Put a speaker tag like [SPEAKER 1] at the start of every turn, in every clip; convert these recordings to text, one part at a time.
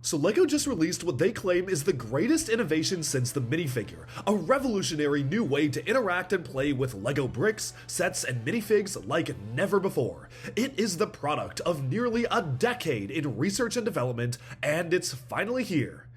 [SPEAKER 1] So LEGO just released what they claim is the greatest innovation since the minifigure, a revolutionary new way to interact and play with LEGO bricks, sets, and minifigs like never before. It is the product of nearly a decade in research and development, and it's finally here.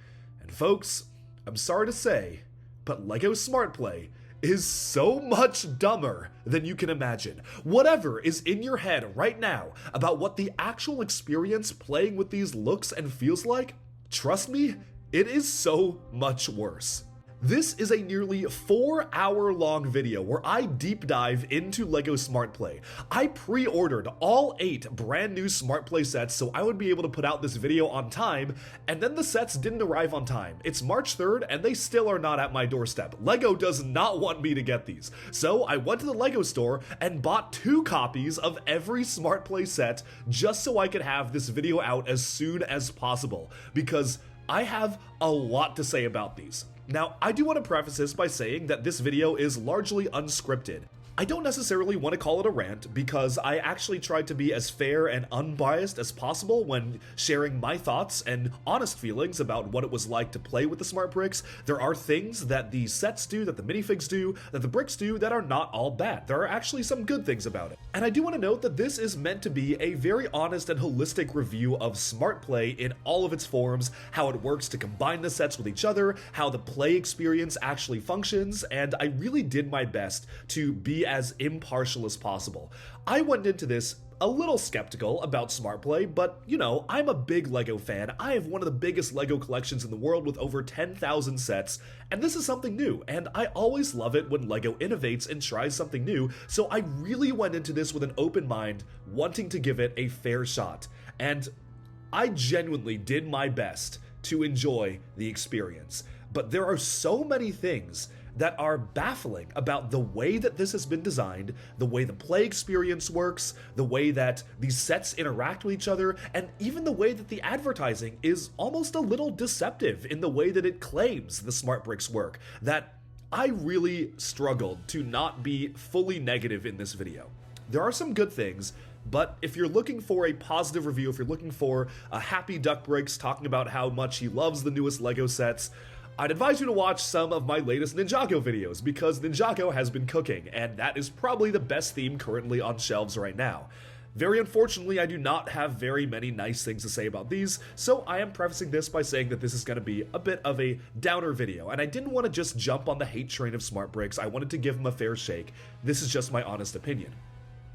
[SPEAKER 1] And folks, I'm sorry to say, but LEGO Smart Play is so much dumber than you can imagine. Whatever is in your head right now about what the actual experience playing with these looks and feels like, trust me, it is so much worse. This is a nearly 4-hour-long video where I deep dive into LEGO Smart Play. I pre-ordered all 8 brand new Smart Play sets so I would be able to put out this video on time, and then the sets didn't arrive on time. It's March 3rd and they still are not at my doorstep. LEGO does not want me to get these. So I went to the LEGO store and bought 2 copies of every Smart Play set just so I could have this video out as soon as possible, because I have a lot to say about these. Now, I do want to preface this by saying that this video is largely unscripted. I don't necessarily want to call it a rant because I actually tried to be as fair and unbiased as possible when sharing my thoughts and honest feelings about what it was like to play with the Smart Bricks. There are things that the sets do, that the minifigs do, that the bricks do that are not all bad. There are actually some good things about it. And I do want to note that this is meant to be a very honest and holistic review of Smart Play in all of its forms, how it works to combine the sets with each other, how the play experience actually functions, and I really did my best to be as impartial as possible. I went into this a little skeptical about Smart Play, but you know, I'm a big LEGO fan. I have one of the biggest LEGO collections in the world with over 10,000 sets, and this is something new, and I always love it when LEGO innovates and tries something new, so I really went into this with an open mind, wanting to give it a fair shot, and I genuinely did my best to enjoy the experience. But there are so many things that are baffling about the way that this has been designed, the way the play experience works, the way that these sets interact with each other, and even the way that the advertising is almost a little deceptive in the way that it claims the Smart Bricks work, that I really struggled to not be fully negative in this video. There are some good things, but if you're looking for a positive review, if you're looking for a happy Duck Bricks talking about how much he loves the newest LEGO sets, I'd advise you to watch some of my latest Ninjago videos, because Ninjago has been cooking, and that is probably the best theme currently on shelves right now. Very unfortunately, I do not have very many nice things to say about these, so I am prefacing this by saying that this is going to be a bit of a downer video, and I didn't want to just jump on the hate train of Smart Bricks. I wanted to give them a fair shake. This is just my honest opinion.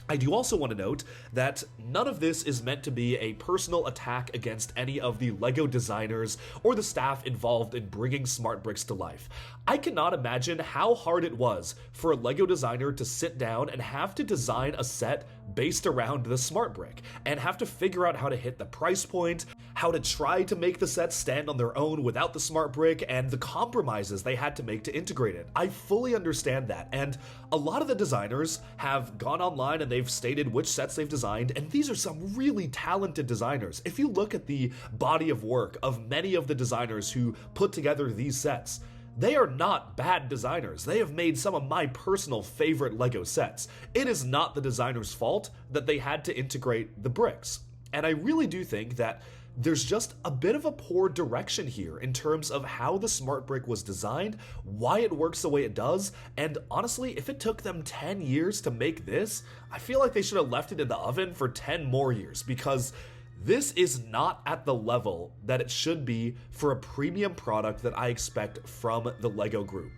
[SPEAKER 1] I do also want to note that none of this is meant to be a personal attack against any of the LEGO designers or the staff involved in bringing Smart Bricks to life. I cannot imagine how hard it was for a LEGO designer to sit down and have to design a set based around the Smart Brick, and have to figure out how to hit the price point, how to try to make the sets stand on their own without the Smart Brick, and the compromises they had to make to integrate it. I fully understand that, and a lot of the designers have gone online and they've stated which sets they've designed, and these are some really talented designers. If you look at the body of work of many of the designers who put together these sets, they are not bad designers. They have made some of my personal favorite LEGO sets. It is not the designer's fault that they had to integrate the bricks. And I really do think that there's just a bit of a poor direction here in terms of how the Smart Brick was designed, why it works the way it does, and honestly, if it took them 10 years to make this, I feel like they should have left it in the oven for 10 more years, because this is not at the level that it should be for a premium product that I expect from the LEGO group.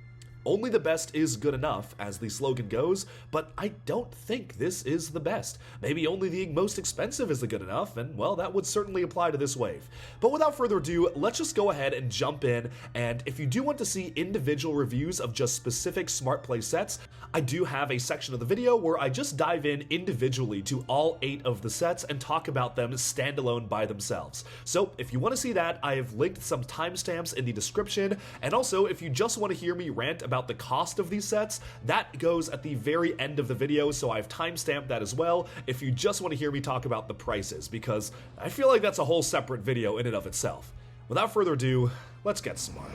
[SPEAKER 1] Only the best is good enough, as the slogan goes, but I don't think this is the best. Maybe only the most expensive is the good enough, and well, that would certainly apply to this wave. But without further ado, let's just go ahead and jump in, and if you do want to see individual reviews of just specific Smart Play sets, I do have a section of the video where I just dive in individually to all 8 of the sets and talk about them standalone by themselves. So if you want to see that, I have linked some timestamps in the description, and also if you just want to hear me rant about the cost of these sets, that goes at the very end of the video, so I've timestamped that as well if you just want to hear me talk about the prices, because I feel like that's a whole separate video in and of itself. Without further ado, let's get smart.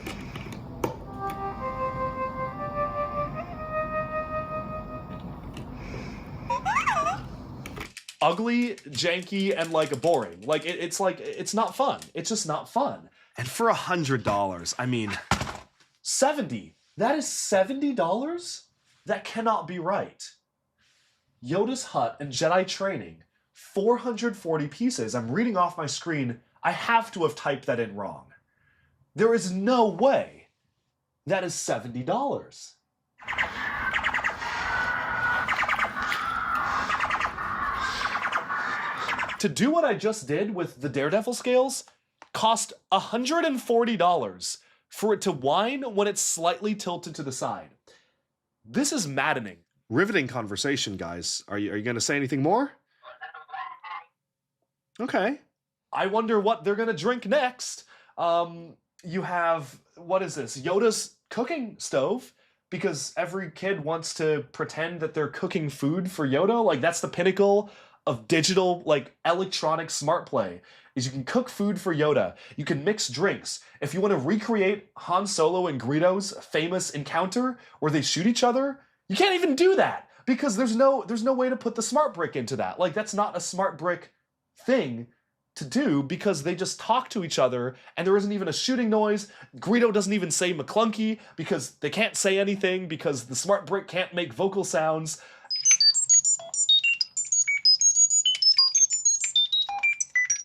[SPEAKER 1] Ugly, janky, and like boring. Like it's not fun. It's just not fun.
[SPEAKER 2] And for $100, I mean...
[SPEAKER 1] 70. That is $70? That cannot be right. Yoda's Hut and Jedi Training, 440 pieces. I'm reading off my screen. I have to have typed that in wrong. There is no way that is $70. To do what I just did with the Daredevil scales cost $140 for it to whine when it's slightly tilted to the side. This is maddening.
[SPEAKER 2] Riveting conversation, guys. Are you going to say anything more? Okay.
[SPEAKER 1] I wonder what they're going to drink next. You have, what is this? Yoda's cooking stove, because every kid wants to pretend that they're cooking food for Yoda. Like, that's the pinnacle of digital, like, electronic smart play, is you can cook food for Yoda. You can mix drinks. If you want to recreate Han Solo and Greedo's famous encounter where they shoot each other, you can't even do that because there's no way to put the smart brick into that. Like, that's not a smart brick thing to do because they just talk to each other and there isn't even a shooting noise. Greedo doesn't even say McClunky because they can't say anything because the smart brick can't make vocal sounds.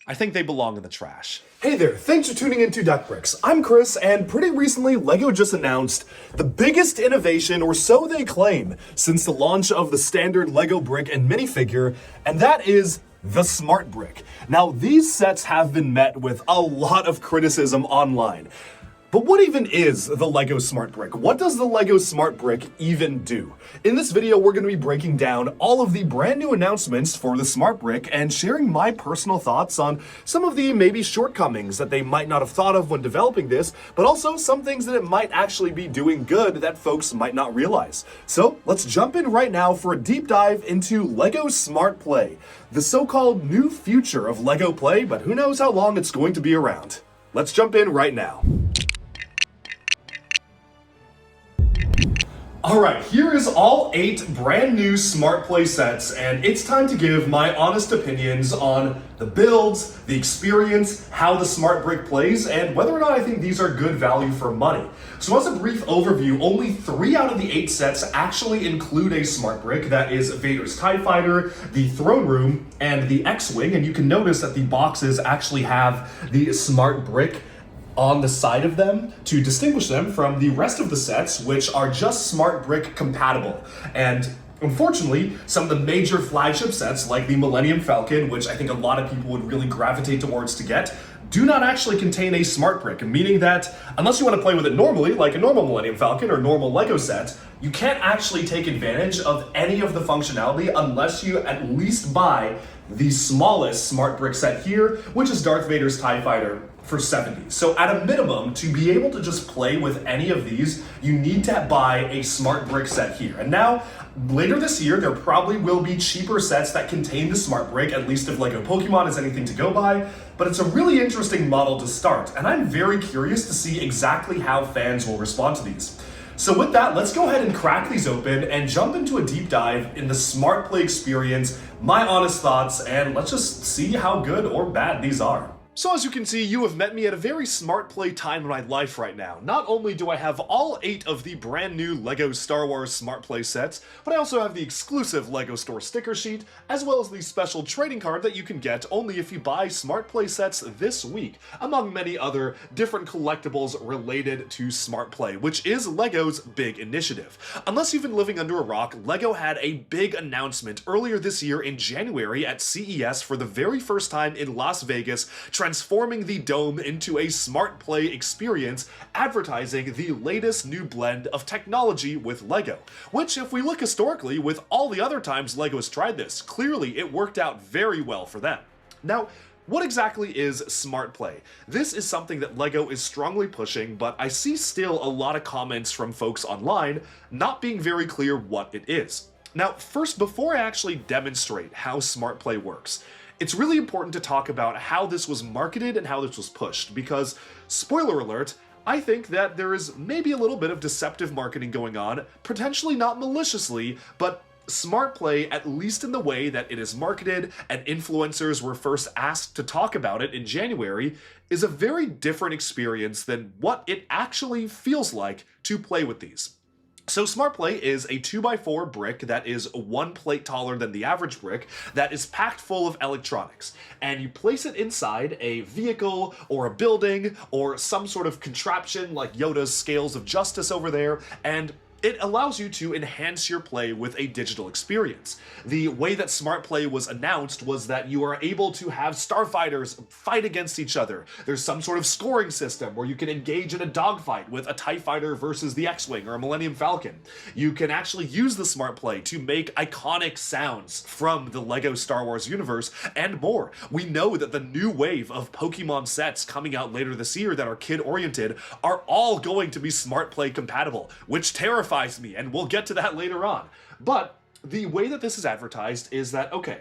[SPEAKER 1] I think they belong in the trash.
[SPEAKER 3] Hey there, thanks for tuning into Duck Bricks. I'm Chris, and pretty recently LEGO just announced the biggest innovation, or so they claim, since the launch of the standard LEGO brick and minifigure, and that is the Smart Brick. Now, these sets have been met with a lot of criticism online. But what even is the LEGO Smart Brick? What does the LEGO Smart Brick even do? In this video, we're going to be breaking down all of the brand new announcements for the Smart Brick and sharing my personal thoughts on some of the maybe shortcomings that they might not have thought of when developing this, but also some things that it might actually be doing good that folks might not realize. So let's jump in right now for a deep dive into LEGO Smart Play, the so-called new future of LEGO Play, but who knows how long it's going to be around. Let's jump in right now. Alright, here is all 8 brand new Smart Play sets, and it's time to give my honest opinions on the builds, the experience, how the Smart Brick plays, and whether or not I think these are good value for money. So as a brief overview, only 3 out of the 8 sets actually include a Smart Brick. That is Vader's TIE Fighter, the Throne Room, and the X-Wing, and you can notice that the boxes actually have the Smart Brick on the side of them to distinguish them from the rest of the sets, which are just Smart Brick compatible. And unfortunately, some of the major flagship sets like the Millennium Falcon, which I think a lot of people would really gravitate towards to get, do not actually contain a Smart Brick, meaning that unless you want to play with it normally, like a normal Millennium Falcon or normal LEGO set, you can't actually take advantage of any of the functionality unless you at least buy the smallest Smart Brick set here, which is Darth Vader's TIE Fighter for $70. So at a minimum, to be able to just play with any of these, you need to buy a Smart Brick set here. And now, later this year, there probably will be cheaper sets that contain the Smart Brick, at least if LEGO Pokemon is anything to go by, but it's a really interesting model to start, and I'm very curious to see exactly how fans will respond to these. So with that, let's go ahead and crack these open and jump into a deep dive in the Smart Play experience, my honest thoughts, and let's just see how good or bad these are.
[SPEAKER 1] So as you can see, you have met me at a very Smart Play time in my life right now. Not only do I have all 8 of the brand new LEGO Star Wars Smart Play sets, but I also have the exclusive LEGO Store sticker sheet, as well as the special trading card that you can get only if you buy Smart Play sets this week, among many other different collectibles related to Smart Play, which is LEGO's big initiative. Unless you've been living under a rock, LEGO had a big announcement earlier this year in January at CES for the very first time in Las Vegas, transforming the Dome into a Smart Play experience, advertising the latest new blend of technology with LEGO. Which, if we look historically, with all the other times LEGO has tried this, clearly it worked out very well for them. Now, what exactly is Smart Play? This is something that LEGO is strongly pushing, but I see still a lot of comments from folks online not being very clear what it is. Now, first, before I actually demonstrate how Smart Play works, it's really important to talk about how this was marketed and how this was pushed, because, spoiler alert, I think that there is maybe a little bit of deceptive marketing going on, potentially not maliciously, but
[SPEAKER 3] Smart Play, at least in the way that it is marketed and influencers were first asked to talk about it in January, is a very different experience than what it actually feels like to play with these. So Smart Play is a 2x4 brick that is one plate taller than the average brick that is packed full of electronics. And you place it inside a vehicle or a building or some sort of contraption like Yoda's Scales of Justice over there, and it allows you to enhance your play with a digital experience. The way that Smart Play was announced was that you are able to have starfighters fight against each other. There's some sort of scoring system where you can engage in a dogfight with a TIE Fighter versus the X-Wing or a Millennium Falcon. You can actually use the Smart Play to make iconic sounds from the LEGO Star Wars universe and more. We know that the new wave of Pokemon sets coming out later this year that are kid-oriented are all going to be Smart Play compatible, which terrifies me, and we'll get to that later on. But the way that this is advertised is that, okay,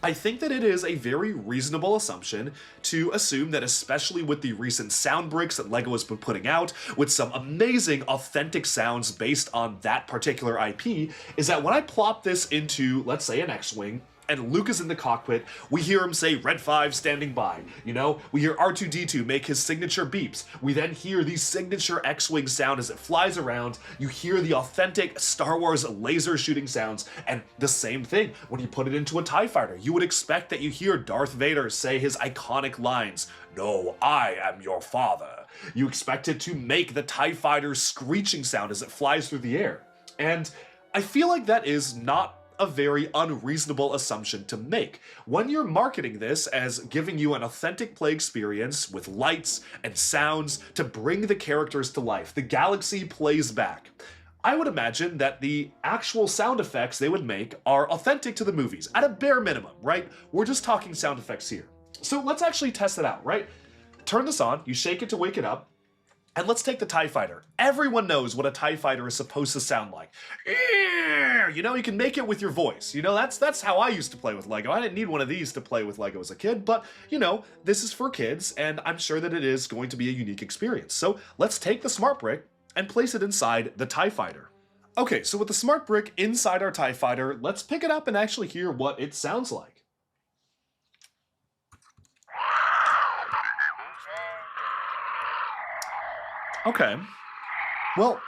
[SPEAKER 3] I think that it is a very reasonable assumption to assume that, especially with the recent sound bricks that LEGO has been putting out, with some amazing authentic sounds based on that particular IP, is that when I plop this into, let's say, an X-Wing, and Luke is in the cockpit, we hear him say Red 5 standing by. You know, we hear R2-D2 make his signature beeps. We then hear the signature X-Wing sound as it flies around. You hear the authentic Star Wars laser shooting sounds, and the same thing when you put it into a TIE Fighter. You would expect that you hear Darth Vader say his iconic lines, "No, I am your father." You expect it to make the TIE Fighter's screeching sound as it flies through the air. And I feel like that is not a very unreasonable assumption to make. When you're marketing this as giving you an authentic play experience with lights and sounds to bring the characters to life, the galaxy plays back. I would imagine that the actual sound effects they would make are authentic to the movies, at a bare minimum, right? We're just talking sound effects here. So let's actually test it out, right? Turn this on, you shake it to wake it up, and let's take the TIE Fighter. Everyone knows what a TIE Fighter is supposed to sound like. You know, you can make it with your voice. You know, that's how I used to play with LEGO. I didn't need one of these to play with LEGO as a kid, but, you know, this is for kids, and I'm sure that it is going to be a unique experience. So let's take the Smart Brick and place it inside the TIE Fighter. Okay, so with the Smart Brick inside our TIE Fighter, let's pick it up and actually hear what it sounds like. Okay, well,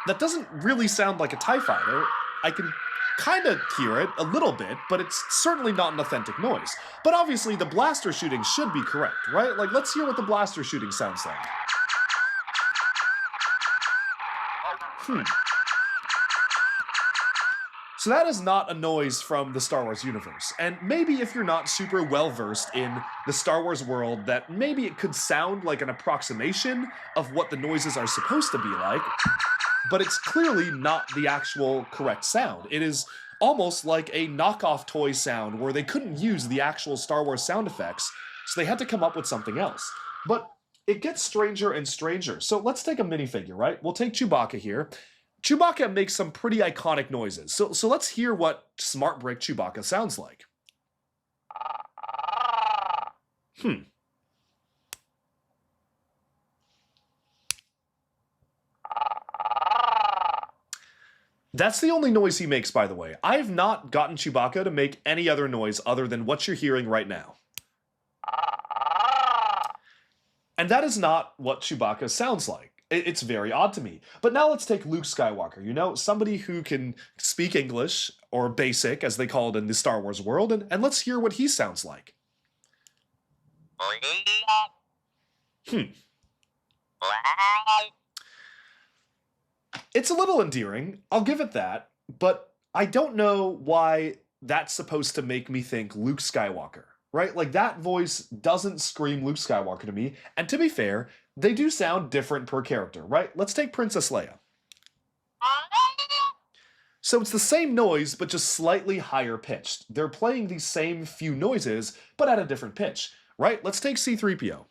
[SPEAKER 3] that doesn't really sound like a TIE Fighter. I can kind of hear it a little bit, but it's certainly not an authentic noise. But obviously the blaster shooting should be correct, right? Like, let's hear what the blaster shooting sounds like. So that is not a noise from the Star Wars universe. And maybe if you're not super well versed in the Star Wars world, that maybe it could sound like an approximation of what the noises are supposed to be like, but it's clearly not the actual correct sound. It is almost like a knockoff toy sound where they couldn't use the actual Star Wars sound effects, so they had to come up with something else. But it gets stranger and stranger. So let's take a minifigure, right? We'll take Chewbacca here. Chewbacca makes some pretty iconic noises, so let's hear what Smart Brick Chewbacca sounds like. That's the only noise he makes, by the way. I've not gotten Chewbacca to make any other noise other than what you're hearing right now. And that is not what Chewbacca sounds like. It's very odd to me. But now let's take Luke Skywalker, you know, somebody who can speak English, or basic, as they call it in the Star Wars world, and let's hear what he sounds like. It's a little endearing, I'll give it that, but I don't know why that's supposed to make me think Luke Skywalker, right? Like, that voice doesn't scream Luke Skywalker to me, and to be fair, they do sound different per character, right? Let's take Princess Leia. So it's the same noise, but just slightly higher pitched. They're playing the same few noises, but at a different pitch, right? Let's take C-3PO.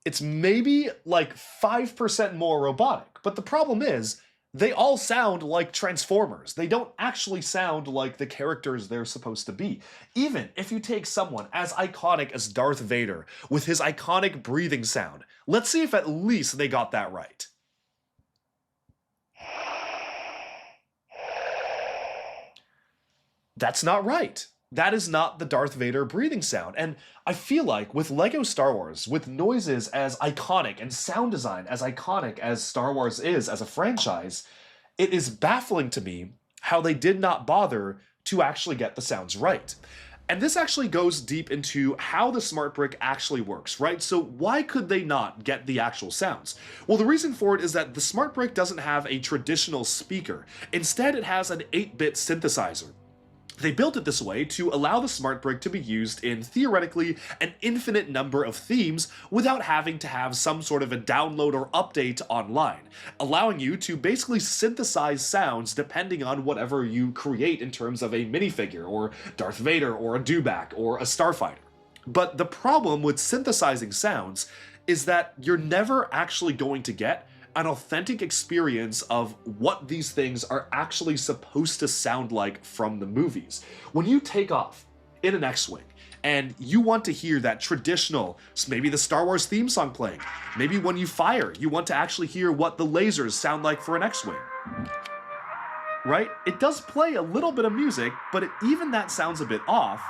[SPEAKER 3] It's maybe like 5% more robotic, but the problem is,
[SPEAKER 1] they all sound like Transformers. They don't actually sound like the characters they're supposed to be. Even if you take someone as iconic as Darth Vader with his iconic breathing sound, let's see if at least they got that right. That's not right. That is not the Darth Vader breathing sound. And I feel like with LEGO Star Wars, with noises as iconic and sound design as iconic as Star Wars is as a franchise, it is baffling to me how they did not bother to actually get the sounds right. And this actually goes deep into how the smart brick actually works, right? So why could they not get the actual sounds? Well, the reason for it is that the smart brick doesn't have a traditional speaker. Instead, it has an 8-bit synthesizer. They built it this way to allow the smart brick to be used in, theoretically, an infinite number of themes without having to have some sort of a download or update online, allowing you to basically synthesize sounds depending on whatever you create in terms of a minifigure, or Darth Vader, or a dewback, or a starfighter. But the problem with synthesizing sounds is that you're never actually going to get an authentic experience of what these things are actually supposed to sound like from the movies. When you take off in an X-Wing and you want to hear that traditional, maybe the Star Wars theme song playing, maybe when you fire, you want to actually hear what the lasers sound like for an X-Wing, right? It does play a little bit of music, but even that sounds a bit off.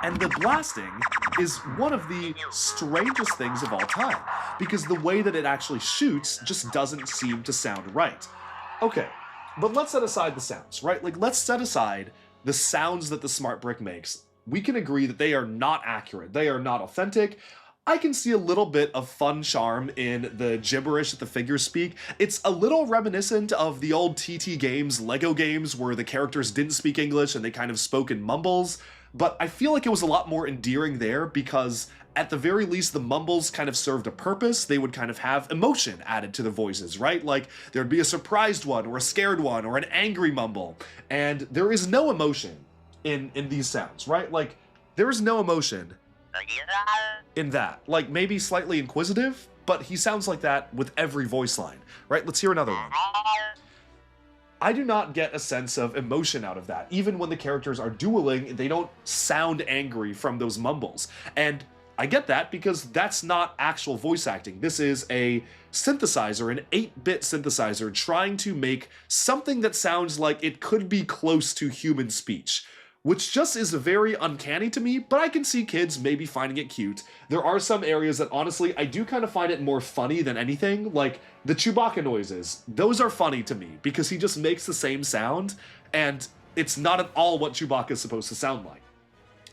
[SPEAKER 1] And the blasting is one of the strangest things of all time, because the way that it actually shoots just doesn't seem to sound right. Okay, but let's set aside the sounds, right? Like, let's set aside the sounds that the smart brick makes. We can agree that they are not accurate. They are not authentic. I can see a little bit of fun charm in the gibberish that the figures speak. It's a little reminiscent of the old TT games, LEGO games, where the characters didn't speak English and they kind of spoke in mumbles. But I feel like it was a lot more endearing there because at the very least the mumbles kind of served a purpose. They would kind of have emotion added to the voices, right? Like there'd be a surprised one or a scared one or an angry mumble. And there is no emotion in these sounds, right? Like there is no emotion in that. Like maybe slightly inquisitive, but he sounds like that with every voice line, right? Let's hear another one. I do not get a sense of emotion out of that. Even when the characters are dueling, they don't sound angry from those mumbles. And I get that because that's not actual voice acting. This is a synthesizer, an 8-bit synthesizer, trying to make something that sounds like it could be close to human speech, which just is very uncanny to me, but I can see kids maybe finding it cute. There are some areas that honestly, I do kind of find it more funny than anything, like the Chewbacca noises. Those are funny to me because he just makes the same sound, and it's not at all what Chewbacca is supposed to sound like.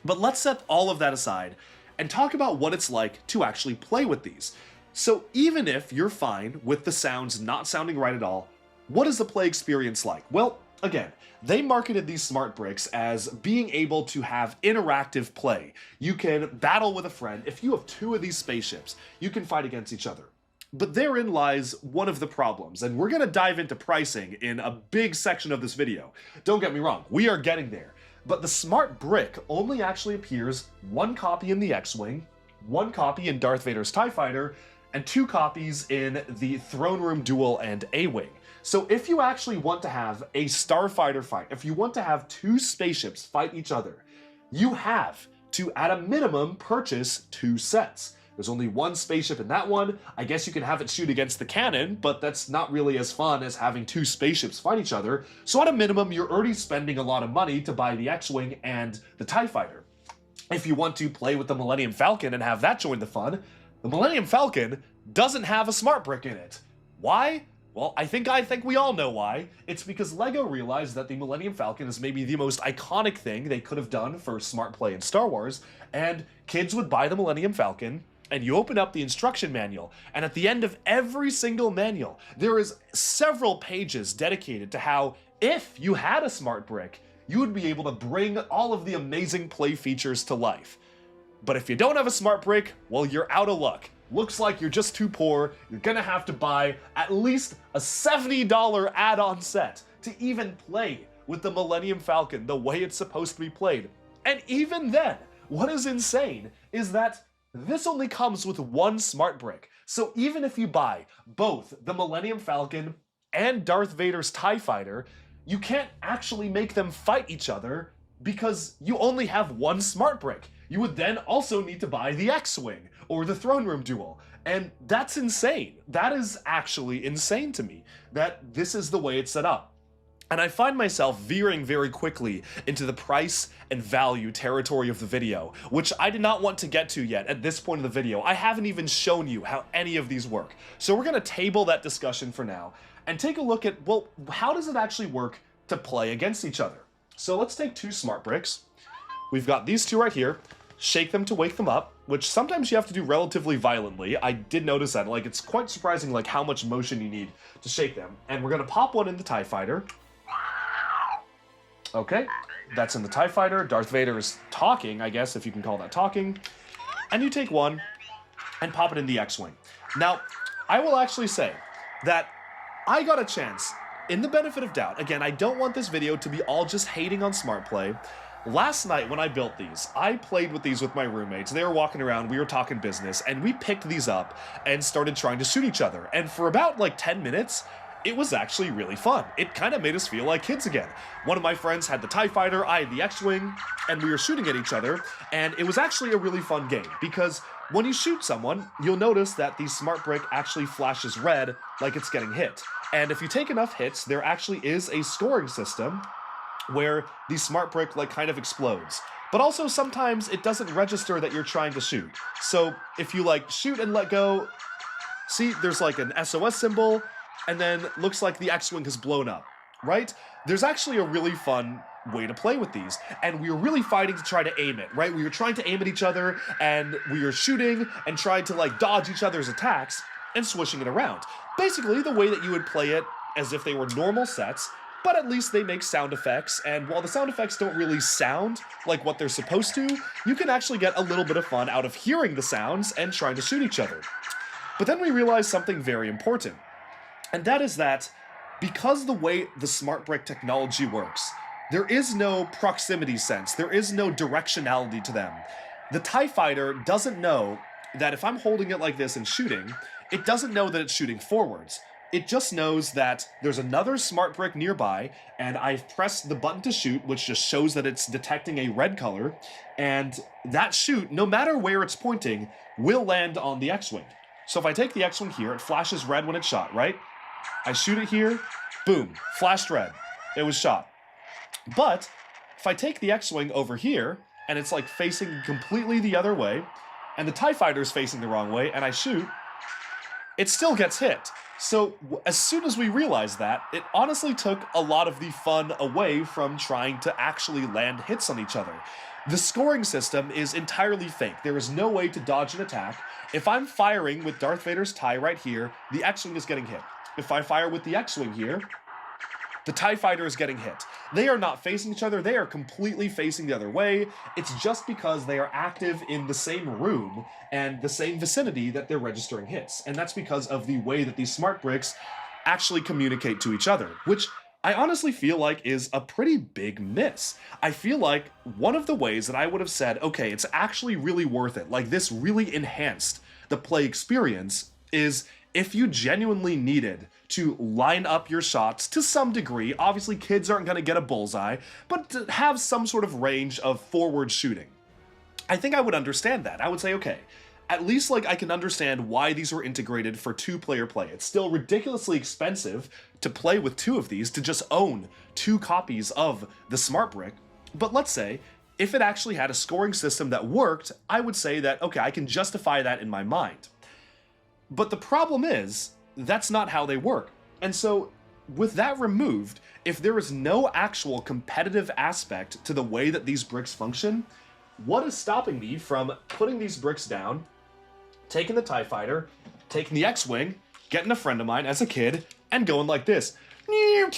[SPEAKER 1] But let's set all of that aside and talk about what it's like to actually play with these. So even if you're fine with the sounds not sounding right at all, what is the play experience like? Well, again, they marketed these smart bricks as being able to have interactive play. You can battle with a friend. If you have 2 of these spaceships, you can fight against each other. But therein lies one of the problems, and we're going to dive into pricing in a big section of this video. Don't get me wrong, we are getting there. But the smart brick only actually appears 1 copy in the X-Wing, 1 copy in Darth Vader's TIE Fighter, and 2 copies in the Throne Room Duel and A-Wing. So if you actually want to have a starfighter fight, if you want to have 2 spaceships fight each other, you have to, at a minimum, purchase 2 sets. There's only 1 spaceship in that one. I guess you can have it shoot against the cannon, but that's not really as fun as having 2 spaceships fight each other. So at a minimum, you're already spending a lot of money to buy the X-Wing and the TIE Fighter. If you want to play with the Millennium Falcon and have that join the fun, the Millennium Falcon doesn't have a smart brick in it. Why? Well, I think we all know why. It's because LEGO realized that the Millennium Falcon is maybe the most iconic thing they could have done for smart play in Star Wars, and kids would buy the Millennium Falcon, and you open up the instruction manual, and at the end of every single manual, there is several pages dedicated to how, if you had a smart brick, you would be able to bring all of the amazing play features to life. But if you don't have a smart brick, well, you're out of luck. Looks like you're just too poor. You're gonna have to buy at least a $70 add-on set to even play with the Millennium Falcon the way it's supposed to be played. And even then, what is insane is that this only comes with 1 smart brick. So even if you buy both the Millennium Falcon
[SPEAKER 3] and Darth Vader's TIE Fighter, you can't actually make them fight each other because you only have one smart brick. You would then also need to buy the X-Wing or the Throne Room Duel. And that's insane. That is actually insane to me, that this is the way it's set up. And I find myself veering very quickly into the price and value territory of the video, which I did not want to get to yet at this point in the video. I haven't even shown you how any of these work. So we're gonna table that discussion for now and take a look at, well, how does it actually work to play against each other? So let's take two smart bricks. We've got these two right here. Shake them to wake them up, which sometimes you have to do relatively violently. I did notice that, like, it's quite surprising, like, how much motion you need to shake them. And we're gonna pop one in the TIE Fighter. Okay, that's in the TIE Fighter. Darth Vader is talking, I guess, if you can call that talking. And you take one and pop it in the X-Wing. Now, I will actually say that I got a chance, in the benefit of doubt. Again, I don't want this video to be all just hating on Smart Play. Last night when I built these, I played with these with my roommates. They were walking around, we were talking business, and we picked these up and started trying to shoot each other. And for about like 10 minutes, it was actually really fun. It kind of made us feel like kids again. One of my friends had the TIE Fighter, I had the X-Wing, and we were shooting at each other, and it was actually a really fun game, because when you shoot someone, you'll notice that the smart brick actually flashes red like it's getting hit. And if you take enough hits, there actually is a scoring system where the smart brick like kind of explodes. But also sometimes it doesn't register that you're trying to shoot. So if you like shoot and let go, see there's like an SOS symbol, and then looks like the X-Wing has blown up, right? There's actually a really fun way to play with these, and we were really fighting to try to aim it, right? We were trying to aim at each other, and we were shooting and trying to like dodge each other's attacks and swishing it around. Basically the way that you would play it as if they were normal sets, but at least they make sound effects, and while the sound effects don't really sound like what they're supposed to, you can actually get a little bit of fun out of hearing the sounds and trying to shoot each other. But then we realized something very important, and that is that because the way the smart brick technology works, there is no proximity sense, there is no directionality to them. The TIE Fighter doesn't know that if I'm holding it like this and shooting, it doesn't know that it's shooting forwards. It just knows that there's another smart brick nearby, and I've pressed the button to shoot, which just shows that it's detecting a red color, and that shoot, no matter where it's pointing, will land on the X-Wing. So if I take the X-Wing here, it flashes red when it's shot, right? I shoot it here, boom, flashed red. It was shot. But if I take the X-Wing over here, and it's like facing completely the other way, and the TIE Fighter is facing the wrong way, and I shoot, it still gets hit. So as soon as we realized that, it honestly took a lot of the fun away from trying to actually land hits on each other. The scoring system is entirely fake. There is no way to dodge an attack. If I'm firing with Darth Vader's TIE right here, the X-Wing is getting hit. If I fire with the X-Wing here, the TIE Fighter is getting hit. They are not facing each other, they are completely facing the other way. It's just because they are active in the same room and the same vicinity that they're registering hits. And that's because of the way that these smart bricks actually communicate to each other, which I honestly feel like is a pretty big miss. I feel like one of the ways that I would have said, okay, it's actually really worth it, like this really enhanced the play experience, is if you genuinely needed to line up your shots to some degree. Obviously kids aren't going to get a bullseye, but to have some sort of range of forward shooting. I think I would understand that. I would say, okay, at least like I can understand why these were integrated for two-player play. It's still ridiculously expensive to play with two of these, to just own two copies of the smart brick. But let's say if it actually had a scoring system that worked, I would say that, okay, I can justify that in my mind. But the problem is, that's not how they work. And so, with that removed, if there is no actual competitive aspect to the way that these bricks function, what is stopping me from putting these bricks down, taking the TIE Fighter, taking the X-Wing, getting a friend of mine as a kid, and going like this? You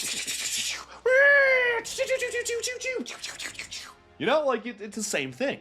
[SPEAKER 3] know, like, it's the same thing.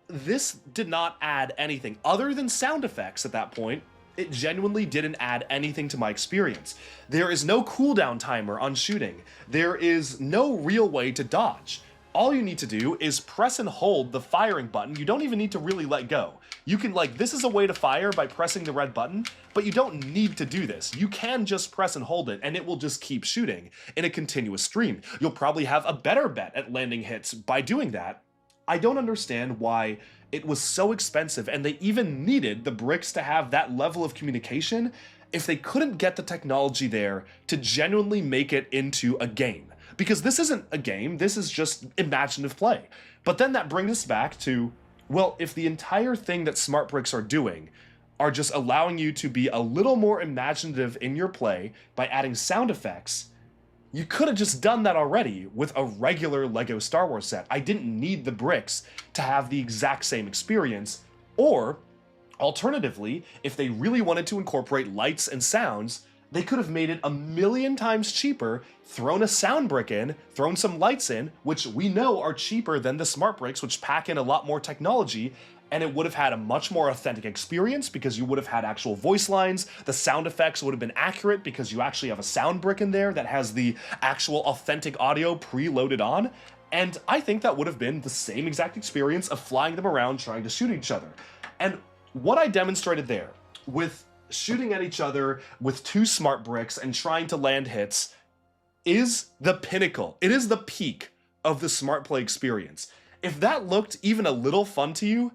[SPEAKER 3] This did not add anything other than sound effects at that point. It genuinely didn't add anything to my experience. There is no cooldown timer on shooting. There is no real way to dodge. all you need to do is press and hold the firing button. You don't even need to really let go. You can this is a way to fire by pressing the red button, but you don't need to do this. You can just press and hold it and it will just keep shooting in a continuous stream. You'll probably have a better bet at landing hits by doing that. I don't understand why it was so expensive and they even needed the bricks to have that level of communication if they couldn't get the technology there to genuinely make it into a game. Because this isn't a game, this is just imaginative play. But then that brings us back to, well, if the entire thing that smart bricks are doing are just allowing you to be a little more imaginative in your play by adding sound effects, you could have just done that already with a regular LEGO Star Wars set. I didn't need the bricks to have the exact same experience. Or, alternatively, if they really wanted to incorporate lights and sounds, they could have made it a million times cheaper, thrown a sound brick in, thrown some lights in, which we know are cheaper than the smart bricks, which pack in a lot more technology, and it would have had a much more authentic experience because you would have had actual voice lines. The sound effects would have been accurate because you actually have a sound brick in there that has the actual authentic audio preloaded on. And I think that would have been the same exact experience of flying them around trying to shoot each other. And what I demonstrated there with shooting at each other with 2 smart bricks and trying to land hits is the pinnacle. It is the peak of the smart play experience. If that looked even a little fun to you,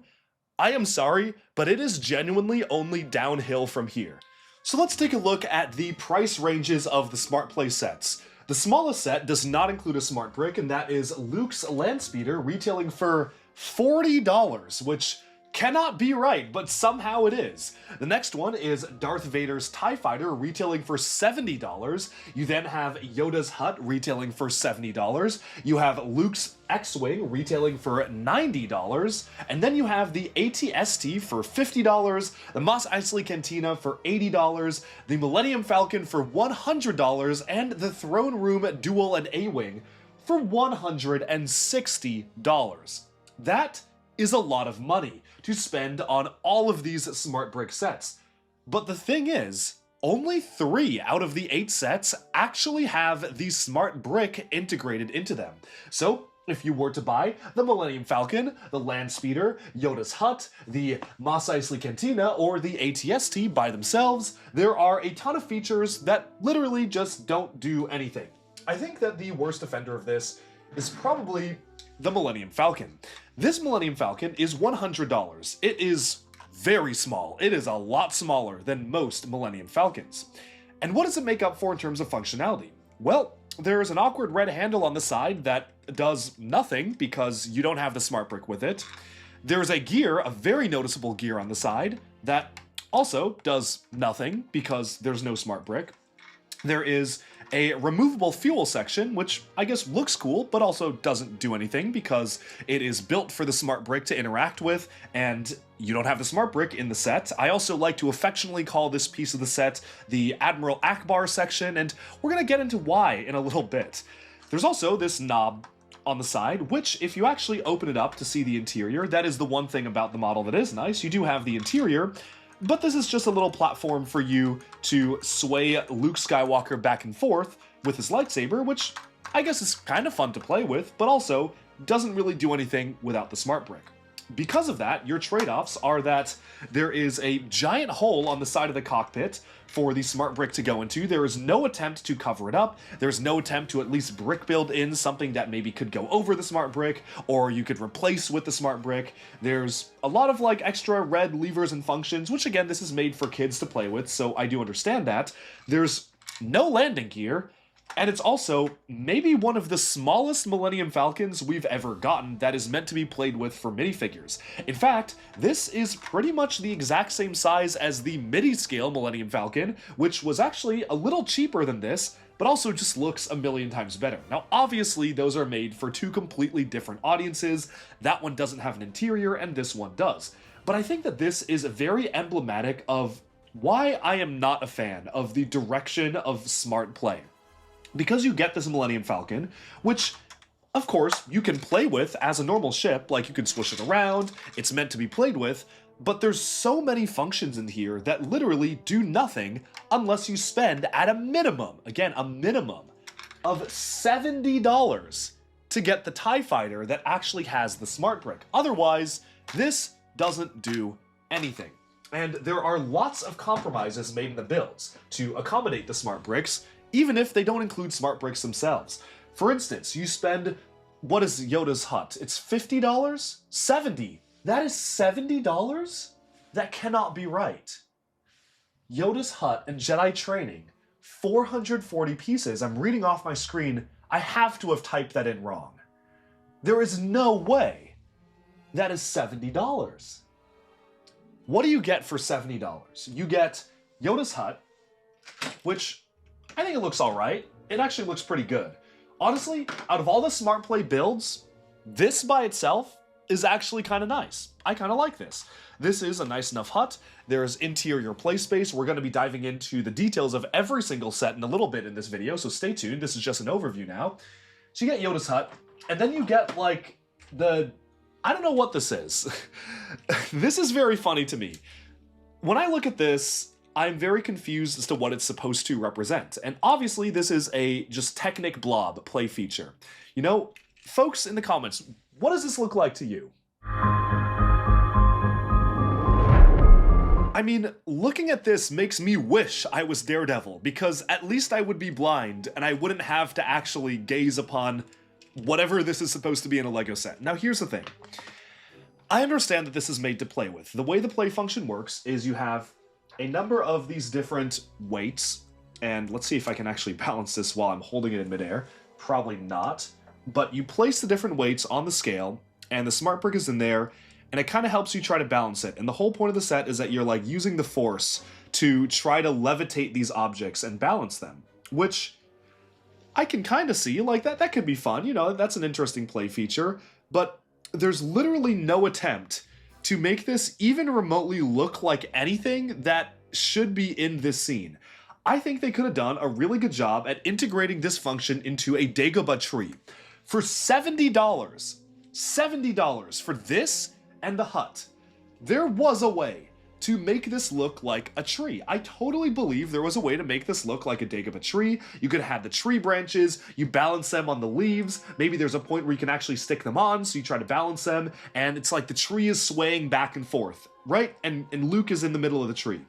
[SPEAKER 3] I am sorry, but it is genuinely only downhill from here. So let's take a look at the price ranges of the smart play sets. The smallest set does not include a smart brick, and that is Luke's Landspeeder, retailing for $40, which cannot be right, but somehow it is. The next one is Darth Vader's TIE Fighter, retailing for $70. You then have Yoda's Hut, retailing for $70. You have Luke's X-Wing, retailing for $90. And then you have the AT-ST for $50, the Mos Eisley Cantina for $80, the Millennium Falcon for $100, and the Throne Room Duel and A-Wing for $160. That is a lot of money to spend on all of these smart brick sets. But the thing is, only 3 out of the 8 sets actually have the smart brick integrated into them. So if you were to buy the Millennium Falcon, the Landspeeder, Yoda's Hut, the Mos Eisley Cantina, or the AT-ST by themselves, there are a ton of features that literally just don't do anything. I think that the worst offender of this is probably the Millennium Falcon. This Millennium Falcon is $100. It is very small. It is a lot smaller than most Millennium Falcons. And what does it make up for in terms of functionality? Well, there's an awkward red handle on the side that does nothing because you don't have the smart brick with it. There's a gear, a very noticeable gear on the side, that also does nothing because there's no smart brick. There is a removable fuel section, which I guess looks cool, but also doesn't do anything because it is built for the smart brick to interact with, and you don't have the smart brick in the set. I also like to affectionately call this piece of the set the Admiral Akbar section, and we're gonna get into why in a little bit. There's also this knob on the side, which if you actually open it up to see the interior, that is the one thing about the model that is nice. You do have the interior, but this is just a little platform for you to sway Luke Skywalker back and forth with his lightsaber, which I guess is kind of fun to play with, but also doesn't really do anything without the smart brick. Because of that, your trade-offs are that there is a giant hole on the side of the cockpit for the smart brick to go into. There is no attempt to cover it up. There's no attempt to at least brick build in something that maybe could go over the smart brick, or you could replace with the smart brick. There's a lot of like extra red levers and functions, which again, this is made for kids to play with, so I do understand that. There's no landing gear, and it's also maybe one of the smallest Millennium Falcons we've ever gotten that is meant to be played with for minifigures. In fact, this is pretty much the exact same size as the midi-scale Millennium Falcon, which was actually a little cheaper than this, but also just looks a million times better. Now, obviously, those are made for 2 completely different audiences. That one doesn't have an interior, and this one does. But I think that this is very emblematic of why I am not a fan of the direction of smart play. Because you get this Millennium Falcon, which, of course, you can play with as a normal ship, like you can squish it around, it's meant to be played with, but there's so many functions in here that literally do nothing unless you spend at a minimum, again, a minimum of $70 to get the TIE Fighter that actually has the smart brick. Otherwise, this doesn't do anything. And there are lots of compromises made in the builds to accommodate the smart bricks, even if they don't include smart bricks themselves. For instance, you spend, what is Yoda's hut? It's $50? $70. That is $70? That cannot be right. Yoda's hut and Jedi training, 440 pieces. I'm reading off my screen. I have to have typed that in wrong. There is no way that is $70. What do you get for $70? You get Yoda's hut, which I think it looks all right. It actually looks pretty good. Honestly, out of all the Smart Play builds, this by itself is actually kind of nice. I kind of like this. This is a nice enough hut. There's interior play space. We're going to be diving into the details of every single set in a little bit in this video, so stay tuned. This is just an overview now. So you get Yoda's hut, and then you get like I don't know what this is. This is very funny to me. When I look at this, I'm very confused as to what it's supposed to represent. And obviously this is a just Technic blob play feature. You know, folks in the comments, what does this look like to you? I mean, looking at this makes me wish I was Daredevil, because at least I would be blind and I wouldn't have to actually gaze upon whatever this is supposed to be in a Lego set. Now here's the thing. I understand that this is made to play with. The way the play function works is you have a number of these different weights, and let's see if I can actually balance this while I'm holding it in midair. Probably not. But you place the different weights on the scale, and the smart brick is in there, and it kind of helps you try to balance it. And the whole point of the set is that you're like using the force to try to levitate these objects and balance them, which I can kind of see, like that could be fun, you know, that's an interesting play feature, but there's literally no attempt to make this even remotely look like anything that should be in this scene. I think they could have done a really good job at integrating this function into a Dagobah tree. For $70, $70 for this and the hut, there was a way to make this look like a tree. I totally believe there was a way to make this look like a Dagobah tree. You could have the tree branches, you balance them on the leaves, maybe there's a point where you can actually stick them on, so you try to balance them, and it's like the tree is swaying back and forth, right? And Luke is in the middle of the tree.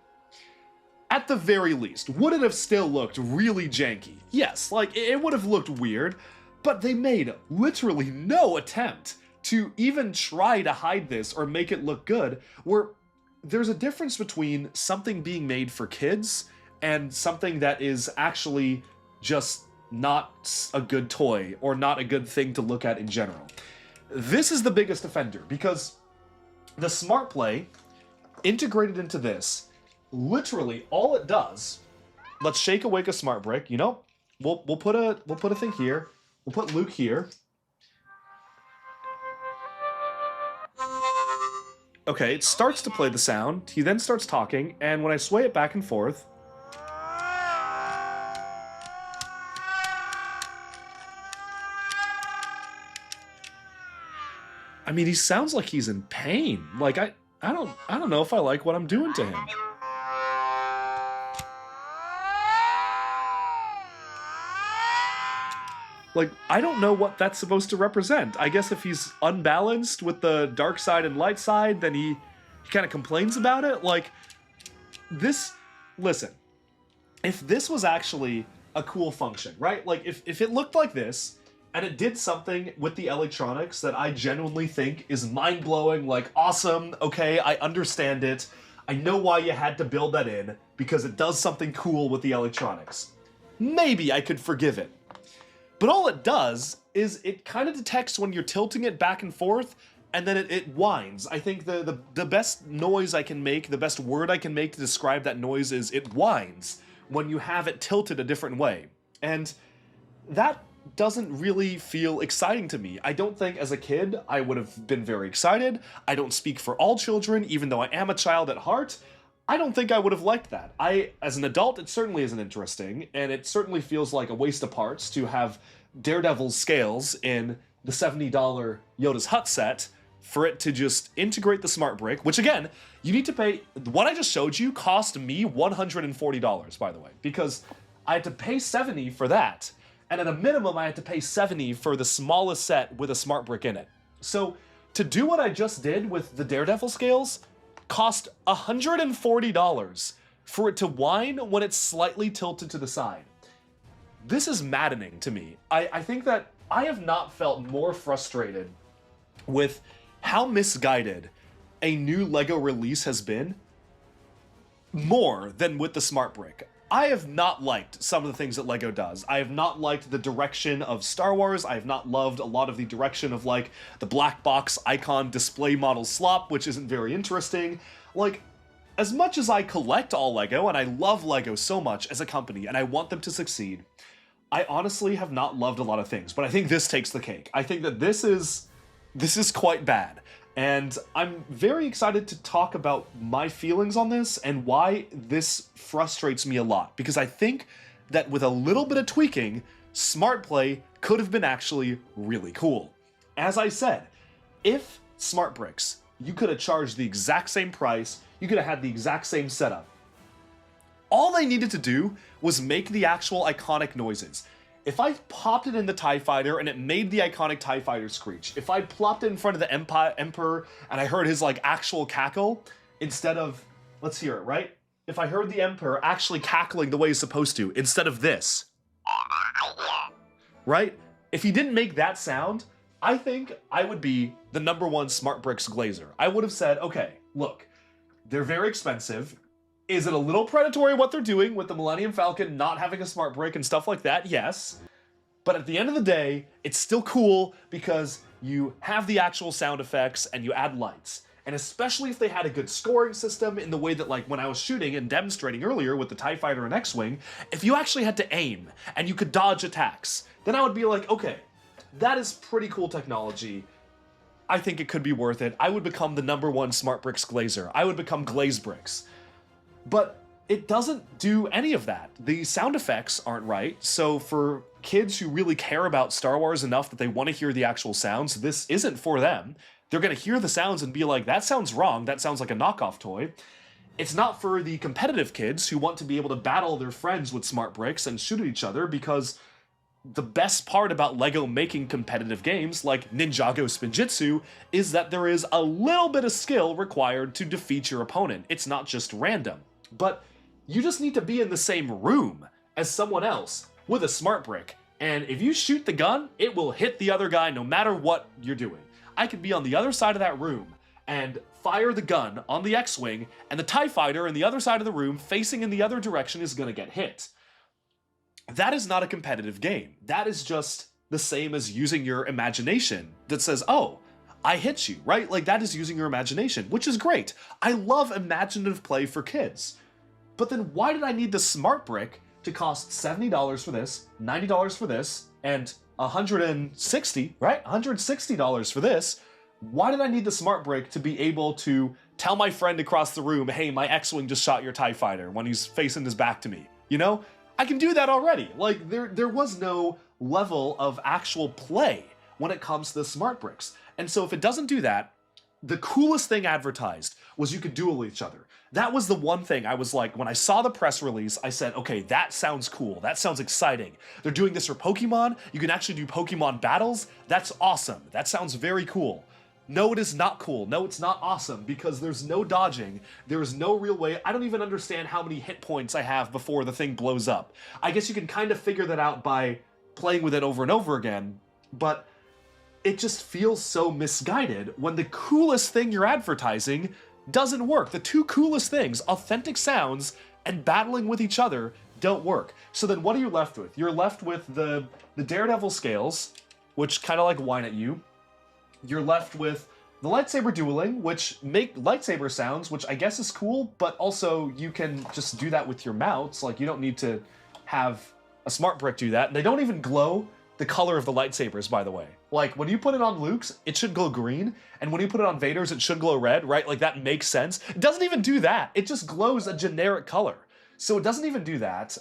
[SPEAKER 3] At the very least, would it have still looked really janky? Yes, like it would have looked weird, but they made literally no attempt to even try to hide this or make it look good, where there's a difference between something being made for kids and something that is actually just not a good toy or not a good thing to look at in general. This is the biggest offender, because the Smart Play integrated into this, literally all it does, let's shake awake a smart brick, you know, we'll put a thing here, we'll put Luke here. Okay, it starts to play the sound, he then starts talking, and when I sway it back and forth, I mean, he sounds like he's in pain. Like, I don't know if I like what I'm doing to him. Like, I don't know what that's supposed to represent. I guess if he's unbalanced with the dark side and light side, then he kind of complains about it. Like, this, listen, if this was actually a cool function, right? Like, if it looked like this, and it did something with the electronics that I genuinely think is mind-blowing, like, awesome, okay, I understand it. I know why you had to build that in, because it does something cool with the electronics. Maybe I could forgive it. But all it does is it kind of detects when you're tilting it back and forth, and then it whines. I think the best noise I can make, the best word I can make to describe that noise is it whines when you have it tilted a different way. And that doesn't really feel exciting to me. I don't think as a kid I would have been very excited. I don't speak for all children, even though I am a child at heart. I don't think I would have liked that. As an adult, it certainly isn't interesting, and it certainly feels like a waste of parts to have Daredevil's scales in the $70 Yoda's Hut set for it to just integrate the smart brick, which again, you need to pay. What I just showed you cost me $140, by the way, because I had to pay $70 for that. and at a minimum I had to pay $70 for the smallest set with a smart brick in it. So to do what I just did with the Daredevil scales cost $140 for it to whine when it's slightly tilted to the side. This is maddening to me. I think that I have not felt more frustrated with how misguided a new LEGO release has been more than with the smart brick. I have not liked some of the things that LEGO does. I have not liked the direction of Star Wars. I have not loved a lot of the direction of, like, the black box icon display model slop, which isn't very interesting. Like, as much as I collect all LEGO, and I love LEGO so much as a company, and I want them to succeed, I honestly have not loved a lot of things, but I think this takes the cake. I think that this is quite bad. And I'm very excited to talk about my feelings on this and why this frustrates me a lot. Because I think that with a little bit of tweaking, Smart Play could have been actually really cool. As I said, if Smart Bricks, you could have charged the exact same price, you could have had the exact same setup. All they needed to do was make the actual iconic noises. If I popped it in the TIE Fighter and it made the iconic TIE Fighter screech, if I plopped it in front of the Emperor and I heard his, like, actual cackle, instead of, let's hear it, right? If I heard the Emperor actually cackling the way he's supposed to, instead of this, right? If he didn't make that sound, I think I would be the #1 Smart Bricks glazer. I would have said, okay, look, they're very expensive. Is it a little predatory what they're doing with the Millennium Falcon not having a smart brick and stuff like that? Yes. But at the end of the day, it's still cool because you have the actual sound effects and you add lights. And especially if they had a good scoring system in the way that, like, when I was shooting and demonstrating earlier with the TIE Fighter and X-Wing, if you actually had to aim and you could dodge attacks, then I would be like, okay, that is pretty cool technology. I think it could be worth it. I would become the #1 Smart Bricks glazer. I would become Glaze Bricks. But it doesn't do any of that. The sound effects aren't right, so for kids who really care about Star Wars enough that they want to hear the actual sounds, this isn't for them. They're going to hear the sounds and be like, that sounds wrong, that sounds like a knockoff toy. It's not for the competitive kids who want to be able to battle their friends with smart bricks and shoot at each other, because the best part about LEGO making competitive games like Ninjago Spinjitzu is that there is a little bit of skill required to defeat your opponent. It's not just random. But you just need to be in the same room as someone else with a smart brick, and if you shoot the gun, it will hit the other guy no matter what you're doing. I could be on the other side of that room and fire the gun on the X-Wing, and the TIE Fighter in the other side of the room facing in the other direction is going to get hit. That is not a competitive game. That is just the same as using your imagination that says, oh, I hit you, right? Like, that is using your imagination, which is great. I love imaginative play for kids. But then why did I need the smart brick to cost $70 for this, $90 for this, and $160, right? $160 for this? Why did I need the smart brick to be able to tell my friend across the room, hey, my X-Wing just shot your TIE Fighter when he's facing his back to me? You know? I can do that already. Like, there was no level of actual play when it comes to the smart bricks. And so if it doesn't do that, the coolest thing advertised was you could duel each other. That was the one thing I was like, when I saw the press release, I said, okay, that sounds cool. That sounds exciting. They're doing this for Pokemon. You can actually do Pokemon battles. That's awesome. That sounds very cool. No, it is not cool. No, it's not awesome, because there's no dodging. There is no real way. I don't even understand how many hit points I have before the thing blows up. I guess you can kind of figure that out by playing with it over and over again, but it just feels so misguided when the coolest thing you're advertising doesn't work. The two coolest things, authentic sounds and battling with each other, don't work. So then what are you left with? You're left with the Daredevil scales, which kind of like whine at you. You're left with the lightsaber dueling, which make lightsaber sounds, which I guess is cool, but also you can just do that with your mounts. Like, you don't need to have a smart brick do that. And they don't even glow the color of the lightsabers, by the way. Like, when you put it on Luke's, it should glow green, and when you put it on Vader's, it should glow red, right? Like, that makes sense. It doesn't even do that. It just glows a generic color. So it doesn't even do that.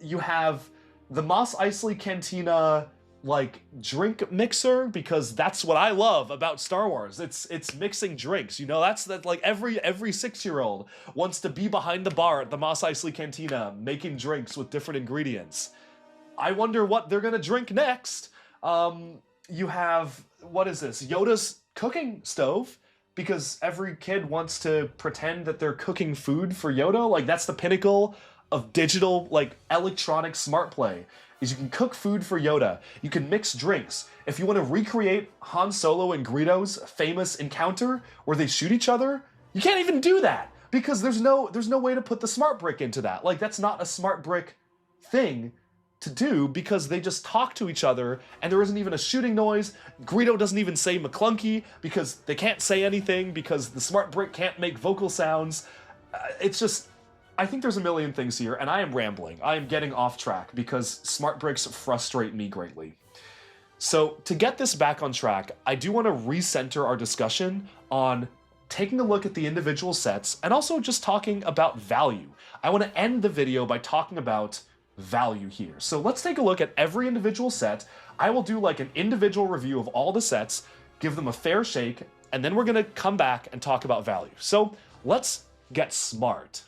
[SPEAKER 3] You have the Mos Eisley Cantina, like, drink mixer, because that's what I love about Star Wars. It's mixing drinks, you know? That's like every 6-year-old wants to be behind the bar at the Mos Eisley Cantina making drinks with different ingredients. I wonder what they're gonna drink next. You have, what is this? Yoda's cooking stove, because every kid wants to pretend that they're cooking food for Yoda. Like, that's the pinnacle of digital, like, electronic smart play, is you can cook food for Yoda. You can mix drinks. If you want to recreate Han Solo and Greedo's famous encounter where they shoot each other, you can't even do that because there's no way to put the smart brick into that. Like, that's not a smart brick thing to do because they just talk to each other and there isn't even a shooting noise. Greedo doesn't even say McClunky because they can't say anything because the smart brick can't make vocal sounds. It's just, I think there's a million things here, and I am rambling. I am getting off track because smart bricks frustrate me greatly. So to get this back on track, I do want to recenter our discussion on taking a look at the individual sets and also just talking about value. I want to end the video by talking about value here. So let's take a look at every individual set. I will do like an individual review of all the sets, give them a fair shake, and then we're going to come back and talk about value. So let's get smart.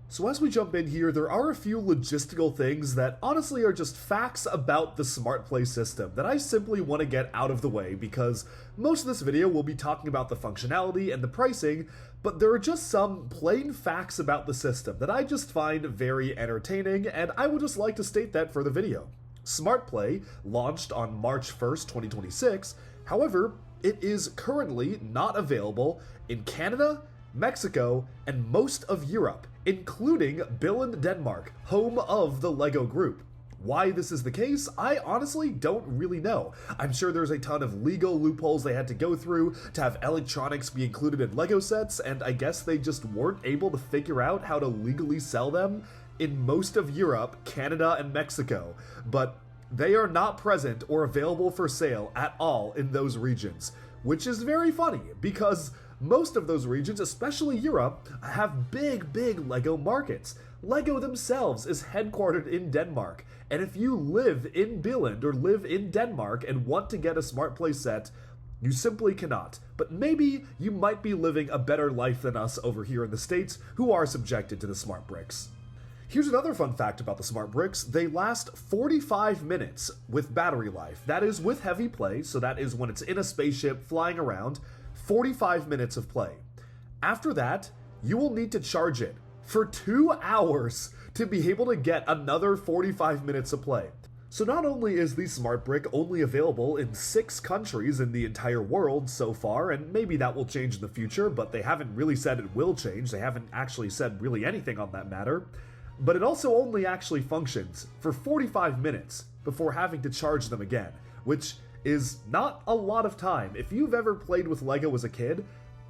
[SPEAKER 1] So as we jump in here, there are a few logistical things that honestly are just facts about the Smart Play system that I simply want to get out of the way because most of this video will be talking about the functionality and the pricing, but there are just some plain facts about the system that I just find very entertaining, and I would just like to state that for the video. Smart Play launched on March 1st, 2026, however, it is currently not available in Canada, Mexico, and most of Europe, including Billund, Denmark, home of the LEGO Group. Why this is the case, I honestly don't really know. I'm sure there's a ton of legal loopholes they had to go through to have electronics be included in LEGO sets, and I guess they just weren't able to figure out how to legally sell them in most of Europe, Canada, and Mexico. But they are not present or available for sale at all in those regions, which is very funny because most of those regions, especially Europe, have big LEGO markets. LEGO themselves is headquartered in Denmark, and if you live in Billund or live in Denmark and want to get a Smart Play set, you simply cannot. But maybe you might be living a better life than us over here in the States who are subjected to the Smart Bricks. Here's another fun fact about the Smart Bricks. They last 45 minutes with battery life. That is with heavy play, so that is when it's in a spaceship flying around. 45 minutes of play. After that, you will need to charge it for 2 hours to be able to get another 45 minutes of play. So not only is the Smart Brick only available in 6 countries in the entire world so far, and maybe that will change in the future, but they haven't really said it will change. They haven't actually said really anything on that matter. But it also only actually functions for 45 minutes before having to charge them again, which is not a lot of time. If you've ever played with LEGO as a kid,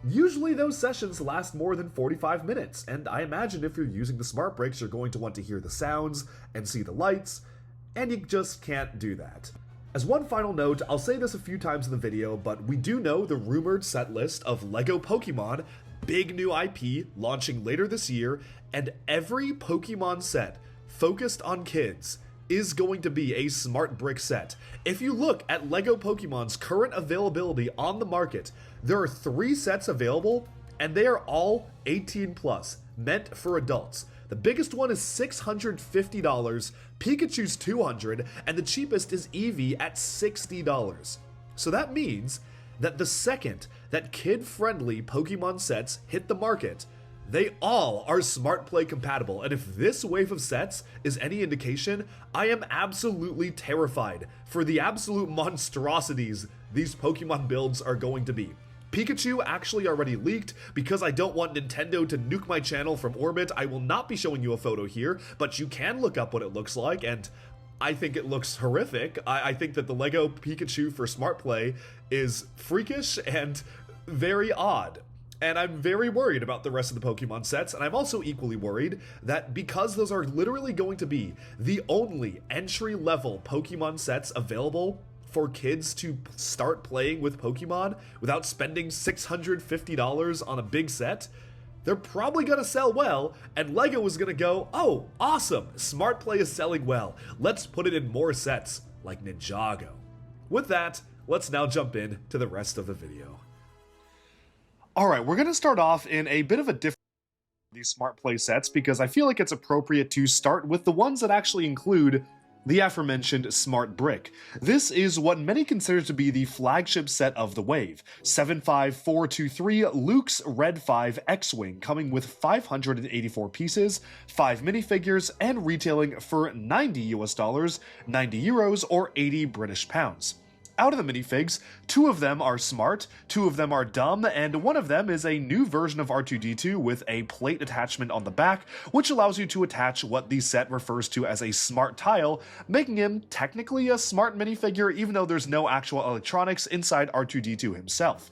[SPEAKER 1] usually those sessions last more than 45 minutes, and I imagine if you're using the Smart Bricks, you're going to want to hear the sounds and see the lights, and you just can't do that. As one final note, I'll say this a few times in the video, but we do know the rumored set list of LEGO Pokemon, big new IP, launching later this year, and every Pokemon set focused on kids is going to be a Smart Brick set. If you look at LEGO Pokemon's current availability on the market, there are 3 sets available, and they are all 18 plus, meant for adults. The biggest one is $650, Pikachu's $200, and the cheapest is Eevee at $60. So that means that the second that kid-friendly Pokemon sets hit the market, they all are Smart Play compatible, and if this wave of sets is any indication, I am absolutely terrified for the absolute monstrosities these Pokemon builds are going to be. Pikachu actually already leaked. Because I don't want Nintendo to nuke my channel from orbit, I will not be showing you a photo here, but you can look up what it looks like, and I think it looks horrific. I think that the LEGO Pikachu for Smart Play is freakish and very odd. And I'm very worried about the rest of the Pokemon sets, and I'm also equally worried that because those are literally going to be the only entry-level Pokemon sets available for kids to start playing with Pokemon without spending $650 on a big set, they're probably going to sell well, and LEGO is going to go, oh, awesome, Smart Play is selling well, let's put it in more sets like Ninjago. With that, let's now jump in to the rest of the video. Alright, we're going to start off in a bit of a different these Smart Play sets because I feel like it's appropriate to start with the ones that actually include the aforementioned Smart Brick. This is what many consider to be the flagship set of the wave, 75423 Luke's Red 5 X-Wing, coming with 584 pieces, 5 minifigures, and retailing for $90 US, 90 euros, or 80 British pounds. Out of the minifigs, 2 of them are smart, 2 of them are dumb, and 1 of them is a new version of R2-D2 with a plate attachment on the back, which allows you to attach what the set refers to as a smart tile, making him technically a smart minifigure even though there's no actual electronics inside R2-D2 himself.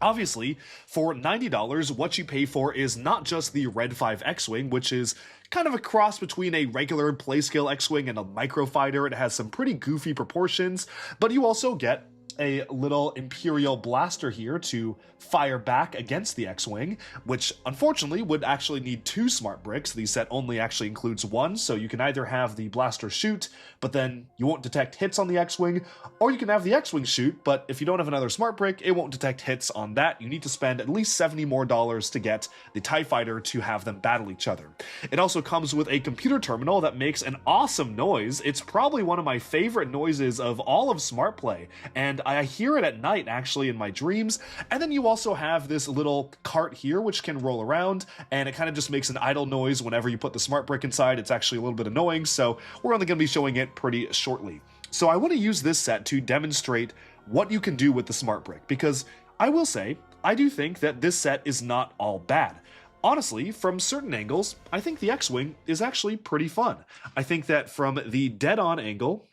[SPEAKER 1] Obviously, for $90, what you pay for is not just the Red 5 X-Wing, which is kind of a cross between a regular playscale X-Wing and a microfighter. It has some pretty goofy proportions, but you also get a little Imperial blaster here to fire back against the X-Wing, which unfortunately would actually need 2 smart bricks. The set only actually includes 1, so you can either have the blaster shoot, but then you won't detect hits on the X-Wing, or you can have the X-Wing shoot, but if you don't have another smart brick, it won't detect hits on that. You need to spend at least $70 more to get the TIE Fighter to have them battle each other. It also comes with a computer terminal that makes an awesome noise. It's probably one of my favorite noises of all of Smart Play, and I hear it at night actually in my dreams. And then you also have this little cart here which can roll around, and it kind of just makes an idle noise whenever you put the smart brick inside. It's actually a little bit annoying, so we're only going to be showing it pretty shortly. So I want to use this set to demonstrate what you can do with the smart brick, because I will say, I do think that this set is not all bad. Honestly, from certain angles, I think the X-Wing is actually pretty fun. I think that from the dead-on angle,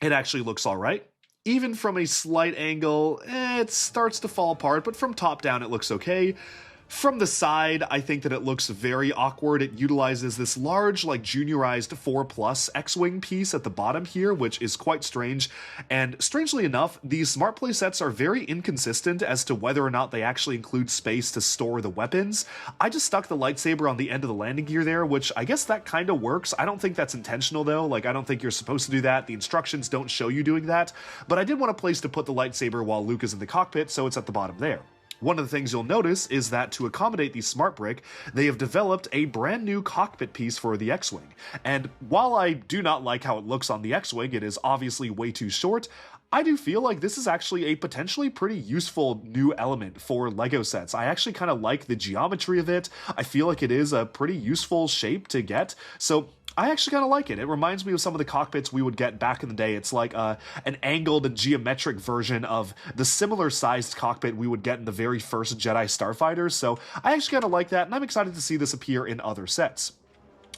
[SPEAKER 1] it actually looks alright. Even from a slight angle, it starts to fall apart, but from top down it looks okay. From the side, I think that it looks very awkward. It utilizes this large, like, juniorized 4+ X-Wing piece at the bottom here, which is quite strange. And strangely enough, these Smart Play sets are very inconsistent as to whether or not they actually include space to store the weapons. I just stuck the lightsaber on the end of the landing gear there, which I guess that kind of works. I don't think that's intentional, though. Like, I don't think you're supposed to do that. The instructions don't show you doing that. But I did want a place to put the lightsaber while Luke is in the cockpit, so it's at the bottom there. One of the things you'll notice is that to accommodate the smart brick, they have developed a brand new cockpit piece for the X-Wing. And while I do not like how it looks on the X-Wing, it is obviously way too short, I do feel like this is actually a potentially pretty useful new element for LEGO sets. I actually kind of like the geometry of it. I feel like it is a pretty useful shape to get, so I actually kind of like it. It reminds me of some of the cockpits we would get back in the day. It's like an angled and geometric version of the similar sized cockpit we would get in the very first Jedi Starfighters, so I actually kind of like that, and I'm excited to see this appear in other sets.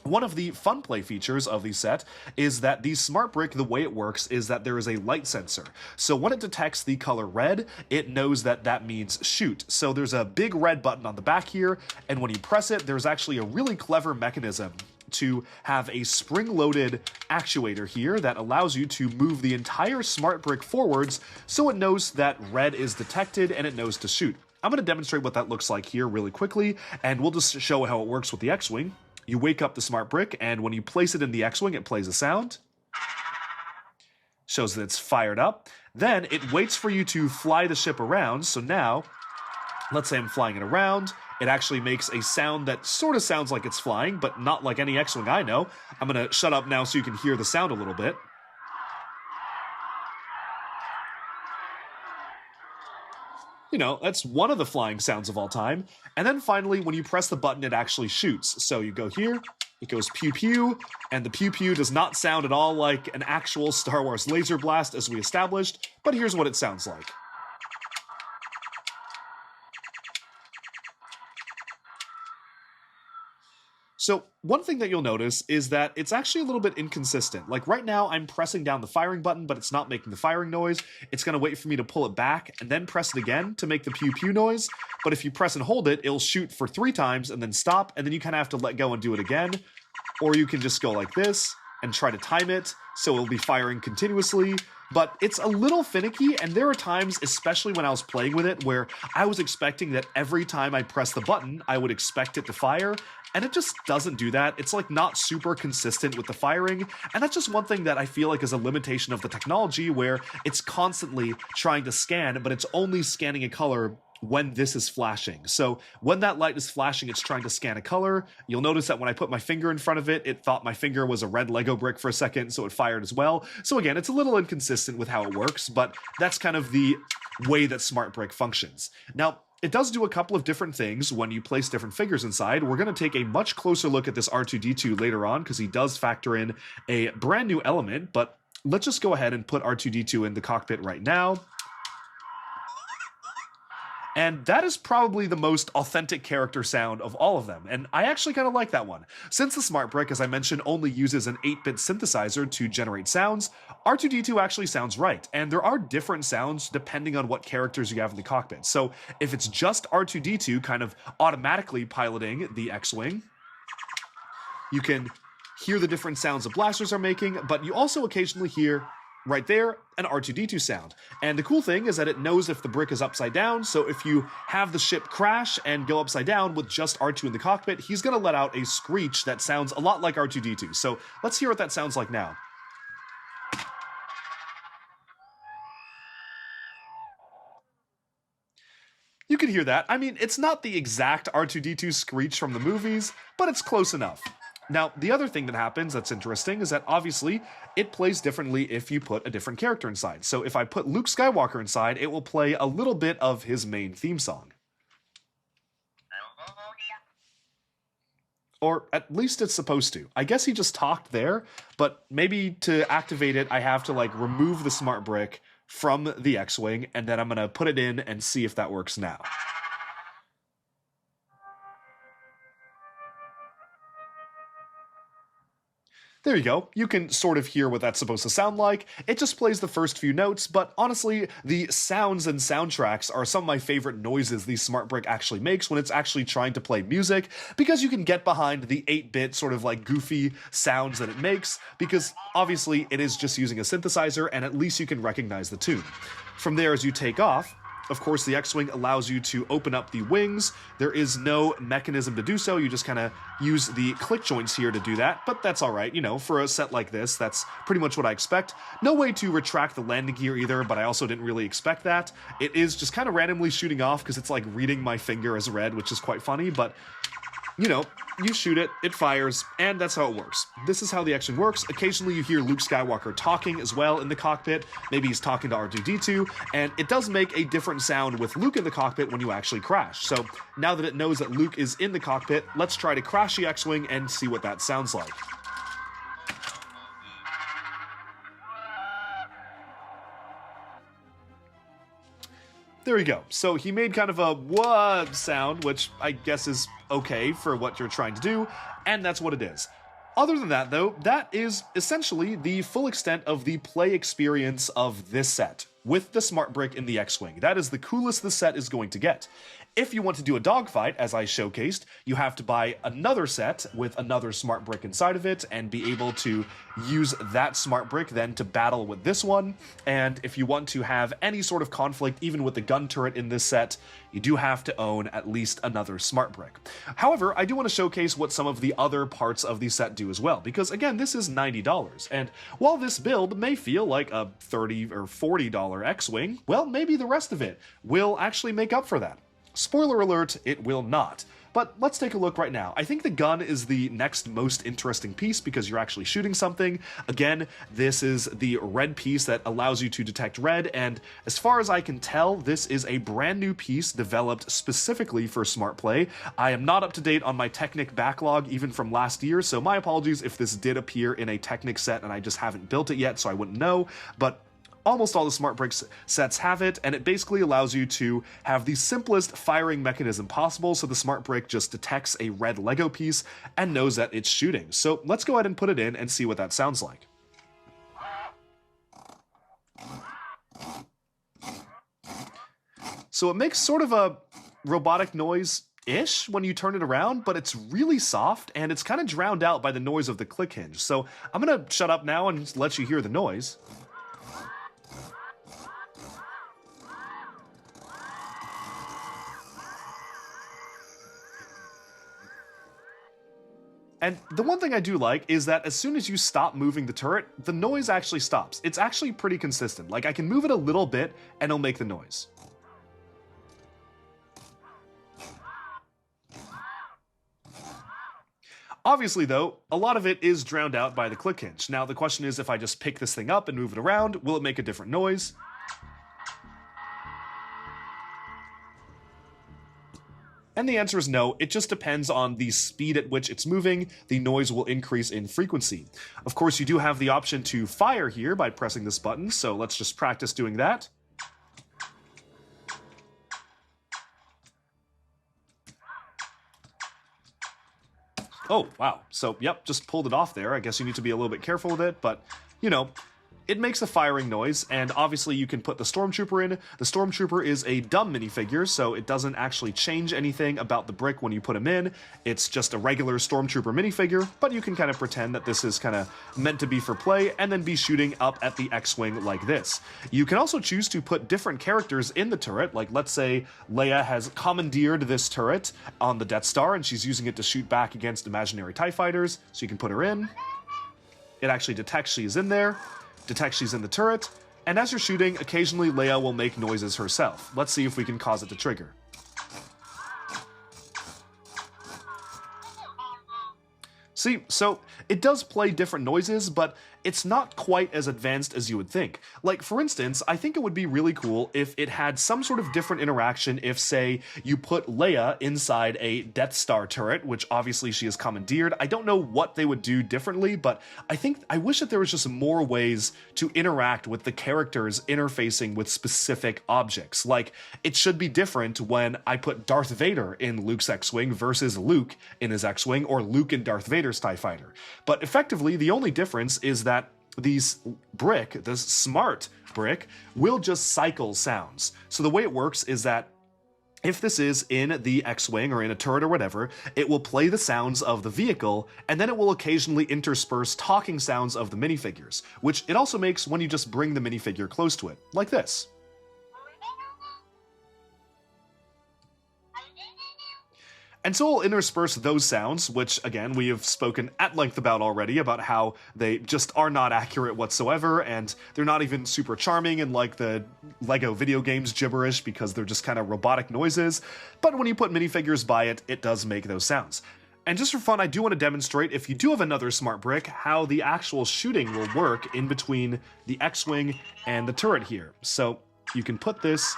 [SPEAKER 1] One of the fun play features of the set is that the smart brick, the way it works is that there is a light sensor. So when it detects the color red, it knows that that means shoot. So there's a big red button on the back here, and when you press it, there's actually a really clever mechanism to have a spring-loaded actuator here that allows you to move the entire smart brick forwards so it knows that red is detected and it knows to shoot. I'm going to demonstrate what that looks like here really quickly, and we'll just show how it works with the X-Wing. You wake up the smart brick, and when you place it in the X-Wing, it plays a sound. Shows that it's fired up. Then it waits for you to fly the ship around, so now, let's say I'm flying it around. It actually makes a sound that sort of sounds like it's flying, but not like any X-Wing I know. I'm going to shut up now so you can hear the sound a little bit. You know, that's one of the flying sounds of all time. And then finally, when you press the button, it actually shoots. So you go here, it goes pew pew, and the pew pew does not sound at all like an actual Star Wars laser blast as we established, but here's what it sounds like. So one thing that you'll notice is that it's actually a little bit inconsistent. Like right now, I'm pressing down the firing button, but it's not making the firing noise. It's going to wait for me to pull it back and then press it again to make the pew pew noise. But if you press and hold it, it'll shoot for 3 times and then stop, and then you kind of have to let go and do it again. Or you can just go like this and try to time it, so it'll be firing continuously. But it's a little finicky, and there are times, especially when I was playing with it, where I was expecting that every time I press the button, I would expect it to fire, and it just doesn't do that. It's like not super consistent with the firing, and that's just one thing that I feel like is a limitation of the technology, where it's constantly trying to scan, but it's only scanning a color
[SPEAKER 2] when this is flashing. So when that light is flashing, it's trying to scan a color. You'll notice that when I put my finger in front of it, it thought my finger was a red Lego brick for a second, so it fired as well. So again, it's a little inconsistent with how it works, but that's kind of the way that Smart Brick functions. Now, it does do a couple of different things when you place different figures inside. We're going to take a much closer look at this R2-D2 later on because he does factor in a brand new element, but let's just go ahead and put R2-D2 in the cockpit right now. And that is probably the most authentic character sound of all of them, and I actually kind of like that one. Since the Smart Brick, as I mentioned, only uses an 8-bit synthesizer to generate sounds, R2-D2 actually sounds right, and there are different sounds depending on what characters you have in the cockpit. So if it's just R2-D2 kind of automatically piloting the X-Wing, you can hear the different sounds the blasters are making, but you also occasionally hear right there, an R2-D2 sound. And the cool thing is that it knows if the brick is upside down, so if you have the ship crash and go upside down with just R2 in the cockpit, he's going to let out a screech that sounds a lot like R2-D2. So let's hear what that sounds like now. You can hear that. I mean, it's not the exact R2-D2 screech from the movies, but it's close enough. Now, the other thing that happens that's interesting is that obviously it plays differently if you put a different character inside. So if I put Luke Skywalker inside, it will play a little bit of his main theme song. Or at least it's supposed to. I guess he just talked there, but maybe to activate it, I have to like remove the Smart Brick from the X-Wing, and then I'm going to put it in and see if that works now. There you go. You can sort of hear what that's supposed to sound like. It just plays the first few notes, but honestly, the sounds and soundtracks are some of my favorite noises the Smart Brick actually makes when it's actually trying to play music, because you can get behind the 8-bit sort of like goofy sounds that it makes, because obviously it is just using a synthesizer and at least you can recognize the tune. From there, as you take off, of course, the X-Wing allows you to open up the wings. There is no mechanism to do so. You just kind of use the click joints here to do that, but that's all right. You know, for a set like this, that's pretty much what I expect. No way to retract the landing gear either, but I also didn't really expect that. It is just kind of randomly shooting off because it's like reading my finger as red, which is quite funny, but you know, you shoot it, it fires, and that's how it works. This is how the action works. Occasionally you hear Luke Skywalker talking as well in the cockpit. Maybe he's talking to R2-D2, and it does make a different sound with Luke in the cockpit when you actually crash. So now that it knows that Luke is in the cockpit, let's try to crash the X-Wing and see what that sounds like. There you go. So he made kind of a what sound, which I guess is okay for what you're trying to do, and that's what it is. Other than that, though, that is essentially the full extent of the play experience of this set, with the Smart Brick in the X-Wing. That is the coolest this set is going to get. If you want to do a dogfight, as I showcased, you have to buy another set with another Smart Brick inside of it and be able to use that Smart Brick then to battle with this one. And if you want to have any sort of conflict, even with the gun turret in this set, you do have to own at least another Smart Brick. However, I do want to showcase what some of the other parts of the set do as well, because again, this is $90, and while this build may feel like a $30 or $40 X-Wing, well, maybe the rest of it will actually make up for that. Spoiler alert, it will not. But let's take a look right now. I think the gun is the next most interesting piece because you're actually shooting something. Again, this is the red piece that allows you to detect red, and as far as I can tell, this is a brand new piece developed specifically for Smart Play. I am not up to date on my Technic backlog even from last year, so my apologies if this did appear in a Technic set and I just haven't built it yet, so I wouldn't know, but almost all the Smart Brick sets have it, and it basically allows you to have the simplest firing mechanism possible, so the Smart Brick just detects a red Lego piece and knows that it's shooting. So let's go ahead and put it in and see what that sounds like. So it makes sort of a robotic noise-ish when you turn it around, but it's really soft, and it's kind of drowned out by the noise of the click hinge. So I'm going to shut up now and just let you hear the noise. And the one thing I do like is that as soon as you stop moving the turret, the noise actually stops. It's actually pretty consistent. Like, I can move it a little bit and it'll make the noise. Obviously, though, a lot of it is drowned out by the click hinge. Now, the question is, if I just pick this thing up and move it around, will it make a different noise? And the answer is no. It just depends on the speed at which it's moving. The noise will increase in frequency. Of course, you do have the option to fire here by pressing this button, so let's just practice doing that. Oh, wow. So, yep, just pulled it off there. I guess you need to be a little bit careful with it, but, you know, it makes a firing noise, and obviously you can put the Stormtrooper in. The Stormtrooper is a dumb minifigure, so it doesn't actually change anything about the brick when you put him in. It's just a regular Stormtrooper minifigure, but you can kind of pretend that this is kind of meant to be for play, and then be shooting up at the X-Wing like this. You can also choose to put different characters in the turret, like let's say Leia has commandeered this turret on the Death Star, and she's using it to shoot back against imaginary TIE fighters, so you can put her in. It actually detects she is in there. Detects she's in the turret, and as you're shooting, occasionally Leia will make noises herself. Let's see if we can cause it to trigger. See, so it does play different noises, but it's not quite as advanced as you would think. Like, for instance, I think it would be really cool if it had some sort of different interaction if, say, you put Leia inside a Death Star turret, which obviously she has commandeered. I don't know what they would do differently, but I wish that there was just more ways to interact with the characters interfacing with specific objects. Like, it should be different when I put Darth Vader in Luke's X-Wing versus Luke in his X-Wing, or Luke in Darth Vader's TIE Fighter. But effectively, the only difference is that this smart brick, will just cycle sounds. So the way it works is that if this is in the X-Wing or in a turret or whatever, it will play the sounds of the vehicle, and then it will occasionally intersperse talking sounds of the minifigures, which it also makes when you just bring the minifigure close to it, like this. And so we'll intersperse those sounds, which, again, we have spoken at length about how they just are not accurate whatsoever, and they're not even super charming and like the Lego video games gibberish because they're just kind of robotic noises. But when you put minifigures by it, it does make those sounds. And just for fun, I do want to demonstrate, if you do have another smart brick, how the actual shooting will work in between the X-Wing and the turret here. So you can put this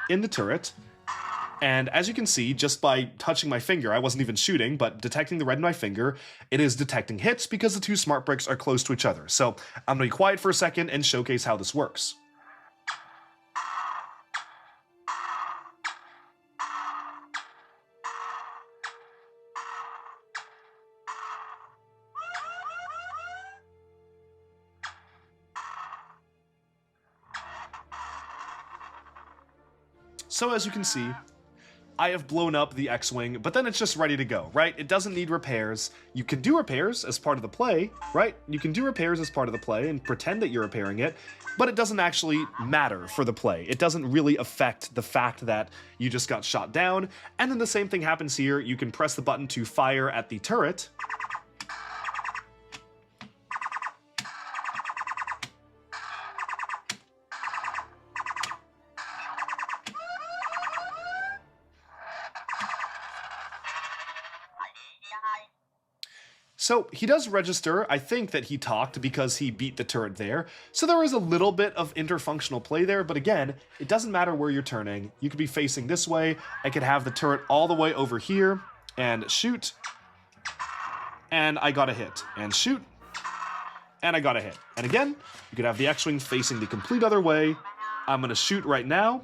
[SPEAKER 2] in the turret, and as you can see, just by touching my finger, I wasn't even shooting, but detecting the red in my finger, it is detecting hits because the two smart bricks are close to each other. So I'm going to be quiet for a second and showcase how this works. So as you can see, I have blown up the X-Wing, but then it's just ready to go, right? It doesn't need repairs. You can do repairs as part of the play, right? You can do repairs as part of the play and pretend that you're repairing it, but it doesn't actually matter for the play. It doesn't really affect the fact that you just got shot down. And then the same thing happens here. You can press the button to fire at the turret. So he does register, I think, that he talked because he beat the turret there. So there is a little bit of interfunctional play there, but again, it doesn't matter where you're turning. You could be facing this way. I could have the turret all the way over here and shoot. And I got a hit. And shoot. And I got a hit. And again, you could have the X-Wing facing the complete other way. I'm going to shoot right now.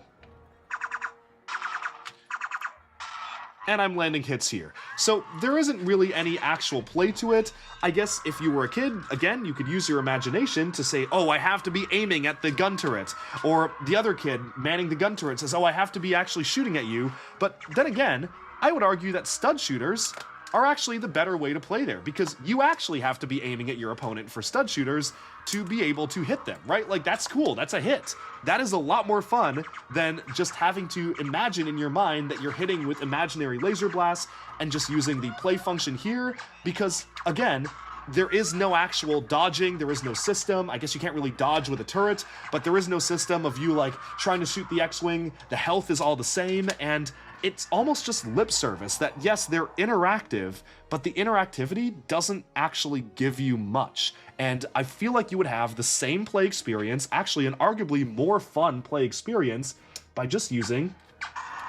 [SPEAKER 2] And I'm landing hits here. So there isn't really any actual play to it. I guess if you were a kid, again, you could use your imagination to say, oh, I have to be aiming at the gun turret. Or the other kid manning the gun turret says, oh, I have to be actually shooting at you. But then again, I would argue that stud shooters are actually the better way to play there, because you actually have to be aiming at your opponent for stud shooters to be able to hit them, right? Like, that's cool, that's a hit. That is a lot more fun than just having to imagine in your mind that you're hitting with imaginary laser blasts and just using the play function here, because, again, there is no actual dodging, there is no system. I guess you can't really dodge with a turret, but there is no system of you like trying to shoot the X-Wing. The health is all the same, and it's almost just lip service that yes, they're interactive, but the interactivity doesn't actually give you much. And I feel like you would have the same play experience, actually an arguably more fun play experience, by just using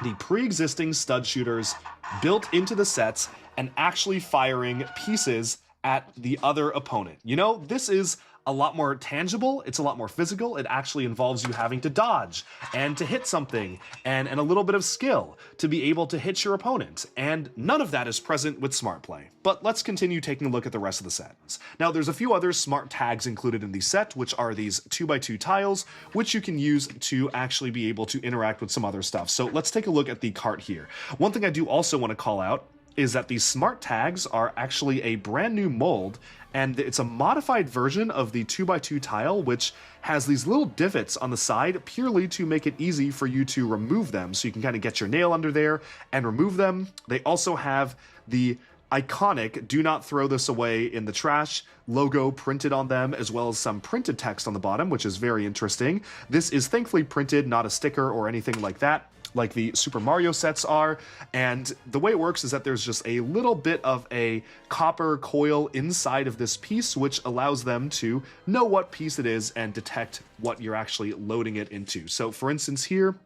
[SPEAKER 2] the pre-existing stud shooters built into the sets and actually firing pieces at the other opponent. You know, this is a lot more tangible, it's a lot more physical, it actually involves you having to dodge and to hit something and a little bit of skill to be able to hit your opponent, and none of that is present with Smart Play. But let's continue taking a look at the rest of the sets. Now there's a few other smart tags included in the set, which are these 2x2 tiles, which you can use to actually be able to interact with some other stuff. So let's take a look at the cart here. One thing I do also want to call out is that these smart tags are actually a brand new mold, and it's a modified version of the 2x2 tile, which has these little divots on the side purely to make it easy for you to remove them, so you can kind of get your nail under there and remove them. They also have the iconic "do not throw this away in the trash" logo printed on them, as well as some printed text on the bottom, which is very interesting. This is thankfully printed, not a sticker or anything like that, like the Super Mario sets are, and the way it works is that there's just a little bit of a copper coil inside of this piece, which allows them to know what piece it is and detect what you're actually loading it into. So for instance here,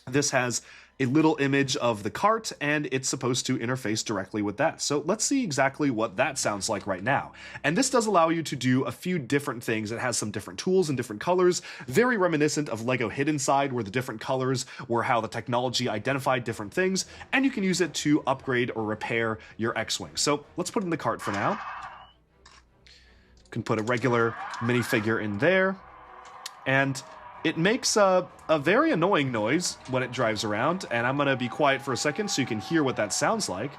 [SPEAKER 2] this has a little image of the cart, and it's supposed to interface directly with that. So let's see exactly what that sounds like right now. And this does allow you to do a few different things. It has some different tools and different colors, very reminiscent of Lego Hid Inside, where the different colors were how the technology identified different things, and you can use it to upgrade or repair your X-Wing. So let's put it in the cart for now. You can put a regular minifigure in there, and it makes a very annoying noise when it drives around, and I'm going to be quiet for a second so you can hear what that sounds like.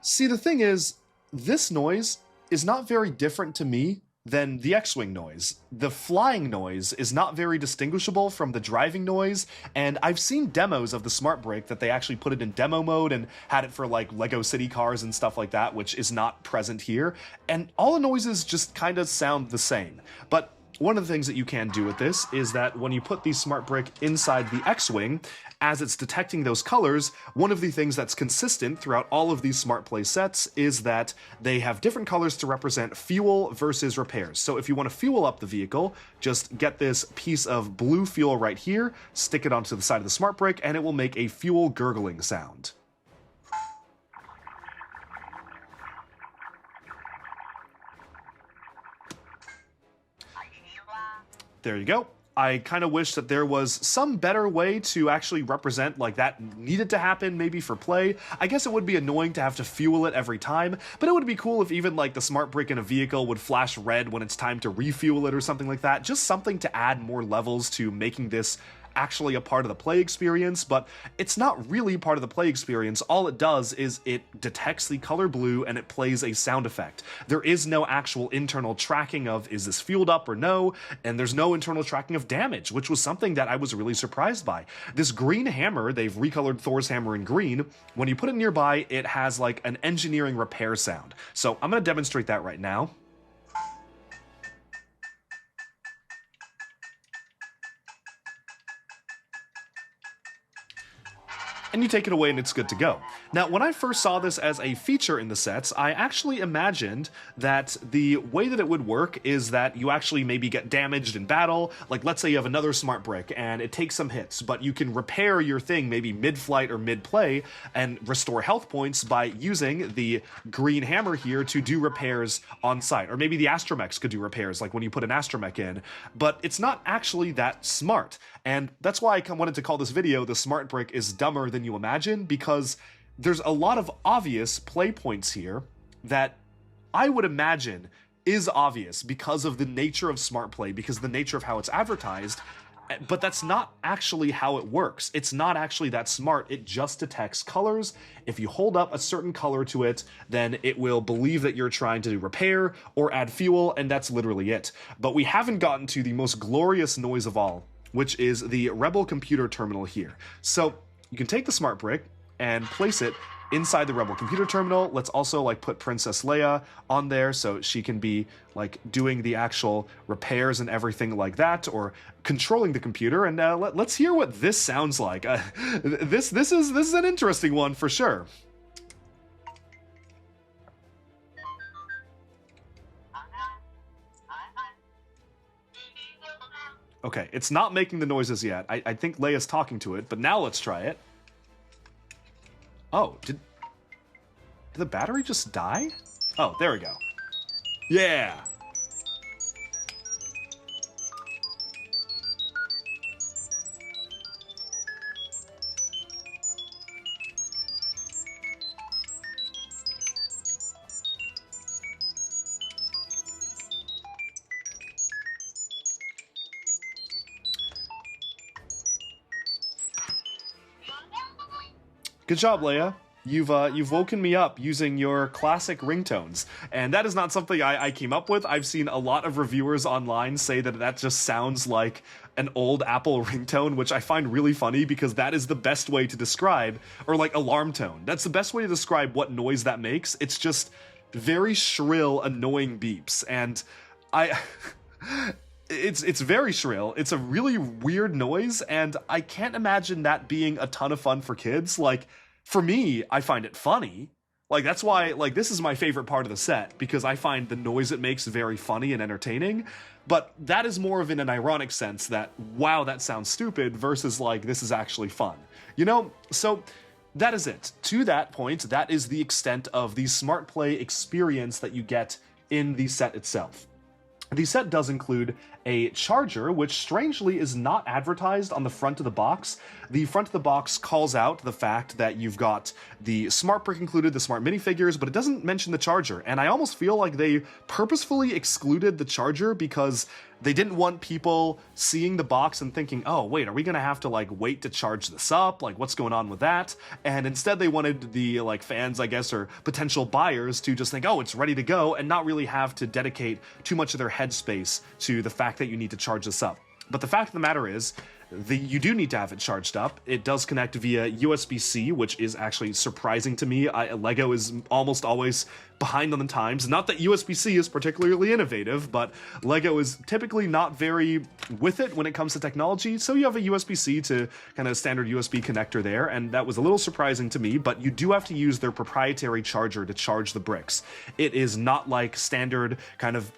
[SPEAKER 2] See, the thing is, this noise is not very different to me than the X-Wing noise. The flying noise is not very distinguishable from the driving noise, and I've seen demos of the Smart Brick that they actually put it in demo mode and had it for like Lego City cars and stuff like that, which is not present here, and all the noises just kind of sound the same. But one of the things that you can do with this is that when you put the Smart Brick inside the X-Wing, as it's detecting those colors, one of the things that's consistent throughout all of these Smart Play sets is that they have different colors to represent fuel versus repairs. So if you want to fuel up the vehicle, just get this piece of blue fuel right here, stick it onto the side of the Smart Brick, and it will make a fuel gurgling sound. There you go. I kind of wish that there was some better way to actually represent like that needed to happen maybe for play. I guess it would be annoying to have to fuel it every time, but it would be cool if even like the Smart Brick in a vehicle would flash red when it's time to refuel it or something like that. Just something to add more levels to making this actually a part of the play experience, but it's not really part of the play experience. All it does is it detects the color blue and it plays a sound effect. There is no actual internal tracking of is this fueled up or no, and there's no internal tracking of damage, which was something that I was really surprised by. This green hammer, they've recolored Thor's hammer in green. When you put it nearby, it has like an engineering repair sound. So I'm going to demonstrate that right now. And you take it away and it's good to go. Now, when I first saw this as a feature in the sets, I actually imagined that the way that it would work is that you actually maybe get damaged in battle. Like, let's say you have another Smart Brick and it takes some hits, but you can repair your thing maybe mid-flight or mid-play and restore health points by using the green hammer here to do repairs on site. Or maybe the astromechs could do repairs, like when you put an astromech in. But it's not actually that smart. And that's why I wanted to call this video "The Smart Brick is Dumber Than You Imagine," because there's a lot of obvious play points here that I would imagine is obvious because of the nature of Smart Play, because the nature of how it's advertised. But that's not actually how it works. It's not actually that smart. It just detects colors. If you hold up a certain color to it, then it will believe that you're trying to repair or add fuel, and that's literally it. But we haven't gotten to the most glorious noise of all, which is the Rebel computer terminal here. So you can take the smart brick and place it inside the Rebel computer terminal. Let's also like put Princess Leia on there so she can be like doing the actual repairs and everything like that, or controlling the computer. And let's hear what this sounds like. This is an interesting one for sure. Okay, it's not making the noises yet. I think Leia's talking to it, but now let's try it. Oh, did the battery just die? Oh, there we go. Yeah! Good job, Leia. You've woken me up using your classic ringtones, and that is not something I came up with. I've seen a lot of reviewers online say that just sounds like an old Apple ringtone, which I find really funny because that is the best way to describe, or like alarm tone. That's the best way to describe what noise that makes. It's just very shrill, annoying beeps, and It's very shrill. It's a really weird noise, and I can't imagine that being a ton of fun for kids. Like, for me, I find it funny. Like, that's why, like, this is my favorite part of the set, because I find the noise it makes very funny and entertaining. But that is more of in an ironic sense that, wow, that sounds stupid, versus, like, this is actually fun. You know? So that is it. To that point, that is the extent of the Smart Play experience that you get in the set itself. The set does include a charger, which strangely is not advertised on the front of the box. The front of the box calls out the fact that you've got the smart brick included, the smart minifigures, but it doesn't mention the charger. And I almost feel like they purposefully excluded the charger because they didn't want people seeing the box and thinking, oh, wait, are we gonna have to like wait to charge this up? Like, what's going on with that? And instead they wanted the like fans, I guess, or potential buyers to just think, oh, it's ready to go, and not really have to dedicate too much of their headspace to the fact that you need to charge this up. But the fact of the matter is, you do need to have it charged up. It does connect via USB-C, which is actually surprising to me. Lego is almost always behind on the times. Not that USB-C is particularly innovative, but Lego is typically not very with it when it comes to technology. So you have a USB-C to kind of standard USB connector there, and that was a little surprising to me, but you do have to use their proprietary charger to charge the bricks. It is not like standard kind of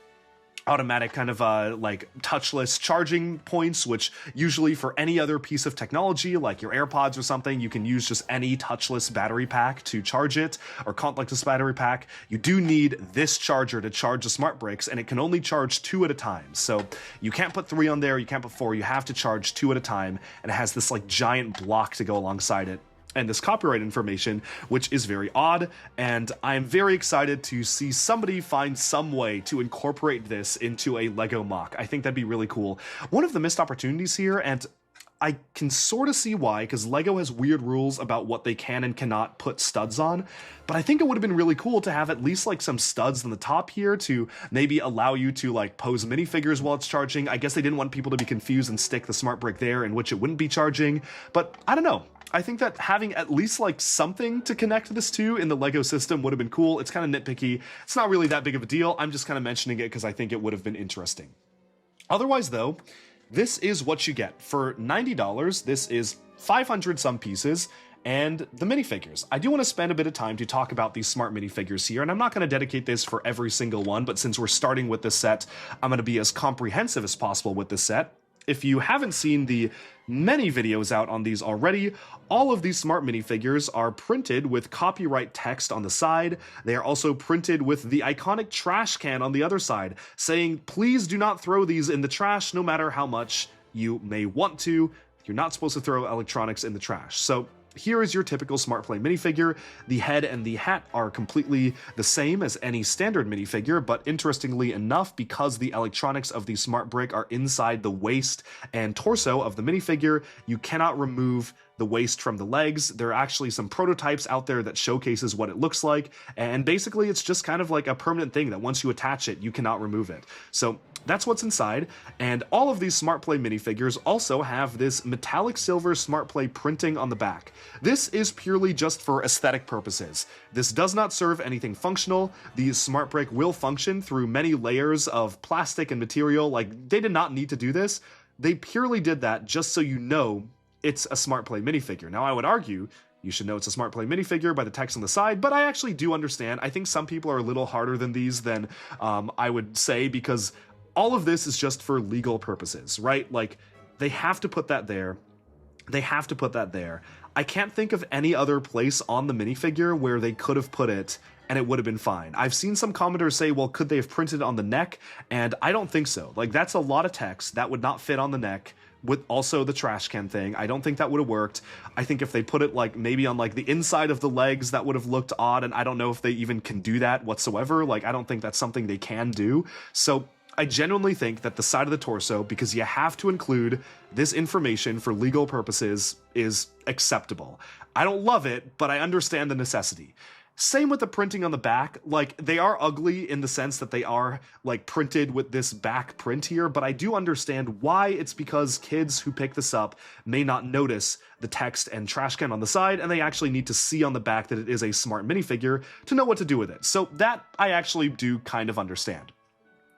[SPEAKER 2] automatic kind of like touchless charging points, which usually for any other piece of technology like your AirPods or something, you can use just any touchless battery pack to charge it, or contactless battery pack. You do need this charger to charge the smart bricks, and it can only charge 2 at a time. So you can't put 3 on there, you can't put 4, you have to charge 2 at a time, and it has this like giant block to go alongside it, and this copyright information, which is very odd, and I'm very excited to see somebody find some way to incorporate this into a Lego MOC. I think that'd be really cool. One of the missed opportunities here, and I can sort of see why, because Lego has weird rules about what they can and cannot put studs on, but I think it would have been really cool to have at least like some studs on the top here to maybe allow you to like pose minifigures while it's charging. I guess they didn't want people to be confused and stick the smart brick there in which it wouldn't be charging, but I don't know. I think that having at least like something to connect this to in the Lego system would have been cool. It's kind of nitpicky. It's not really that big of a deal. I'm just kind of mentioning it because I think it would have been interesting. Otherwise though, this is what you get. For $90, this is 500 some pieces and the minifigures. I do want to spend a bit of time to talk about these smart minifigures here, and I'm not going to dedicate this for every single one, but since we're starting with this set, I'm going to be as comprehensive as possible with this set. If you haven't seen the many videos out on these already, all of these smart minifigures are printed with copyright text on the side. They are also printed with the iconic trash can on the other side, saying, please do not throw these in the trash no matter how much you may want to. You're not supposed to throw electronics in the trash. So here is your typical Smart Play minifigure. The head and the hat are completely the same as any standard minifigure, but interestingly enough, because the electronics of the Smart Brick are inside the waist and torso of the minifigure, you cannot remove the waist from the legs. There are actually some prototypes out there that showcases what it looks like, and basically it's just kind of like a permanent thing that once you attach it, you cannot remove it. So that's what's inside, and all of these Smart Play minifigures also have this metallic silver Smart Play printing on the back. This is purely just for aesthetic purposes. This does not serve anything functional. The Smart Brick will function through many layers of plastic and material. Like, they did not need to do this. They purely did that just so you know it's a Smart Play minifigure. Now, I would argue you should know it's a Smart Play minifigure by the text on the side, but I actually do understand. I think some people are a little harder than these than I would say, because all of this is just for legal purposes, right? Like, they have to put that there. They have to put that there. I can't think of any other place on the minifigure where they could have put it and it would have been fine. I've seen some commenters say, well, could they have printed it on the neck? And I don't think so. Like, that's a lot of text that would not fit on the neck, with also the trash can thing. I don't think that would have worked. I think if they put it like maybe on like the inside of the legs, that would have looked odd, and I don't know if they even can do that whatsoever. Like, I don't think that's something they can do. So I genuinely think that the side of the torso, because you have to include this information for legal purposes, is acceptable. I don't love it, but I understand the necessity. Same with the printing on the back. Like, they are ugly in the sense that they are like printed with this back print here, but I do understand why. It's because kids who pick this up may not notice the text and trash can on the side, and they actually need to see on the back that it is a smart minifigure to know what to do with it. So that I actually do kind of understand.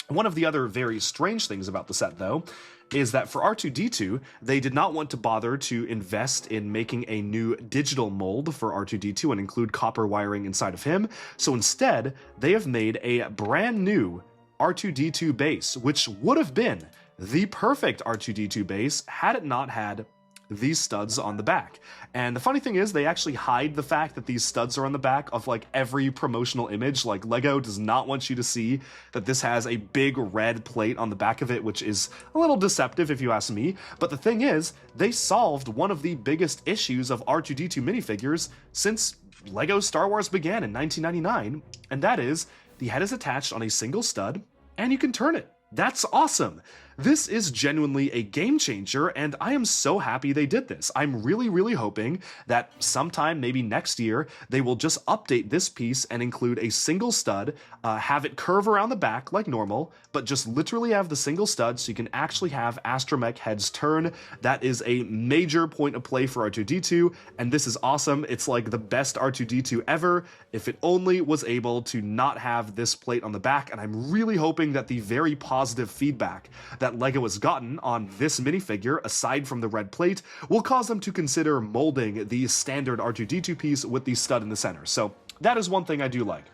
[SPEAKER 2] One of the other very strange things about the set, though, is that for R2-D2, they did not want to bother to invest in making a new digital mold for R2-D2 and include copper wiring inside of him. So instead, they have made a brand new R2-D2 base, which would have been the perfect R2-D2 base had it not had these studs on the back. And the funny thing is, they actually hide the fact that these studs are on the back of like every promotional image. Like, Lego does not want you to see that this has a big red plate on the back of it, which is a little deceptive if you ask me. But the thing is, they solved one of the biggest issues of R2-D2 minifigures since Lego Star Wars began in 1999, and that is the head is attached on a single stud and you can turn it. That's awesome. This is genuinely a game changer, and I am so happy they did this. I'm really, really hoping that sometime, maybe next year, they will just update this piece and include a single stud, have it curve around the back like normal, but just literally have the single stud so you can actually have astromech heads turn. That is a major point of play for R2-D2, and this is awesome. It's like the best R2-D2 ever, if it only was able to not have this plate on the back, and I'm really hoping that the very positive feedback that Lego has gotten on this minifigure, aside from the red plate, will cause them to consider molding the standard R2-D2 piece with the stud in the center. So that is one thing I do like.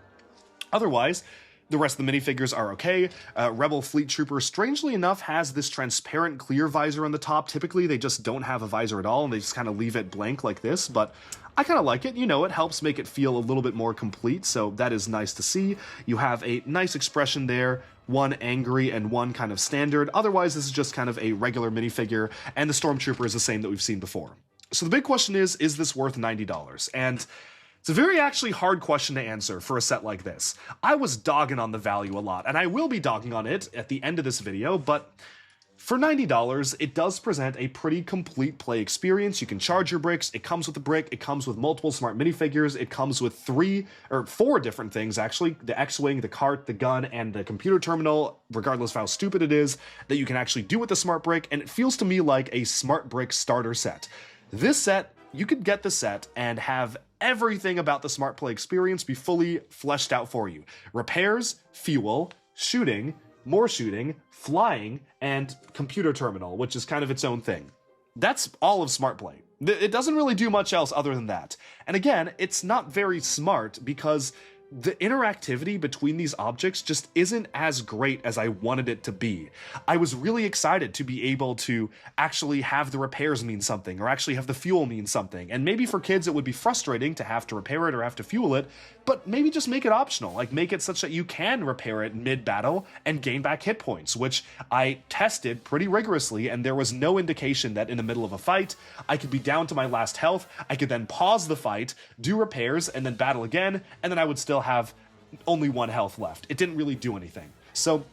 [SPEAKER 2] Otherwise, the rest of the minifigures are okay. Rebel Fleet Trooper, strangely enough, has this transparent clear visor on the top. Typically, they just don't have a visor at all, and they just kind of leave it blank like this, but I kind of like it. You know, it helps make it feel a little bit more complete, so that is nice to see. You have a nice expression there, one angry and one kind of standard. Otherwise, this is just kind of a regular minifigure, and the Stormtrooper is the same that we've seen before. So the big question is this worth $90? And it's a very actually hard question to answer for a set like this. I was dogging on the value a lot, and I will be dogging on it at the end of this video, but for $90, it does present a pretty complete play experience. You can charge your bricks, it comes with a brick, it comes with multiple smart minifigures, it comes with 4 different things actually, the X-Wing, the cart, the gun, and the computer terminal, regardless of how stupid it is, that you can actually do with the smart brick, and it feels to me like a smart brick starter set. This set, you could get the set and have everything about the smart play experience be fully fleshed out for you. Repairs, fuel, shooting, more shooting, flying, and computer terminal, which is kind of its own thing. That's all of Smart Play. It doesn't really do much else other than that. And again, it's not very smart because the interactivity between these objects just isn't as great as I wanted it to be. I was really excited to be able to actually have the repairs mean something, or actually have the fuel mean something. And maybe for kids it would be frustrating to have to repair it or have to fuel it, but maybe just make it optional. Like, make it such that you can repair it mid-battle and gain back hit points, which I tested pretty rigorously, and there was no indication that in the middle of a fight I could be down to my last health, I could then pause the fight, do repairs, and then battle again, and then I would still have only 1 health left. It didn't really do anything. So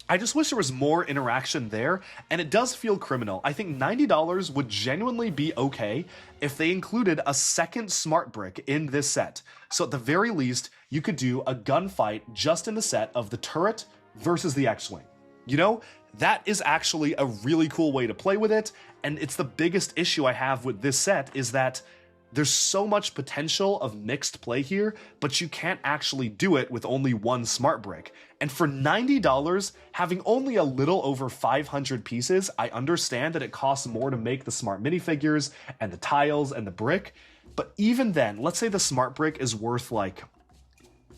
[SPEAKER 2] I just wish there was more interaction there, and it does feel criminal. I think $90 would genuinely be okay if they included a second smart brick in this set. So at the very least, you could do a gunfight just in the set of the turret versus the X-Wing. You know, that is actually a really cool way to play with it, and it's the biggest issue I have with this set, is that there's so much potential of mixed play here, but you can't actually do it with only 1 smart brick. And for $90, having only a little over 500 pieces, I understand that it costs more to make the smart minifigures and the tiles and the brick, but even then, let's say the smart brick is worth like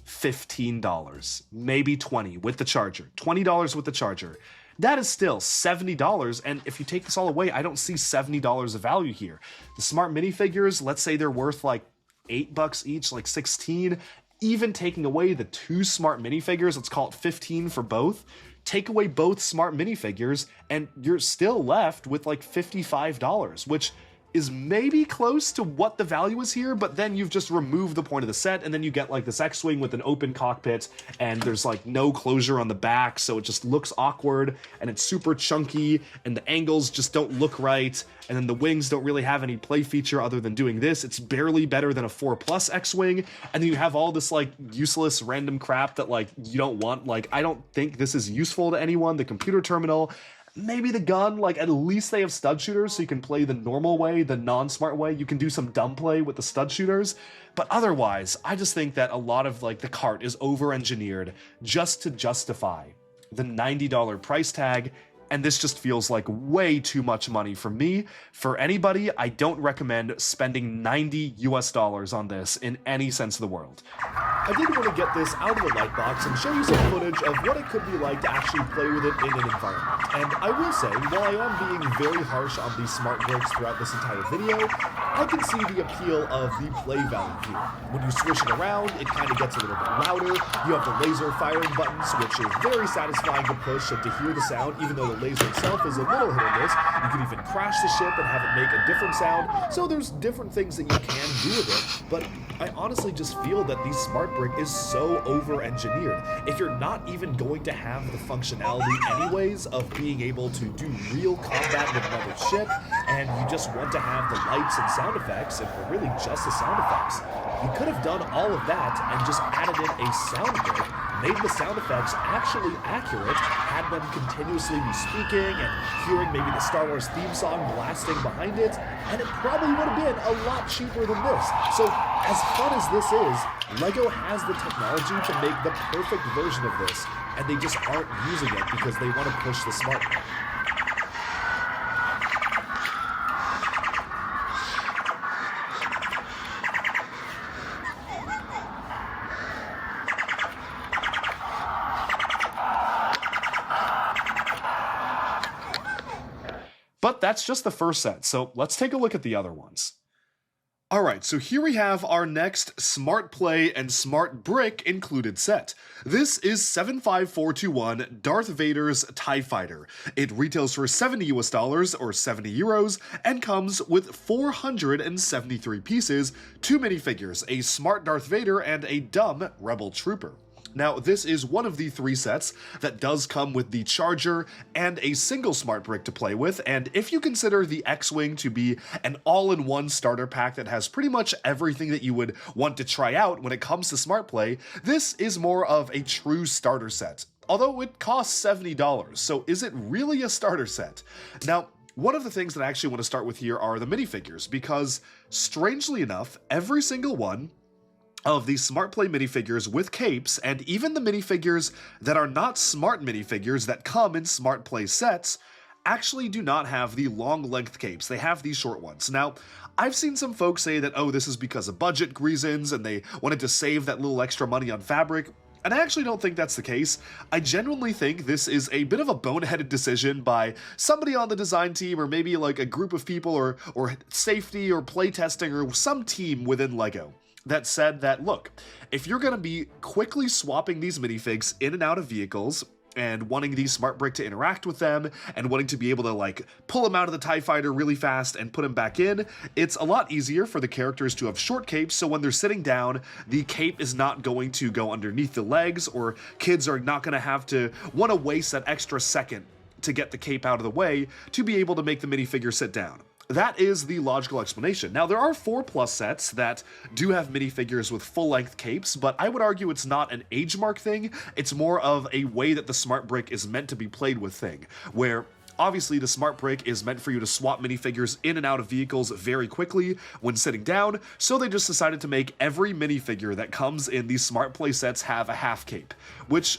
[SPEAKER 2] $15, maybe $20 with the charger, $20 with the charger. That is still $70, and if you take this all away, I don't see $70 of value here. The smart minifigures, let's say they're worth like $8 each, like 16. Even taking away the 2 smart minifigures, let's call it 15 for both. Take away both smart minifigures, and you're still left with like $55, which is maybe close to what the value is here, but then you've just removed the point of the set, and then you get like this X-Wing with an open cockpit, and there's like no closure on the back, so it just looks awkward, and it's super chunky, and the angles just don't look right, and then the wings don't really have any play feature other than doing this. It's barely better than a 4+ X-Wing, and then you have all this like useless random crap that like you don't want. Like, I don't think this is useful to anyone. The computer terminal, maybe the gun, like at least they have stud shooters so you can play the normal way, the non-smart way. You can do some dumb play with the stud shooters, but otherwise, I just think that a lot of like the cart is over-engineered just to justify the $90 price tag, and this just feels like way too much money for me. For anybody, I don't recommend spending $90 on this in any sense of the world.
[SPEAKER 1] I did want to get this out of the light box and show you some footage of what it could be like to actually play with it in an environment. And I will say, while I am being very harsh on these smart bricks throughout this entire video, I can see the appeal of the play value here. When you swish it around, it kind of gets a little bit louder. You have the laser firing buttons, which is very satisfying to push and to hear the sound, even though the laser itself is a little hit or miss. You can even crash the ship and have it make a different sound. So there's different things that you can do with it, but I honestly just feel that the smart brick is so over-engineered. If you're not even going to have the functionality anyways of being able to do real combat with another ship, and you just want to have the lights and sound effects, and really just the sound effects, you could have done all of that and just added in a sound brick, made the sound effects actually accurate, had them continuously be speaking and hearing maybe the Star Wars theme song blasting behind it, and it probably would have been a lot cheaper than this. So as fun as this is, LEGO has the technology to make the perfect version of this, and they just aren't using it because they want to push the smart brick.
[SPEAKER 2] But that's just the first set, so let's take a look at the other ones. Alright, so here we have our next Smart Play and Smart Brick included set. This is 75421 Darth Vader's TIE Fighter. It retails for $70 or 70 euros and comes with 473 pieces, 2 minifigures, a smart Darth Vader and a dumb Rebel Trooper. Now, this is one of the 3 sets that does come with the charger and a single smart brick to play with, and if you consider the X-Wing to be an all-in-one starter pack that has pretty much everything that you would want to try out when it comes to smart play, this is more of a true starter set. Although it costs $70, so is it really a starter set? Now, one of the things that I actually want to start with here are the minifigures, because strangely enough, every single one of these Smart Play minifigures with capes, and even the minifigures that are not smart minifigures that come in Smart Play sets, actually do not have the long length capes. They have these short ones. Now, I've seen some folks say that, oh, this is because of budget reasons and they wanted to save that little extra money on fabric. And I actually don't think that's the case. I genuinely think this is a bit of a boneheaded decision by somebody on the design team, or maybe like a group of people, or safety or playtesting or some team within LEGO that said that, look, if you're going to be quickly swapping these minifigs in and out of vehicles, and wanting the smart brick to interact with them, and wanting to be able to like pull them out of the TIE fighter really fast and put them back in, it's a lot easier for the characters to have short capes, so when they're sitting down, the cape is not going to go underneath the legs, or kids are not going to have to want to waste that extra second to get the cape out of the way to be able to make the minifigure sit down. That is the logical explanation. Now, there are 4+ sets that do have minifigures with full-length capes, but I would argue it's not an age mark thing. It's more of a way that the smart brick is meant to be played with thing, where obviously the smart brick is meant for you to swap minifigures in and out of vehicles very quickly when sitting down, so they just decided to make every minifigure that comes in these smart play sets have a half cape, which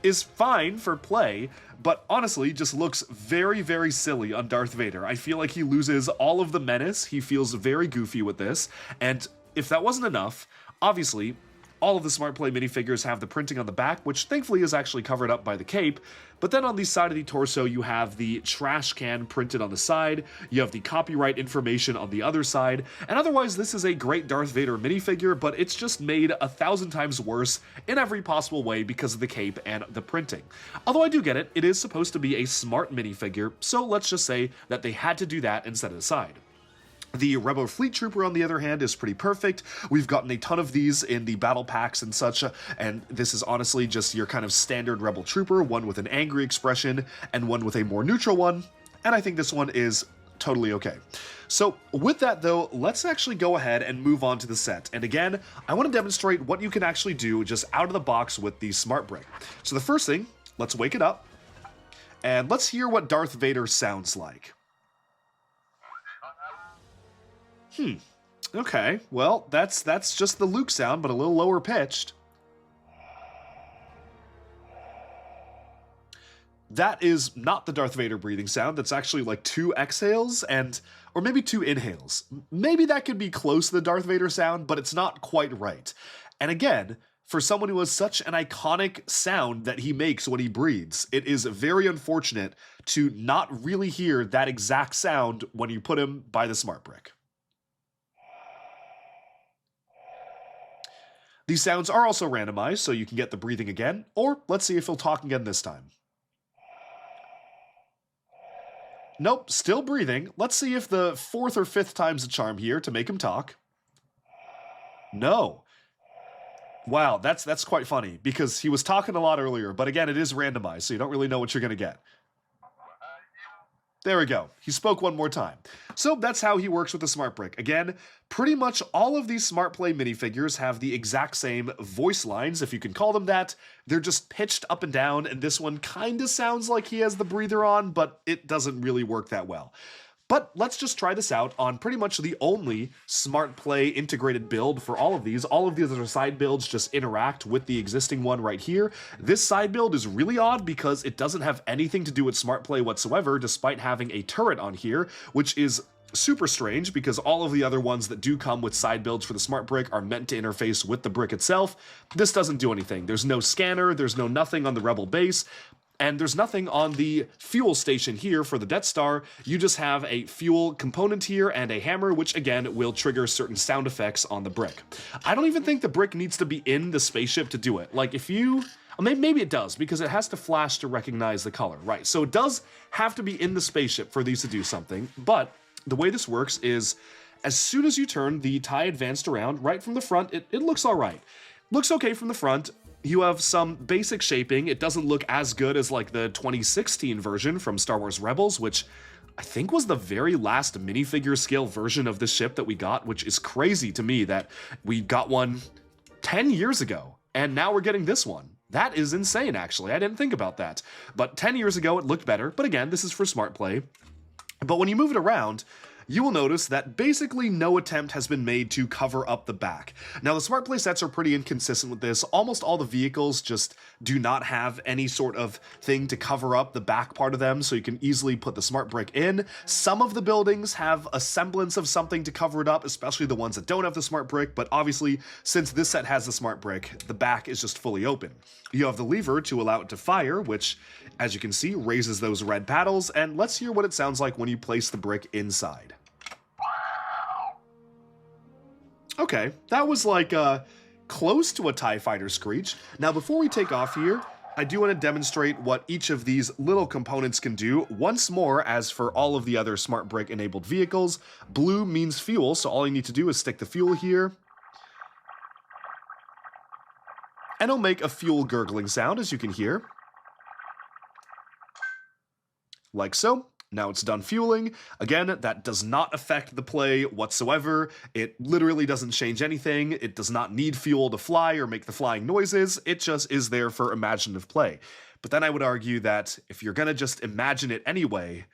[SPEAKER 2] is fine for play, but honestly just looks very, very silly on Darth Vader. I feel like he loses all of the menace. He feels very goofy with this, and if that wasn't enough, obviously all of the Smart Play minifigures have the printing on the back, which thankfully is actually covered up by the cape, but then on the side of the torso you have the trash can printed on the side, you have the copyright information on the other side, and otherwise this is a great Darth Vader minifigure, but it's just made 1,000 times worse in every possible way because of the cape and the printing. Although I do get it, it is supposed to be a smart minifigure, so let's just say that they had to do that and set it aside. The Rebel Fleet Trooper, on the other hand, is pretty perfect. We've gotten a ton of these in the battle packs and such, and this is honestly just your kind of standard Rebel Trooper, one with an angry expression and one with a more neutral one, and I think this one is totally okay. So with that though, let's actually go ahead and move on to the set. And again, I want to demonstrate what you can actually do just out of the box with the Smart Brick. So the first thing, let's wake it up, and let's hear what Darth Vader sounds like. Okay, well, that's just the Luke sound, but a little lower pitched. That is not the Darth Vader breathing sound. That's actually like 2 exhales or maybe 2 inhales. Maybe that could be close to the Darth Vader sound, but it's not quite right. And again, for someone who has such an iconic sound that he makes when he breathes, it is very unfortunate to not really hear that exact sound when you put him by the Smart Brick. These sounds are also randomized, so you can get the breathing again, or let's see if he'll talk again this time. Nope, still breathing. Let's see if the 4th or 5th time's a charm here to make him talk. No. Wow, that's quite funny, because he was talking a lot earlier, but again, it is randomized, so you don't really know what you're going to get. There we go. He spoke one more time. So that's how he works with the Smart Brick. Again, pretty much all of these Smart Play minifigures have the exact same voice lines, if you can call them that. They're just pitched up and down, and this one kind of sounds like he has the breather on, but it doesn't really work that well. But let's just try this out on pretty much the only Smart Play integrated build for all of these. All of the other side builds just interact with the existing one right here. This side build is really odd because it doesn't have anything to do with Smart Play whatsoever, despite having a turret on here, which is super strange because all of the other ones that do come with side builds for the Smart Brick are meant to interface with the brick itself. This doesn't do anything. There's no scanner, there's no nothing on the Rebel base, and there's nothing on the fuel station here for the Death Star. You just have a fuel component here and a hammer, which again will trigger certain sound effects on the brick. I don't even think the brick needs to be in the spaceship to do it. Like if you, maybe it does because it has to flash to recognize the color, right? So it does have to be in the spaceship for these to do something, but the way this works is as soon as you turn the TIE Advanced around, right from the front, it looks all right. Looks okay from the front. You have some basic shaping. It doesn't look as good as like the 2016 version from Star Wars Rebels, which I think was the very last minifigure scale version of the ship that we got, which is crazy to me that we got one 10 years ago, and now we're getting this one. That is insane, actually. I didn't think about that. But 10 years ago, it looked better. But again, this is for Smart Play. But when you move it around, you will notice that basically no attempt has been made to cover up the back. Now, the Smart Play sets are pretty inconsistent with this. Almost all the vehicles just do not have any sort of thing to cover up the back part of them, so you can easily put the Smart Brick in. Some of the buildings have a semblance of something to cover it up, especially the ones that don't have the Smart Brick, but obviously, since this set has the Smart Brick, the back is just fully open. You have the lever to allow it to fire, which, as you can see, raises those red paddles, and let's hear what it sounds like when you place the brick inside. Okay, that was like close to a TIE Fighter screech. Now, before we take off here, I do want to demonstrate what each of these little components can do once more. As for all of the other Smart Brick enabled vehicles, blue means fuel, so all you need to do is stick the fuel here. And it'll make a fuel gurgling sound, as you can hear. Like so. Now it's done fueling. Again, that does not affect the play whatsoever. It literally doesn't change anything. It does not need fuel to fly or make the flying noises. It just is there for imaginative play. But then I would argue that if you're gonna just imagine it anyway,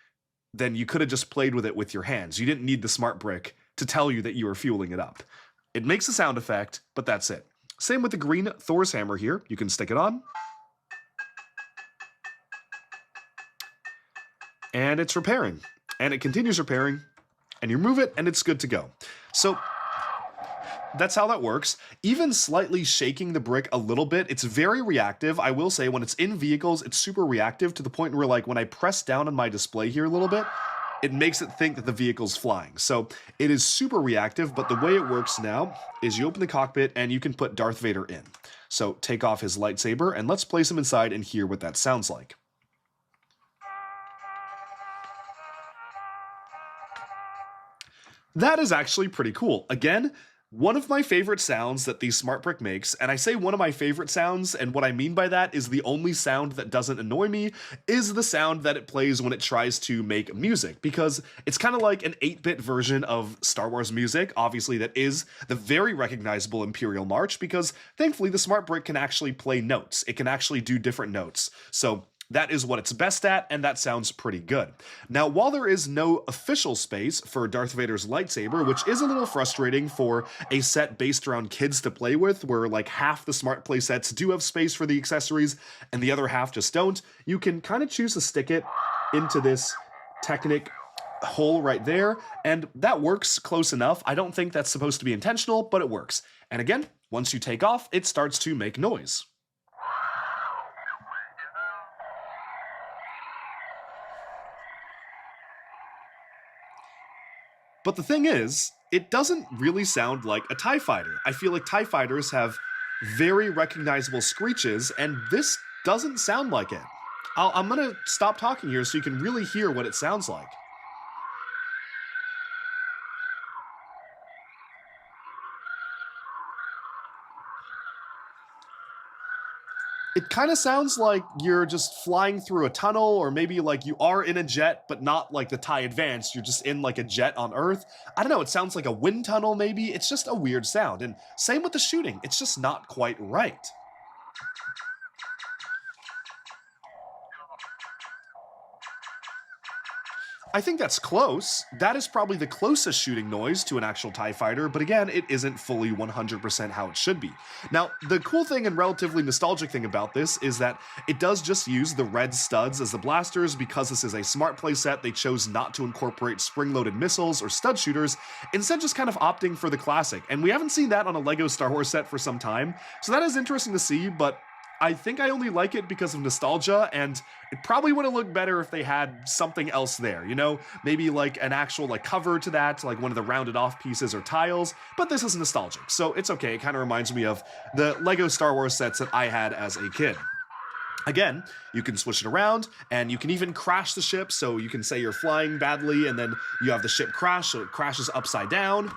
[SPEAKER 2] then you could have just played with it with your hands. You didn't need the Smart Brick to tell you that you were fueling it up. It makes a sound effect, but that's it. Same with the green Thor's hammer here. You can stick it on. And it's repairing, and it continues repairing, and you remove it, and it's good to go. So that's how that works. Even slightly shaking the brick a little bit, it's very reactive. I will say, when it's in vehicles, it's super reactive to the point where, like, when I press down on my display here a little bit, it makes it think that the vehicle's flying. So it is super reactive, but the way it works now is you open the cockpit, and you can put Darth Vader in. So take off his lightsaber, and let's place him inside and hear what that sounds like. That is actually pretty cool. Again, one of my favorite sounds that the Smart Brick makes, and I say one of my favorite sounds, and what I mean by that is the only sound that doesn't annoy me, is the sound that it plays when it tries to make music, because it's kind of like an 8-bit version of Star Wars music, obviously that is the very recognizable Imperial March, because thankfully the Smart Brick can actually play notes. It can actually do different notes. So that is what it's best at, and that sounds pretty good. Now, while there is no official space for Darth Vader's lightsaber, which is a little frustrating for a set based around kids to play with, where like half the Smart Play sets do have space for the accessories, and the other half just don't, you can kind of choose to stick it into this Technic hole right there, and that works close enough. I don't think that's supposed to be intentional, but it works. And again, once you take off, it starts to make noise. But the thing is, it doesn't really sound like a TIE Fighter. I feel like TIE Fighters have very recognizable screeches, and this doesn't sound like it. I'm gonna stop talking here so you can really hear what it sounds like. It kind of sounds like you're just flying through a tunnel, or maybe like you are in a jet, but not like the TIE Advanced. You're just in like a jet on Earth. I don't know, it sounds like a wind tunnel maybe. It's just a weird sound. And same with the shooting. It's just not quite right. I think that's close. That is probably the closest shooting noise to an actual TIE Fighter, but again, it isn't fully 100% how it should be. Now, the cool thing and relatively nostalgic thing about this is that it does just use the red studs as the blasters. Because this is a Smart Play set, they chose not to incorporate spring-loaded missiles or stud shooters, instead just kind of opting for the classic. And we haven't seen that on a LEGO Star Wars set for some time, so that is interesting to see, but I think I only like it because of nostalgia, and it probably would have looked better if they had something else there, you know? Maybe like an actual like cover to that, like one of the rounded off pieces or tiles, but this is nostalgic, so it's okay. It kind of reminds me of the LEGO Star Wars sets that I had as a kid. Again, you can switch it around, and you can even crash the ship, so you can say you're flying badly, and then you have the ship crash, so it crashes upside down.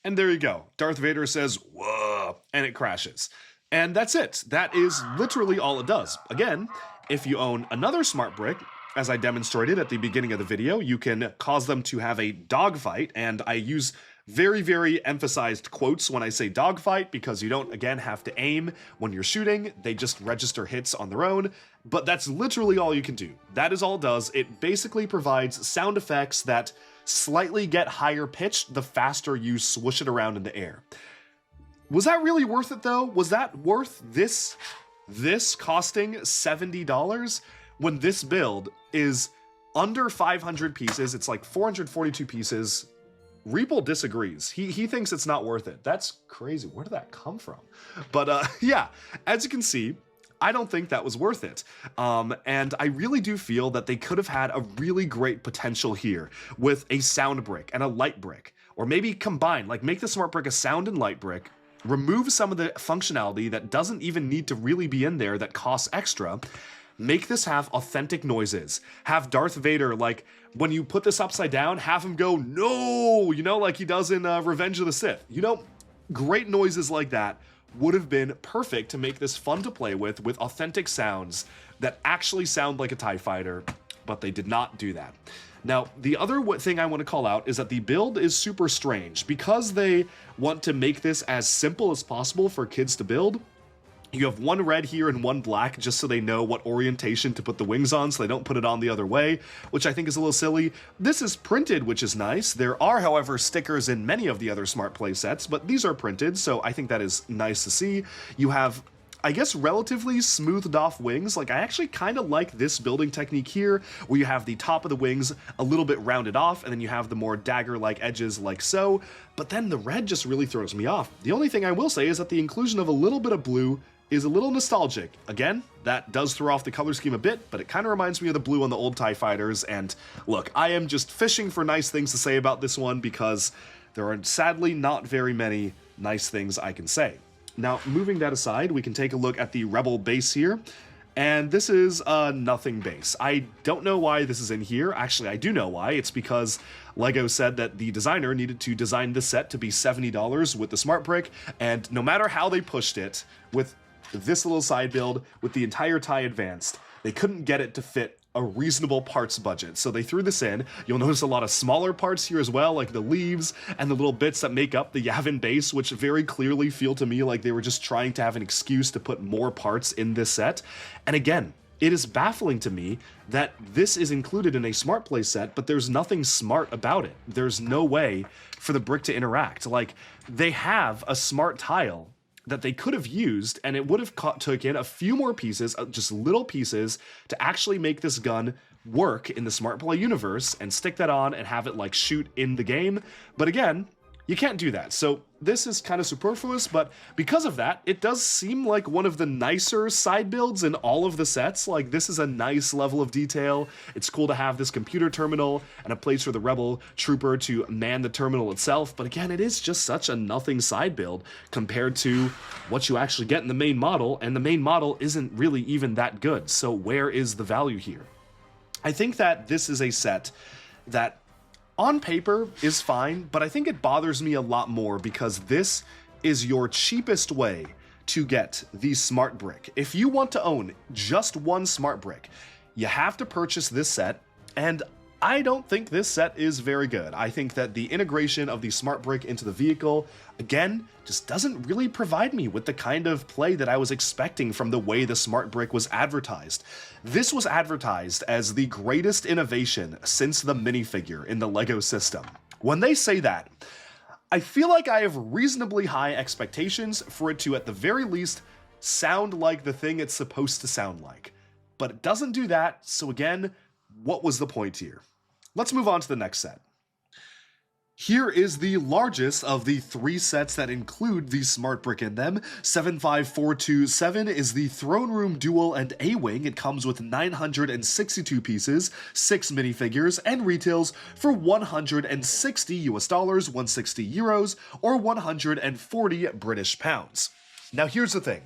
[SPEAKER 2] And there you go. Darth Vader says, "Whoa," and it crashes. And that's it. That is literally all it does. Again, if you own another Smart Brick, as I demonstrated at the beginning of the video, you can cause them to have a dogfight, and I use Very, very emphasized quotes when I say dogfight, because you don't, again, have to aim when you're shooting. They just register hits on their own, but that's literally all you can do. That is all it does. It basically provides sound effects that slightly get higher pitched the faster you swoosh it around in the air. Was that really worth it, though? Was that worth this costing $70 when this build is under 500 pieces? It's like 442 pieces. Reaple disagrees. He thinks it's not worth it. That's crazy. Where did that come from? But yeah, as you can see, I don't think that was worth it. And I really do feel that they could have had a really great potential here with a sound brick and a light brick, or maybe combine, like make the smart brick a sound and light brick, remove some of the functionality that doesn't even need to really be in there that costs extra. Make this have authentic noises. Have Darth Vader, like, when you put this upside down, have him go, no, you know, like he does in Revenge of the Sith. You know, great noises like that would have been perfect to make this fun to play with authentic sounds that actually sound like a TIE fighter, but they did not do that. Now, the other thing I want to call out is that the build is super strange. Because they want to make this as simple as possible for kids to build, you have one red here and one black just so they know what orientation to put the wings on, so they don't put it on the other way, which I think is a little silly. This is printed, which is nice. There are, however, stickers in many of the other Smart Play sets, but these are printed, so I think that is nice to see. You have, I guess, relatively smoothed off wings. Like, I actually kind of like this building technique here, where you have the top of the wings a little bit rounded off, and then you have the more dagger-like edges like so, but then the red just really throws me off. The only thing I will say is that the inclusion of a little bit of blue is a little nostalgic. Again, that does throw off the color scheme a bit, but it kind of reminds me of the blue on the old TIE Fighters, and look, I am just fishing for nice things to say about this one because there are sadly not very many nice things I can say. Now, moving that aside, we can take a look at the Rebel base here, and this is a nothing base. I don't know why this is in here. Actually, I do know why. It's because LEGO said that the designer needed to design this set to be $70 with the Smart Brick, and no matter how they pushed it, with this little side build, with the entire TIE Advanced, they couldn't get it to fit a reasonable parts budget, so they threw this in. You'll notice a lot of smaller parts here as well, like the leaves and the little bits that make up the Yavin base, which very clearly feel to me like they were just trying to have an excuse to put more parts in this set. And again, it is baffling to me that this is included in a Smart Play set, but there's nothing smart about it. There's no way for the brick to interact. Like, they have a smart tile that they could have used, and it would have took in a few more pieces, just little pieces, to actually make this gun work in the Smart Play universe and stick that on and have it like shoot in the game. But again, you can't do that. So this is kind of superfluous, but because of that, it does seem like one of the nicer side builds in all of the sets. Like, this is a nice level of detail. It's cool to have this computer terminal and a place for the Rebel trooper to man the terminal itself. But again, it is just such a nothing side build compared to what you actually get in the main model, and the main model isn't really even that good. So where is the value here? I think that this is a set that on paper is fine, but I think it bothers me a lot more because this is your cheapest way to get the Smart Brick. If you want to own just one Smart Brick, you have to purchase this set, and I don't think this set is very good. I think that the integration of the Smart Brick into the vehicle, again, just doesn't really provide me with the kind of play that I was expecting from the way the Smart Brick was advertised. This was advertised as the greatest innovation since the minifigure in the LEGO system. When they say that, I feel like I have reasonably high expectations for it to, at the very least, sound like the thing it's supposed to sound like. But it doesn't do that, so again, what was the point here? Let's move on to the next set. Here is the largest of the three sets that include the Smart Brick in them. 75427 is the Throne Room Duel and A-Wing. It comes with 962 pieces, 6 minifigures, and retails for $160 US, 160 euros, or 140 British pounds. Now here's the thing.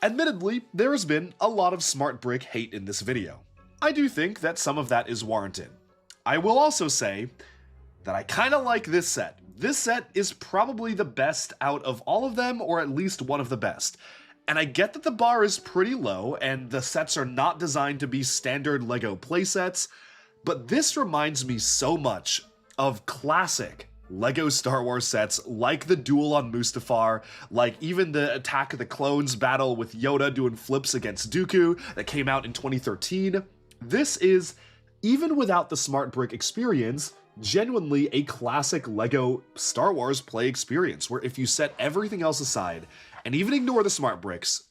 [SPEAKER 2] Admittedly, there has been a lot of Smart Brick hate in this video. I do think that some of that is warranted. I will also say that I kind of like this set. This set is probably the best out of all of them, or at least one of the best. And I get that the bar is pretty low, and the sets are not designed to be standard LEGO playsets, but this reminds me so much of classic LEGO Star Wars sets like the duel on Mustafar, like even the Attack of the Clones battle with Yoda doing flips against Dooku that came out in 2013. This is, even without the Smart Brick experience, genuinely a classic LEGO Star Wars play experience, where if you set everything else aside and even ignore the Smart Bricks,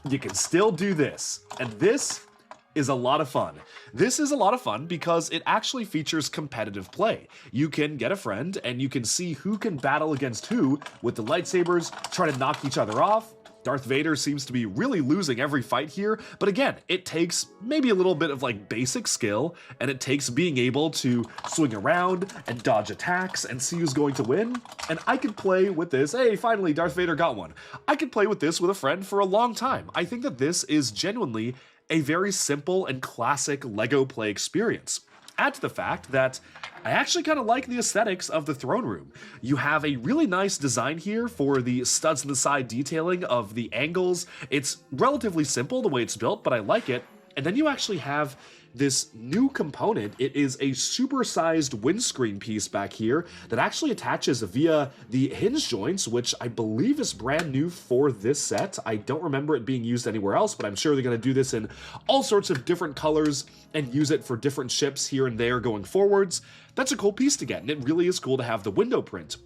[SPEAKER 2] you can still do this. And this is a lot of fun. This is a lot of fun because it actually features competitive play. You can get a friend and you can see who can battle against who with the lightsabers, try to knock each other off. Darth Vader seems to be really losing every fight here, but again, it takes maybe a little bit of like basic skill, and it takes being able to swing around and dodge attacks and see who's going to win. And I could play with this. Hey, finally, Darth Vader got one. I could play with this with a friend for a long time. I think that this is genuinely a very simple and classic LEGO play experience. Add to the fact that I actually kind of like the aesthetics of the throne room. You have a really nice design here for the studs in the side detailing of the angles. It's relatively simple the way it's built, but I like it. And then you actually have this new component. It is a supersized windscreen piece back here that actually attaches via the hinge joints, which I believe is brand new for this set. I don't remember it being used anywhere else, but I'm sure they're going to do this in all sorts of different colors and use it for different ships here and there going forwards. That's a cool piece to get, and it really is cool to have the window print.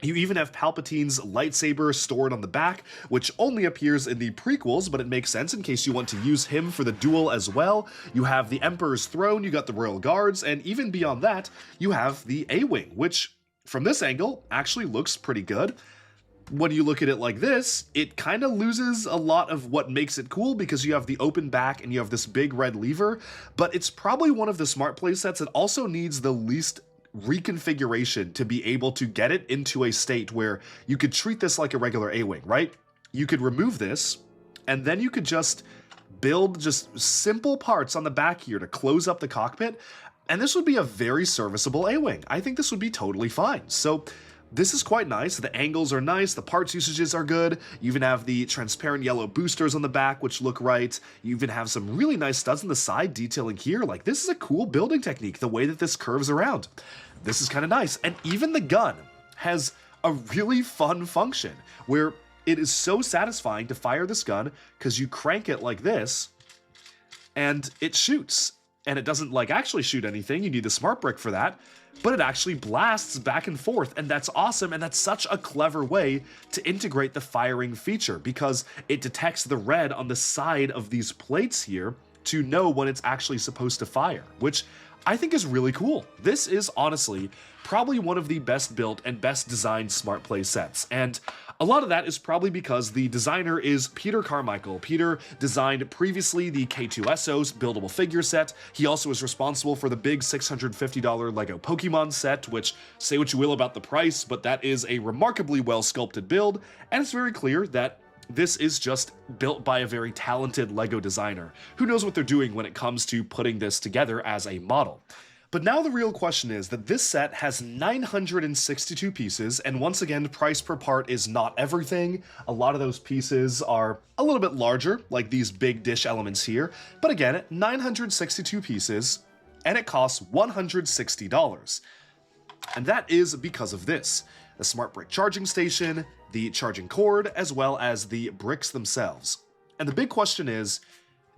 [SPEAKER 2] You even have Palpatine's lightsaber stored on the back, which only appears in the prequels, but it makes sense in case you want to use him for the duel as well. You have the Emperor's throne, you got the Royal Guards, and even beyond that, you have the A-Wing, which, from this angle, actually looks pretty good. When you look at it like this, it kind of loses a lot of what makes it cool because you have the open back and you have this big red lever, but it's probably one of the Smart Play sets that also needs the least reconfiguration to be able to get it into a state where you could treat this like a regular A-Wing, right? You could remove this, and then you could just build just simple parts on the back here to close up the cockpit, and this would be a very serviceable A-Wing. I think this would be totally fine. So this is quite nice. The angles are nice, the parts usages are good. You even have the transparent yellow boosters on the back, which look right. You even have some really nice studs on the side detailing here. Like, this is a cool building technique, the way that this curves around. This is kind of nice. And even the gun has a really fun function where it is so satisfying to fire this gun because you crank it like this and it shoots. And it doesn't like actually shoot anything. You need the Smart Brick for that. But it actually blasts back and forth, and that's awesome, and that's such a clever way to integrate the firing feature because it detects the red on the side of these plates here to know when it's actually supposed to fire, which I think is really cool. This is honestly probably one of the best built and best designed Smart Play sets, and a lot of that is probably because the designer is Peter Carmichael. Peter designed previously the K2SO's buildable figure set. He also is responsible for the big $650 LEGO Pokemon set, which, say what you will about the price, but that is a remarkably well sculpted build, and it's very clear that this is just built by a very talented LEGO designer who knows what they're doing when it comes to putting this together as a model. But now the real question is that this set has 962 pieces, and once again, price per part is not everything. A lot of those pieces are a little bit larger, like these big dish elements here, but again, 962 pieces, and it costs $160. And that is because of this: the Smart Brick charging station, the charging cord, as well as the bricks themselves. And the big question is,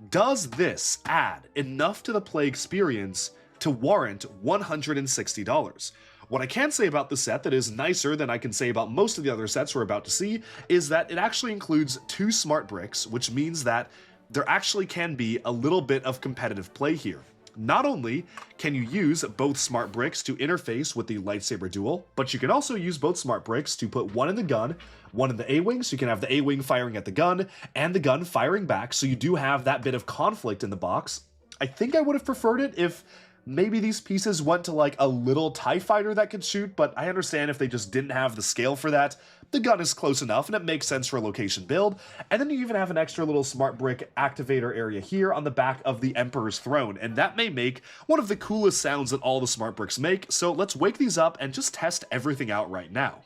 [SPEAKER 2] does this add enough to the play experience to warrant $160? What I can say about the set that is nicer than I can say about most of the other sets we're about to see is that it actually includes 2 Smart Bricks, which means that there actually can be a little bit of competitive play here. Not only can you use both Smart Bricks to interface with the lightsaber duel, but you can also use both Smart Bricks to put one in the gun, one in the A-Wing, so you can have the A-Wing firing at the gun, and the gun firing back, so you do have that bit of conflict in the box. I think I would have preferred it if maybe these pieces went to like a little TIE fighter that could shoot, but I understand if they just didn't have the scale for that. The gun is close enough and it makes sense for a location build. And then you even have an extra little Smart Brick activator area here on the back of the Emperor's throne, and that may make one of the coolest sounds that all the Smart Bricks make. So let's wake these up and just test everything out right now.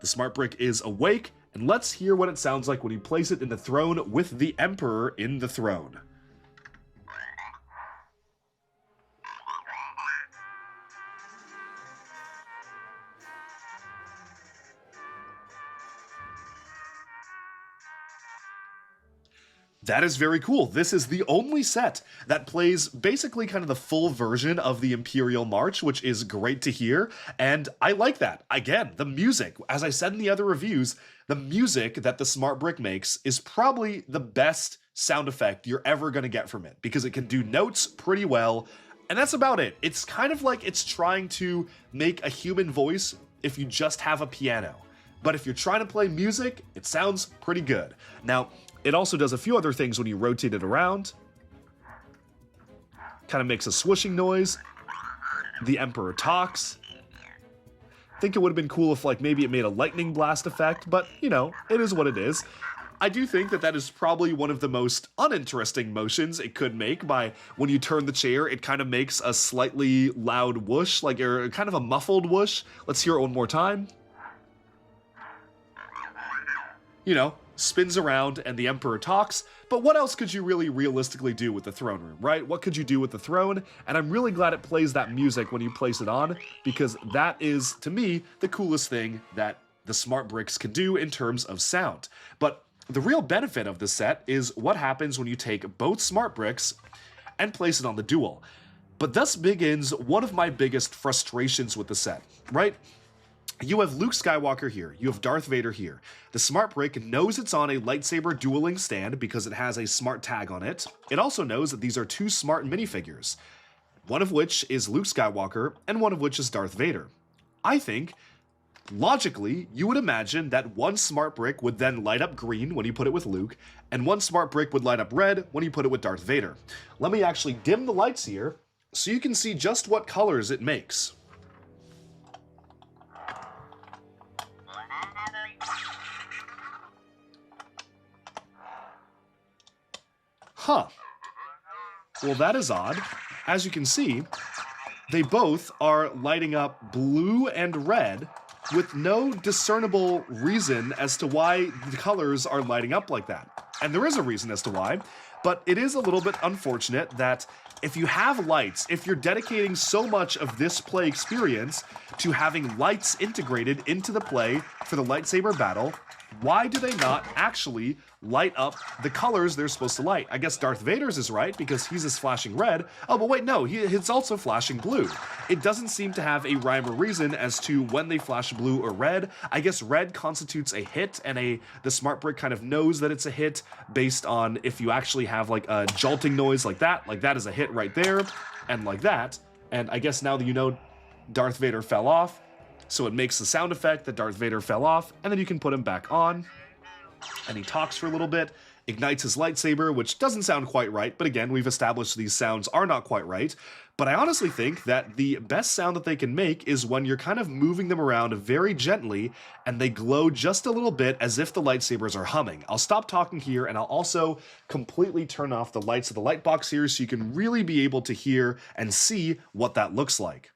[SPEAKER 2] The Smart Brick is awake, and let's hear what it sounds like when you place it in the throne with the Emperor in the throne. That is very cool. This is the only set that plays basically kind of the full version of the Imperial March, which is great to hear, and I like that. Again, the music, as I said in the other reviews, the music that the Smart Brick makes is probably the best sound effect you're ever going to get from it, because it can do notes pretty well, and that's about it. It's kind of like it's trying to make a human voice if you just have a piano. But if you're trying to play music, it sounds pretty good. Now, it also does a few other things when you rotate it around. Kind of makes a swooshing noise. The Emperor talks. I think it would have been cool if like maybe it made a lightning blast effect, but you know, it is what it is. I do think that that is probably one of the most uninteresting motions it could make. By when you turn the chair, it kind of makes a slightly loud whoosh, like or kind of a muffled whoosh. Let's hear it one more time. You know, spins around and the Emperor talks, but what else could you really realistically do with the throne room, right? What could you do with the throne? And I'm really glad it plays that music when you place it on, because that is, to me, the coolest thing that the Smart Bricks can do in terms of sound. But the real benefit of this set is what happens when you take both Smart Bricks and place it on the duel. But thus begins one of my biggest frustrations with the set, right? You have Luke Skywalker here, you have Darth Vader here. The Smart Brick knows it's on a lightsaber dueling stand because it has a smart tag on it. It also knows that these are two smart minifigures, one of which is Luke Skywalker and one of which is Darth Vader. I think, logically, you would imagine that one Smart Brick would then light up green when you put it with Luke, and one Smart Brick would light up red when you put it with Darth Vader. Let me actually dim the lights here so you can see just what colors it makes. Huh. Well, that is odd. As you can see, they both are lighting up blue and red with no discernible reason as to why the colors are lighting up like that. And there is a reason as to why, but it is a little bit unfortunate that if you have lights, if you're dedicating so much of this play experience to having lights integrated into the play for the lightsaber battle, why do they not actually light up the colors they're supposed to light? I guess Darth Vader's is right because he's just flashing red. Oh, but wait, no, it's also flashing blue. It doesn't seem to have a rhyme or reason as to when they flash blue or red. I guess red constitutes a hit, and the Smart Brick kind of knows that it's a hit based on if you actually have like a jolting noise like that is a hit right there, and like that. And I guess now that you know Darth Vader fell off, so it makes the sound effect that Darth Vader fell off, and then you can put him back on. And he talks for a little bit, ignites his lightsaber, which doesn't sound quite right, but again, we've established these sounds are not quite right. But I honestly think that the best sound that they can make is when you're kind of moving them around very gently, and they glow just a little bit as if the lightsabers are humming. I'll stop talking here, and I'll also completely turn off the lights of the light box here so you can really be able to hear and see what that looks like.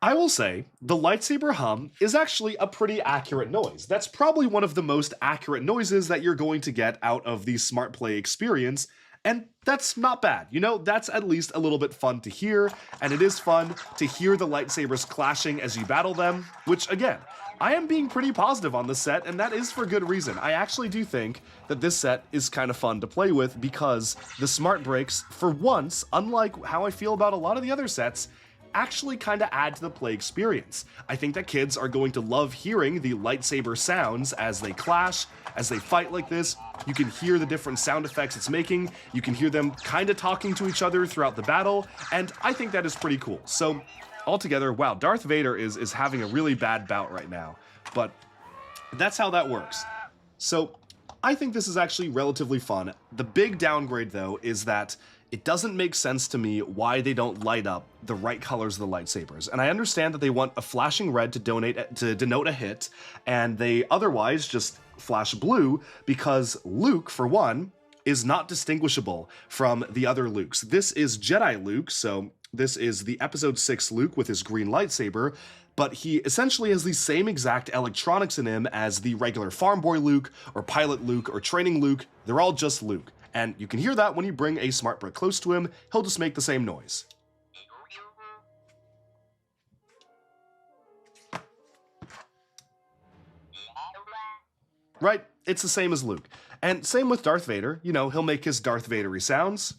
[SPEAKER 2] I will say, the lightsaber hum is actually a pretty accurate noise. That's probably one of the most accurate noises that you're going to get out of the Smart Play experience, and that's not bad. You know, that's at least a little bit fun to hear, and it is fun to hear the lightsabers clashing as you battle them, which, again, I am being pretty positive on this set, and that is for good reason. I actually do think that this set is kind of fun to play with because the Smart Breaks, for once, unlike how I feel about a lot of the other sets, actually kind of add to the play experience. I think that kids are going to love hearing the lightsaber sounds as they clash, as they fight like this. You can hear the different sound effects it's making. You can hear them kind of talking to each other throughout the battle, and I think that is pretty cool. So altogether, wow, Darth Vader is having a really bad bout right now, but that's how that works. So I think this is actually relatively fun. The big downgrade, though, is that it doesn't make sense to me why they don't light up the right colors of the lightsabers. And I understand that they want a flashing red to denote a hit, and they otherwise just flash blue because Luke, for one, is not distinguishable from the other Lukes. This is Jedi Luke, so This is the Episode 6 Luke with his green lightsaber, but he essentially has the same exact electronics in him as the regular farm boy Luke, or pilot Luke, or training Luke. They're all just Luke. And you can hear that when you bring a smart brick close to him, he'll just make the same noise. Right? It's the same as Luke. And same with Darth Vader. You know, he'll make his Darth Vader-y sounds.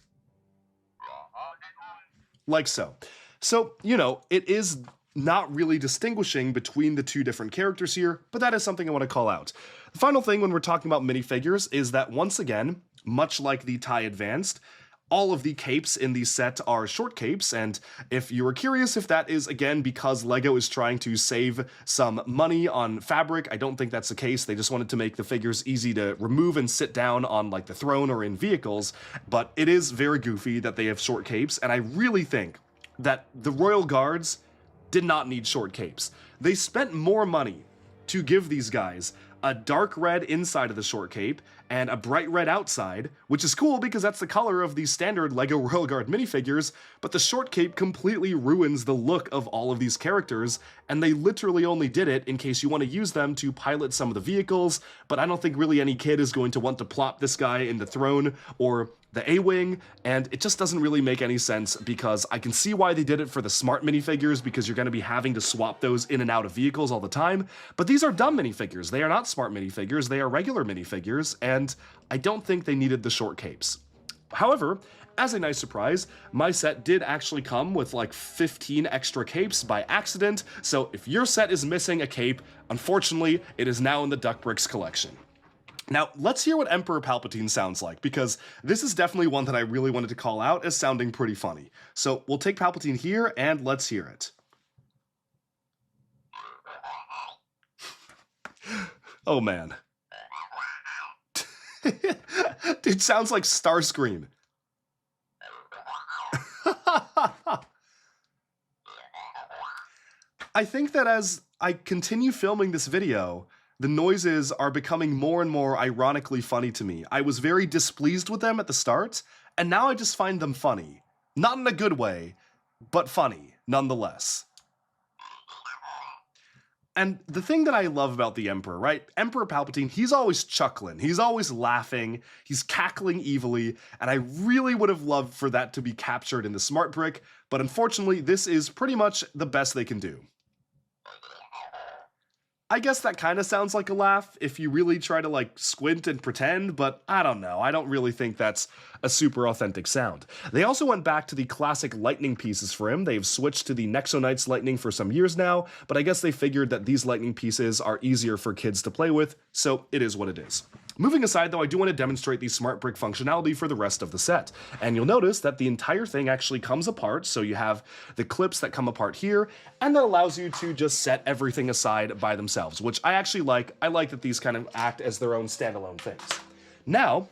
[SPEAKER 2] Like so. So, you know, it is not really distinguishing between the two different characters here, but that is something I want to call out. The final thing when we're talking about minifigures is that, once again, much like the TIE Advanced, all of the capes in the set are short capes, and if you were curious if that is, again, because LEGO is trying to save some money on fabric, I don't think that's the case. They just wanted to make the figures easy to remove and sit down on, like, the throne or in vehicles, but it is very goofy that they have short capes, and I really think that the Royal Guards did not need short capes. They spent more money to give these guys a dark red inside of the short cape and a bright red outside, which is cool because that's the color of the standard LEGO Royal Guard minifigures, but the short cape completely ruins the look of all of these characters, and they literally only did it in case you want to use them to pilot some of the vehicles, but I don't think really any kid is going to want to plop this guy in the throne or the A-Wing, and it just doesn't really make any sense because I can see why they did it for the smart minifigures because you're going to be having to swap those in and out of vehicles all the time, but these are dumb minifigures. They are not smart minifigures, they are regular minifigures, and I don't think they needed the short capes. However, as a nice surprise, my set did actually come with like 15 extra capes by accident, so if your set is missing a cape, unfortunately, it is now in the Duck Bricks collection. Now, let's hear what Emperor Palpatine sounds like, because this is definitely one that I really wanted to call out as sounding pretty funny. So we'll take Palpatine here, and let's hear it. Oh, man. Dude, sounds like Starscream. I think that as I continue filming this video, the noises are becoming more and more ironically funny to me. I was very displeased with them at the start, and now I just find them funny. Not in a good way, but funny, nonetheless. And the thing that I love about the Emperor, right? Emperor Palpatine, he's always chuckling, he's always laughing, he's cackling evilly, and I really would have loved for that to be captured in the Smart Brick, but unfortunately, this is pretty much the best they can do. I guess that kind of sounds like a laugh if you really try to like squint and pretend, but I don't know. I don't really think that's a super authentic sound. They also went back to the classic lightning pieces for him. They've switched to the Nexo lightning for some years now, but I guess they figured that these lightning pieces are easier for kids to play with, so it is what it is. Moving aside though, I do want to demonstrate the Smart Brick functionality for the rest of the set. And you'll notice that the entire thing actually comes apart, so you have the clips that come apart here, and that allows you to just set everything aside by themselves, which I actually like. I like that these kind of act as their own standalone things. Now,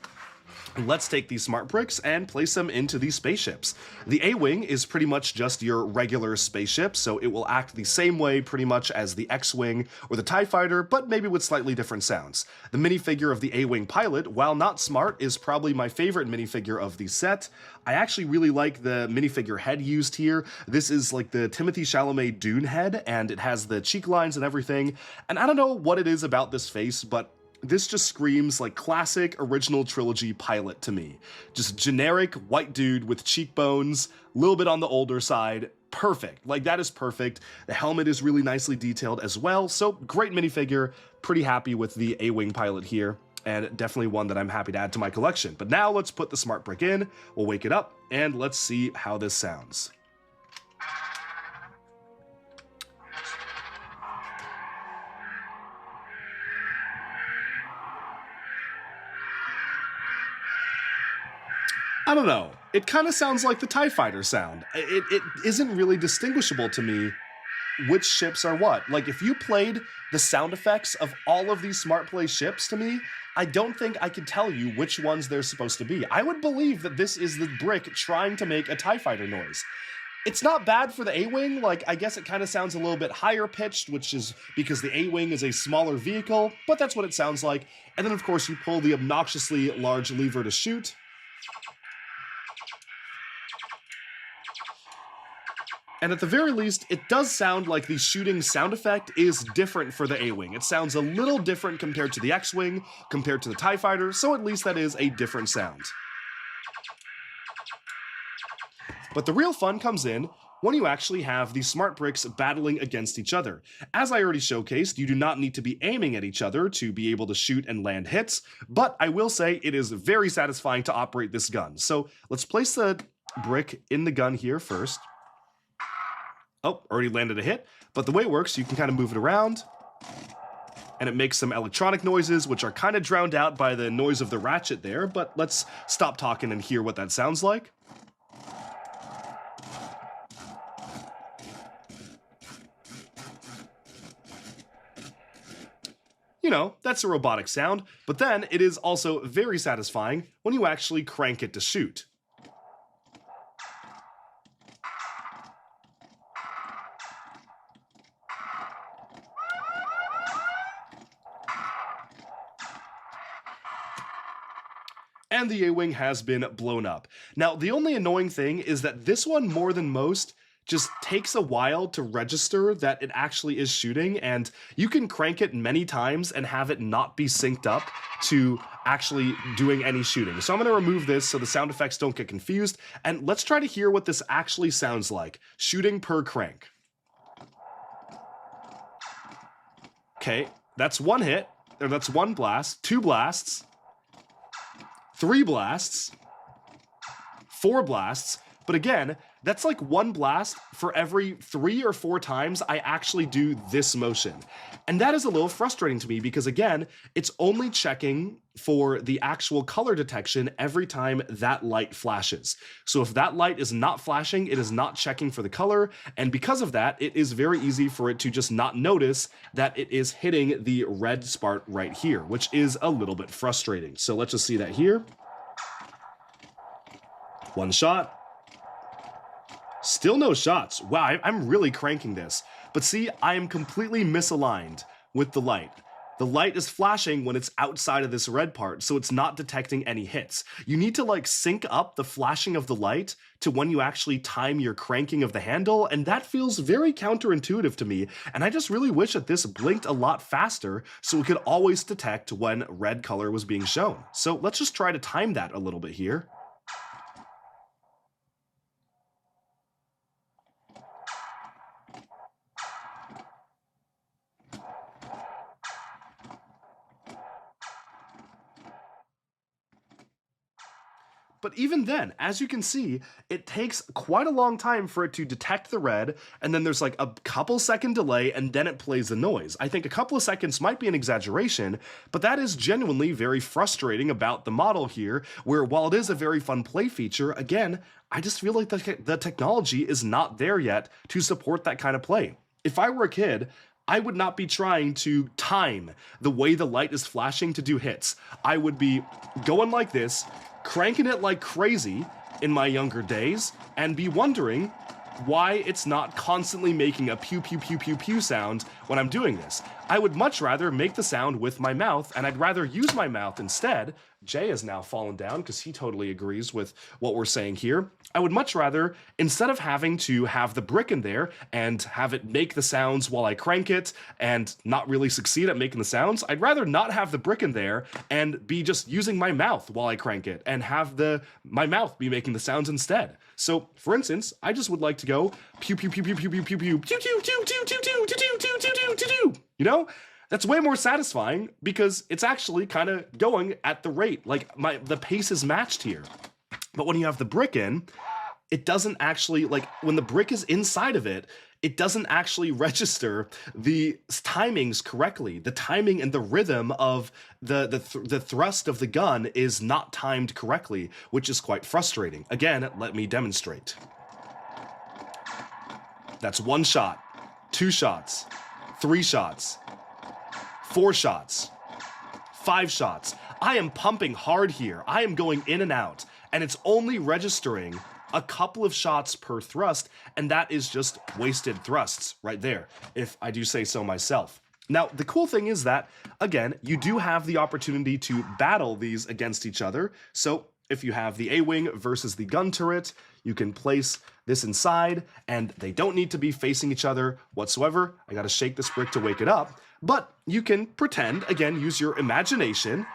[SPEAKER 2] let's take these smart bricks and place them into these spaceships. The A-Wing is pretty much just your regular spaceship, so it will act the same way pretty much as the X-Wing or the TIE Fighter, but maybe with slightly different sounds. The minifigure of the A-Wing pilot, while not smart, is probably my favorite minifigure of the set. I actually really like the minifigure head used here. This is like the Timothée Chalamet Dune head, and it has the cheek lines and everything. And I don't know what it is about this face, but this just screams like classic original trilogy pilot to me. Just generic white dude with cheekbones, a little bit on the older side. Perfect. Like, that is perfect. The helmet is really nicely detailed as well. So great minifigure. Pretty happy with the A-Wing pilot here, and definitely one that I'm happy to add to my collection. But now let's put the smart brick in. We'll wake it up and let's see how this sounds. I don't know. It kind of sounds like the TIE Fighter sound. It isn't really distinguishable to me which ships are what. Like, if you played the sound effects of all of these Smart Play ships to me, I don't think I could tell you which ones they're supposed to be. I would believe that this is the brick trying to make a TIE Fighter noise. It's not bad for the A-Wing. Like, I guess it kind of sounds a little bit higher pitched, which is because the A-Wing is a smaller vehicle, but that's what it sounds like. And then, of course, you pull the obnoxiously large lever to shoot. And at the very least, it does sound like the shooting sound effect is different for the A-Wing. It sounds a little different compared to the X-Wing, compared to the TIE Fighter, so at least that is a different sound. But the real fun comes in when you actually have the smart bricks battling against each other. As I already showcased, you do not need to be aiming at each other to be able to shoot and land hits, but I will say it is very satisfying to operate this gun. So let's place the brick in the gun here first. Oh, already landed a hit, but the way it works, you can kind of move it around, and it makes some electronic noises, which are kind of drowned out by the noise of the ratchet there, but let's stop talking and hear what that sounds like. You know, that's a robotic sound, but then it is also very satisfying when you actually crank it to shoot. And the A-Wing has been blown up. Now, the only annoying thing is that this one, more than most, just takes a while to register that it actually is shooting, and you can crank it many times and have it not be synced up to actually doing any shooting. So I'm going to remove this so the sound effects don't get confused, and let's try to hear what this actually sounds like, shooting per crank. Okay, that's one hit, or that's one blast, 2 blasts, 3 blasts, 4 blasts, but again, that's like 1 blast for every 3 or 4 times I actually do this motion. And that is a little frustrating to me because again, it's only checking for the actual color detection every time that light flashes. So if that light is not flashing, it is not checking for the color, and because of that, it is very easy for it to just not notice that it is hitting the red spot right here, which is a little bit frustrating. So let's just see that here. 1 shot. Still no shots. Wow, I'm really cranking this. But see, I am completely misaligned with the light. The light is flashing when it's outside of this red part, so it's not detecting any hits. You need to like sync up the flashing of the light to when you actually time your cranking of the handle, and that feels very counterintuitive to me, and I just really wish that this blinked a lot faster so it could always detect when red color was being shown. So let's just try to time that a little bit here. But even then, as you can see, it takes quite a long time for it to detect the red, and then there's like a couple second delay, and then it plays the noise. I think a couple of seconds might be an exaggeration, but that is genuinely very frustrating about the model here, where while it is a very fun play feature, again, I just feel like the technology is not there yet to support that kind of play. If I were a kid, I would not be trying to time the way the light is flashing to do hits. I would be going like this, cranking it like crazy in my younger days, and be wondering why it's not constantly making a pew pew pew pew pew sound when I'm doing this. I would much rather make the sound with my mouth, and I'd rather use my mouth instead. Jay has now fallen down because he totally agrees with what we're saying here. I would much rather, instead of having to have the brick in there and have it make the sounds while I crank it and not really succeed at making the sounds, I'd rather not have the brick in there and be just using my mouth while I crank it and have my mouth be making the sounds instead. So, for instance, I just would like to go pew pew pew pew pew pew pew pew pew pew pew pew pew pew pew pew pew pew pew. You know? That's way more satisfying because it's actually kind of going at the rate, like the pace is matched here. But when you have the brick in, it doesn't actually, like when the brick is inside of it, it doesn't actually register the timings correctly. The timing and the rhythm of the thrust of the gun is not timed correctly, which is quite frustrating. Again, let me demonstrate. That's 1 shot, 2 shots, 3 shots, 4 shots, 5 shots. I am pumping hard here. I am going in and out, and it's only registering a couple of shots per thrust, and that is just wasted thrusts right there, if I do say so myself. Now, the cool thing is that, again, you do have the opportunity to battle these against each other, so if you have the A-wing versus the gun turret, you can place this inside, and they don't need to be facing each other whatsoever. I gotta shake this brick to wake it up. But you can pretend, again, use your imagination,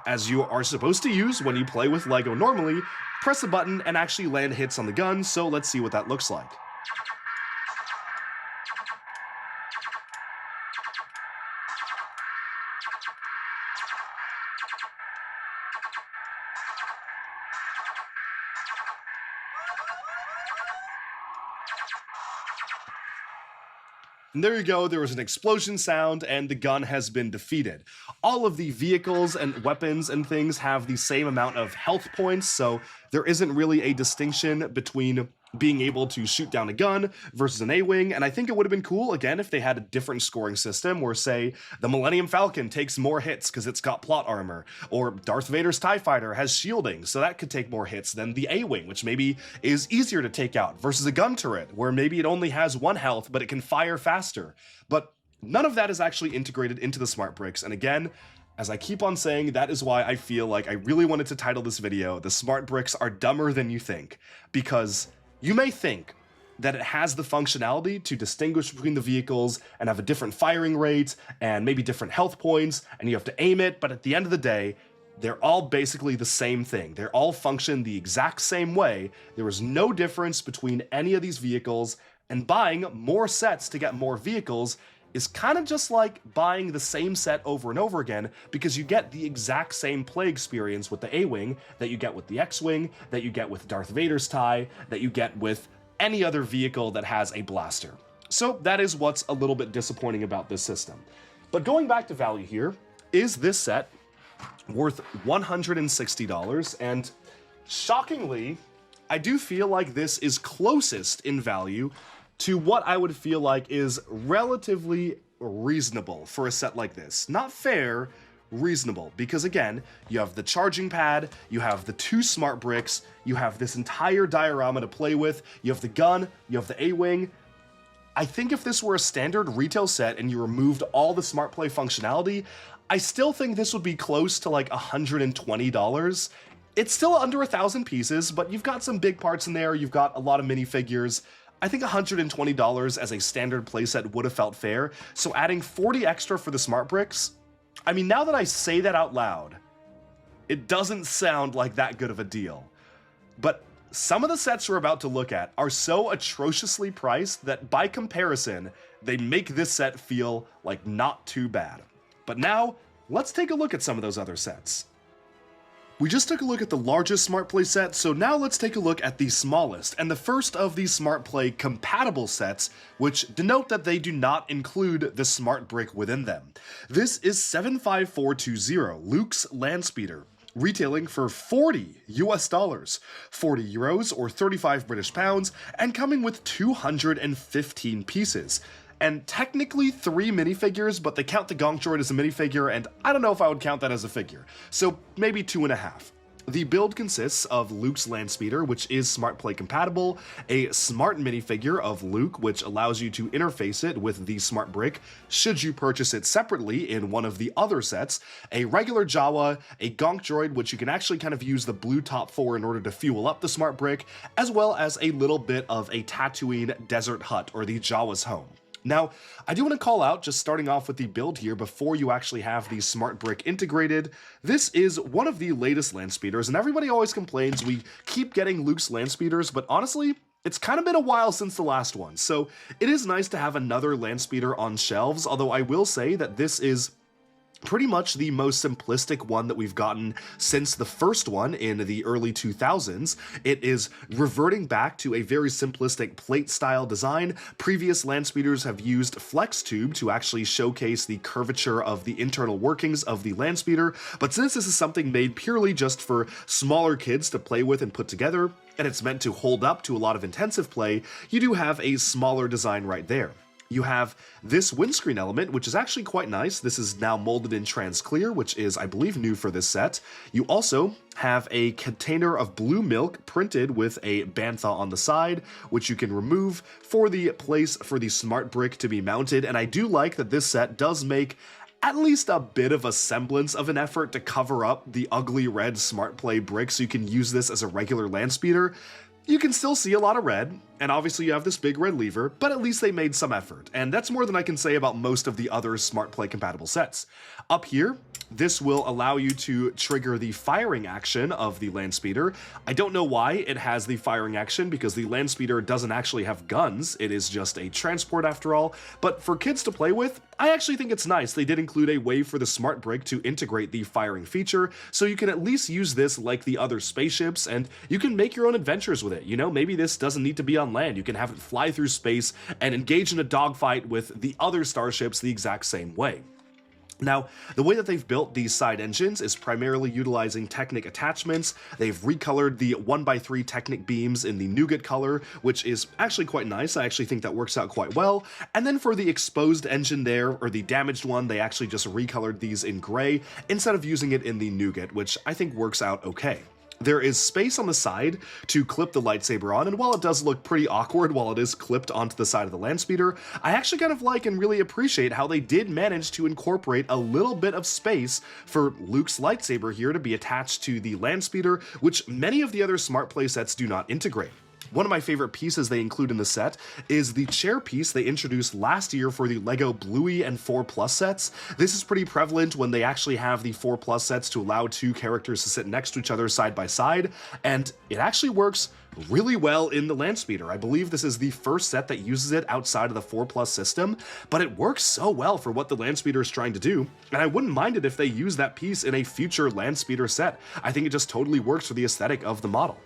[SPEAKER 2] as you are supposed to use when you play with Lego normally, press a button and actually land hits on the gun, so let's see what that looks like. And there you go, there was an explosion sound and the gun has been defeated. All of the vehicles and weapons and things have the same amount of health points, so there isn't really a distinction between being able to shoot down a gun versus an A-wing, and I think it would have been cool, again, if they had a different scoring system where, say, the Millennium Falcon takes more hits because it's got plot armor, or Darth Vader's TIE Fighter has shielding, so that could take more hits than the A-wing, which maybe is easier to take out, versus a gun turret, where maybe it only has 1 health, but it can fire faster. But none of that is actually integrated into the smart bricks, and again, as I keep on saying, that is why I feel like I really wanted to title this video, The Smart Bricks Are Dumber Than You Think, because you may think that it has the functionality to distinguish between the vehicles and have a different firing rate and maybe different health points, and you have to aim it, but at the end of the day, they're all basically the same thing. They all function the exact same way. There is no difference between any of these vehicles, and buying more sets to get more vehicles is kind of just like buying the same set over and over again, because you get the exact same play experience with the A-Wing that you get with the X-Wing, that you get with Darth Vader's TIE, that you get with any other vehicle that has a blaster. So that is what's a little bit disappointing about this system. But going back to value here, is this set worth $160? And shockingly, I do feel like this is closest in value to what I would feel like is relatively reasonable for a set like this. Not fair, reasonable, because again, you have the charging pad, you have the 2 smart bricks, you have this entire diorama to play with, you have the gun, you have the A-wing. I think if this were a standard retail set and you removed all the smart play functionality, I still think this would be close to like $120. It's still under 1,000 pieces, but you've got some big parts in there, you've got a lot of minifigures. I think $120 as a standard playset would have felt fair, so adding 40 extra for the smart bricks, I mean, now that I say that out loud, it doesn't sound like that good of a deal. But some of the sets we're about to look at are so atrociously priced that by comparison, they make this set feel like not too bad. But now, let's take a look at some of those other sets. We just took a look at the largest Smart Play set, so now let's take a look at the smallest, and the first of these Smart Play compatible sets, which denote that they do not include the Smart Brick within them. This is 75420, Luke's Landspeeder, retailing for $40 US, 40 euros or 35 British pounds, and coming with 215 pieces. And technically 3 minifigures, but they count the Gonk Droid as a minifigure, and I don't know if I would count that as a figure, so maybe 2.5. The build consists of Luke's Landspeeder, which is Smart Play compatible, a Smart minifigure of Luke, which allows you to interface it with the Smart Brick should you purchase it separately in one of the other sets, a regular Jawa, a Gonk Droid, which you can actually kind of use the blue top for in order to fuel up the Smart Brick, as well as a little bit of a Tatooine desert hut, or the Jawa's home. Now, I do want to call out, just starting off with the build here before you actually have the Smart Brick integrated, this is one of the latest Landspeeders, and everybody always complains we keep getting Luke's Landspeeders, but honestly, it's kind of been a while since the last one, so it is nice to have another Landspeeder on shelves, although I will say that this is pretty much the most simplistic one that we've gotten since the first one in the early 2000s. It is reverting back to a very simplistic plate style design. Previous Landspeeders have used flex tube to actually showcase the curvature of the internal workings of the Landspeeder, but since this is something made purely just for smaller kids to play with and put together, and it's meant to hold up to a lot of intensive play, you do have a smaller design right there. You have this windscreen element, which is actually quite nice. This is now molded in trans clear, which is, I believe, new for this set. You also have a container of blue milk printed with a bantha on the side, which you can remove for the place for the Smart Brick to be mounted. And I do like that this set does make at least a bit of a semblance of an effort to cover up the ugly red Smart Play brick so you can use this as a regular Landspeeder. You can still see a lot of red, and obviously you have this big red lever, but at least they made some effort, and that's more than I can say about most of the other Smart Play compatible sets. Up here, this will allow you to trigger the firing action of the Landspeeder. I don't know why it has the firing action, because the Landspeeder doesn't actually have guns, it is just a transport after all, but for kids to play with, I actually think it's nice. They did include a way for the Smart Brick to integrate the firing feature, so you can at least use this like the other spaceships, and you can make your own adventures with it. You know, maybe this doesn't need to be on land. You can have it fly through space and engage in a dogfight with the other starships the exact same way. Now, the way that they've built these side engines is primarily utilizing Technic attachments. They've recolored the 1x3 Technic beams in the nougat color, which is actually quite nice. I actually think that works out quite well. And then for the exposed engine there, or the damaged one, they actually just recolored these in gray instead of using it in the nougat, which I think works out okay. There is space on the side to clip the lightsaber on, and while it does look pretty awkward while it is clipped onto the side of the Landspeeder, I actually kind of like and really appreciate how they did manage to incorporate a little bit of space for Luke's lightsaber here to be attached to the Landspeeder, which many of the other Smart Play sets do not integrate. One of my favorite pieces they include in the set is the chair piece they introduced last year for the LEGO Bluey and 4 Plus sets. This is pretty prevalent when they actually have the 4 Plus sets to allow two characters to sit next to each other side by side, and it actually works really well in the Landspeeder. I believe this is the first set that uses it outside of the 4 Plus system, but it works so well for what the Landspeeder is trying to do, and I wouldn't mind it if they use that piece in a future Landspeeder set. I think it just totally works for the aesthetic of the model.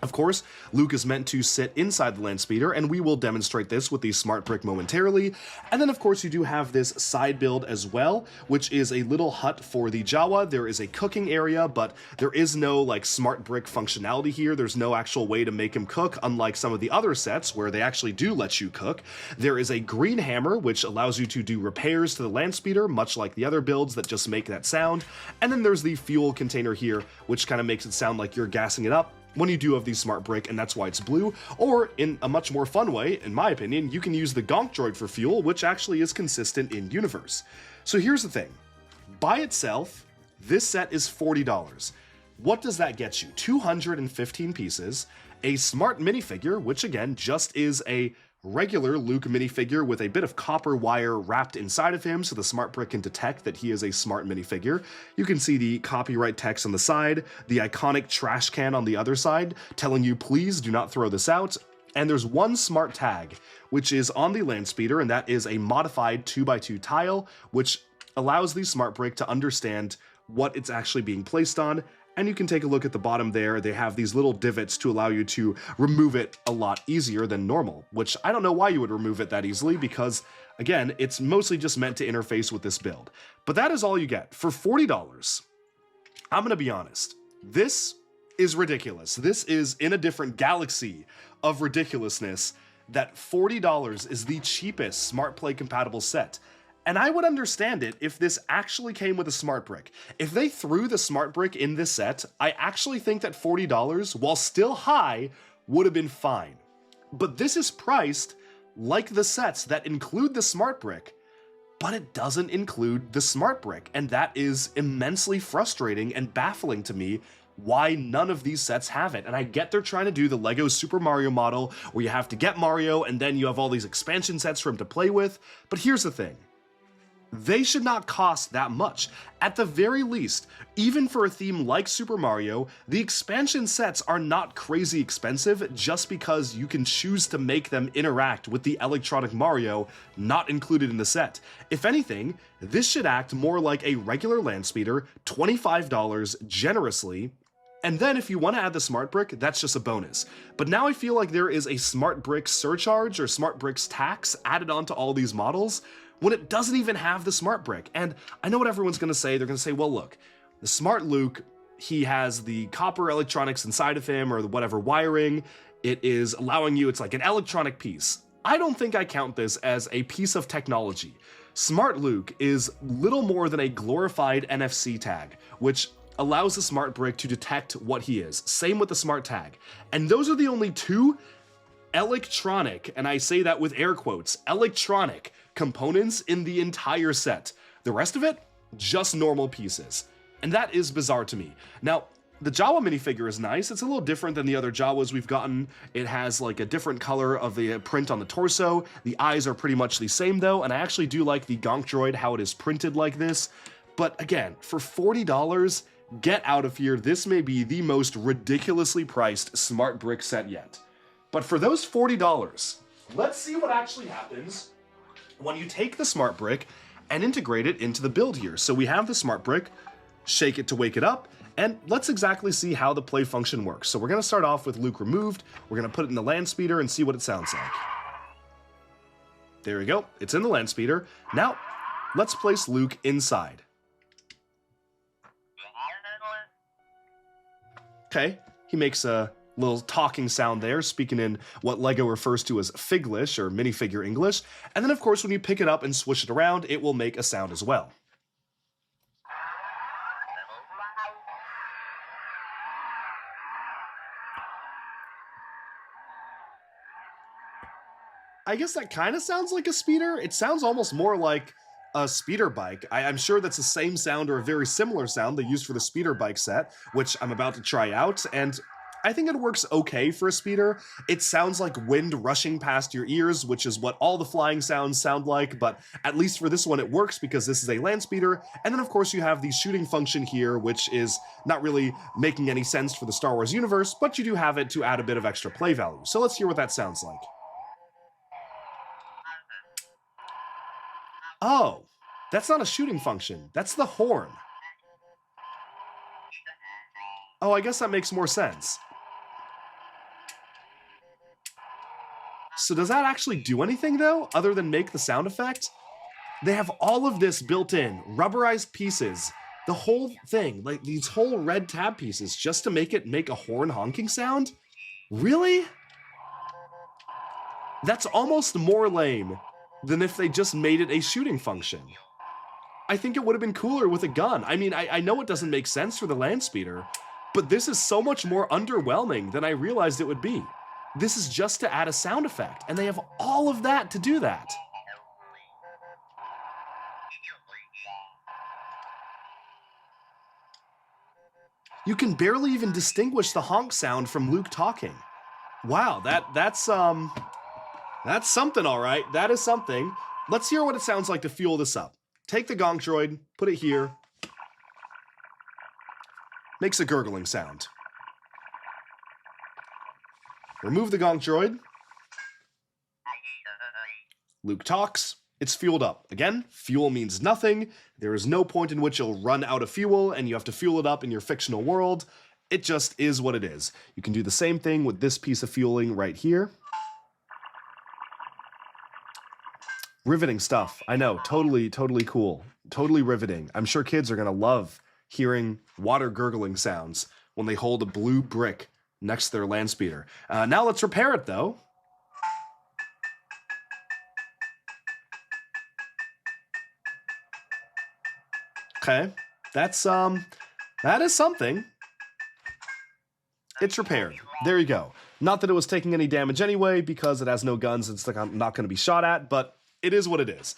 [SPEAKER 2] Of course, Luke is meant to sit inside the Landspeeder, and we will demonstrate this with the Smart Brick momentarily. And then of course you do have this side build as well, which is a little hut for the Jawa. There is a cooking area, but there is no like Smart Brick functionality here. There's no actual way to make him cook, unlike some of the other sets where they actually do let you cook. There is a green hammer, which allows you to do repairs to the Landspeeder, much like the other builds that just make that sound. And then there's the fuel container here, which kind of makes it sound like you're gassing it up when you do have the Smart Brick, and that's why it's blue. Or, in a much more fun way, in my opinion, you can use the Gonk Droid for fuel, which actually is consistent in universe. So here's the thing. By itself, this set is $40. What does that get you? 215 pieces, a Smart minifigure, which again just is a regular Luke minifigure with a bit of copper wire wrapped inside of him so the Smart Brick can detect that he is a Smart minifigure. You can see the copyright text on the side, the iconic trash can on the other side telling you please do not throw this out, and there's one Smart tag which is on the Landspeeder, and that is a modified 2x2 tile which allows the Smart Brick to understand what it's actually being placed on. And you can take a look at the bottom there. They have these little divots to allow you to remove it a lot easier than normal, which I don't know why you would remove it that easily because, again, it's mostly just meant to interface with this build. But that is all you get. For $40, I'm gonna be honest, this is ridiculous. This is in a different galaxy of ridiculousness that $40 is the cheapest Smart Play compatible set. And I would understand it if this actually came with a Smart Brick. If they threw the Smart Brick in this set, I actually think that $40, while still high, would have been fine. But this is priced like the sets that include the Smart Brick, but it doesn't include the Smart Brick, and that is immensely frustrating and baffling to me why none of these sets have it. And I get they're trying to do the LEGO Super Mario model, where you have to get Mario and then you have all these expansion sets for him to play with, but here's the thing. They should not cost that much. At the very least, even for a theme like Super Mario, the expansion sets are not crazy expensive just because you can choose to make them interact with the electronic Mario not included in the set. If anything, this should act more like a regular Landspeeder, $25 generously, and then if you want to add the Smart Brick, that's just a bonus. But now I feel like there is a Smart Brick surcharge or Smart Bricks tax added onto all these models, when it doesn't even have the Smart Brick. And I know what everyone's gonna say. They're gonna say, well, look, the Smart Luke, he has the copper electronics inside of him or the whatever wiring. It is allowing you, it's like an electronic piece. I don't think I count this as a piece of technology. Smart Luke is little more than a glorified NFC tag, which allows the Smart Brick to detect what he is. Same with the Smart Tag. And those are the only two electronic, and I say that with air quotes, electronic components in the entire set. The rest of it, just normal pieces. And that is bizarre to me. Now, the Jawa minifigure is nice. It's a little different than the other Jawas we've gotten. It has like a different color of the print on the torso. The eyes are pretty much the same though, and I actually do like the Gonk Droid, how it is printed like this. But again, for $40, get out of here. This may be the most ridiculously priced smart brick set yet. But for those $40, let's see what actually happens when you take the smart brick and integrate it into the build here. So we have the smart brick, shake it to wake it up, and let's exactly see how the play function works. So we're going to start off with Luke removed. We're going to put it in the Landspeeder and see what it sounds like. There we go. It's in the Landspeeder. Now, let's place Luke inside. Okay, he makes a little talking sound there, speaking in what LEGO refers to as Figlish, or minifigure English. And then, of course, when you pick it up and swish it around, it will make a sound as well. I guess that kind of sounds like a speeder. It sounds almost more like a speeder bike. I'm sure that's the same sound or a very similar sound they used for the speeder bike set, which I'm about to try out, and I think it works okay for a speeder. It sounds like wind rushing past your ears, which is what all the flying sounds sound like, but at least for this one it works because this is a land speeder. And then of course you have the shooting function here, which is not really making any sense for the Star Wars universe, but you do have it to add a bit of extra play value. So let's hear what that sounds like. Oh, that's not a shooting function. That's the horn. Oh, I guess that makes more sense. So does that actually do anything, though, other than make the sound effect? They have all of this built in, rubberized pieces, the whole thing, like these whole red tab pieces, just to make it make a horn honking sound? Really? That's almost more lame than if they just made it a shooting function. I think it would have been cooler with a gun. I mean, I know it doesn't make sense for the Landspeeder, but this is so much more underwhelming than I realized it would be. This is just to add a sound effect, and they have all of that to do that. You can barely even distinguish the honk sound from Luke talking. Wow, that's something, all right. That is something. Let's hear what it sounds like to fuel this up. Take the Gonk Droid, put it here. Makes a gurgling sound. Remove the Gonk Droid. Luke talks. It's fueled up. Again, fuel means nothing. There is no point in which you'll run out of fuel and you have to fuel it up in your fictional world. It just is what it is. You can do the same thing with this piece of fueling right here. Riveting stuff. I know. Totally cool. Totally riveting. I'm sure kids are going to love hearing water gurgling sounds when they hold a blue brick next to their Landspeeder. Now let's repair it, though. Okay. That is something. It's repaired. There you go. Not that it was taking any damage anyway, because it has no guns, it's like I'm not going to be shot at, but it is what it is.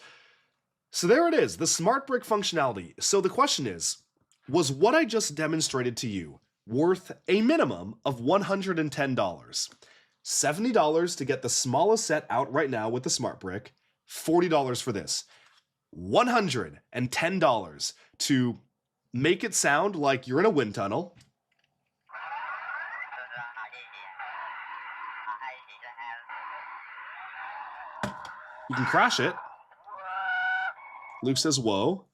[SPEAKER 2] So there it is, the smart brick functionality. So the question is, was what I just demonstrated to you worth a minimum of $110? $70 to get the smallest set out right now with the smart brick, $40 for this. $110 to make it sound like you're in a wind tunnel. You can crash it. Luke says, whoa.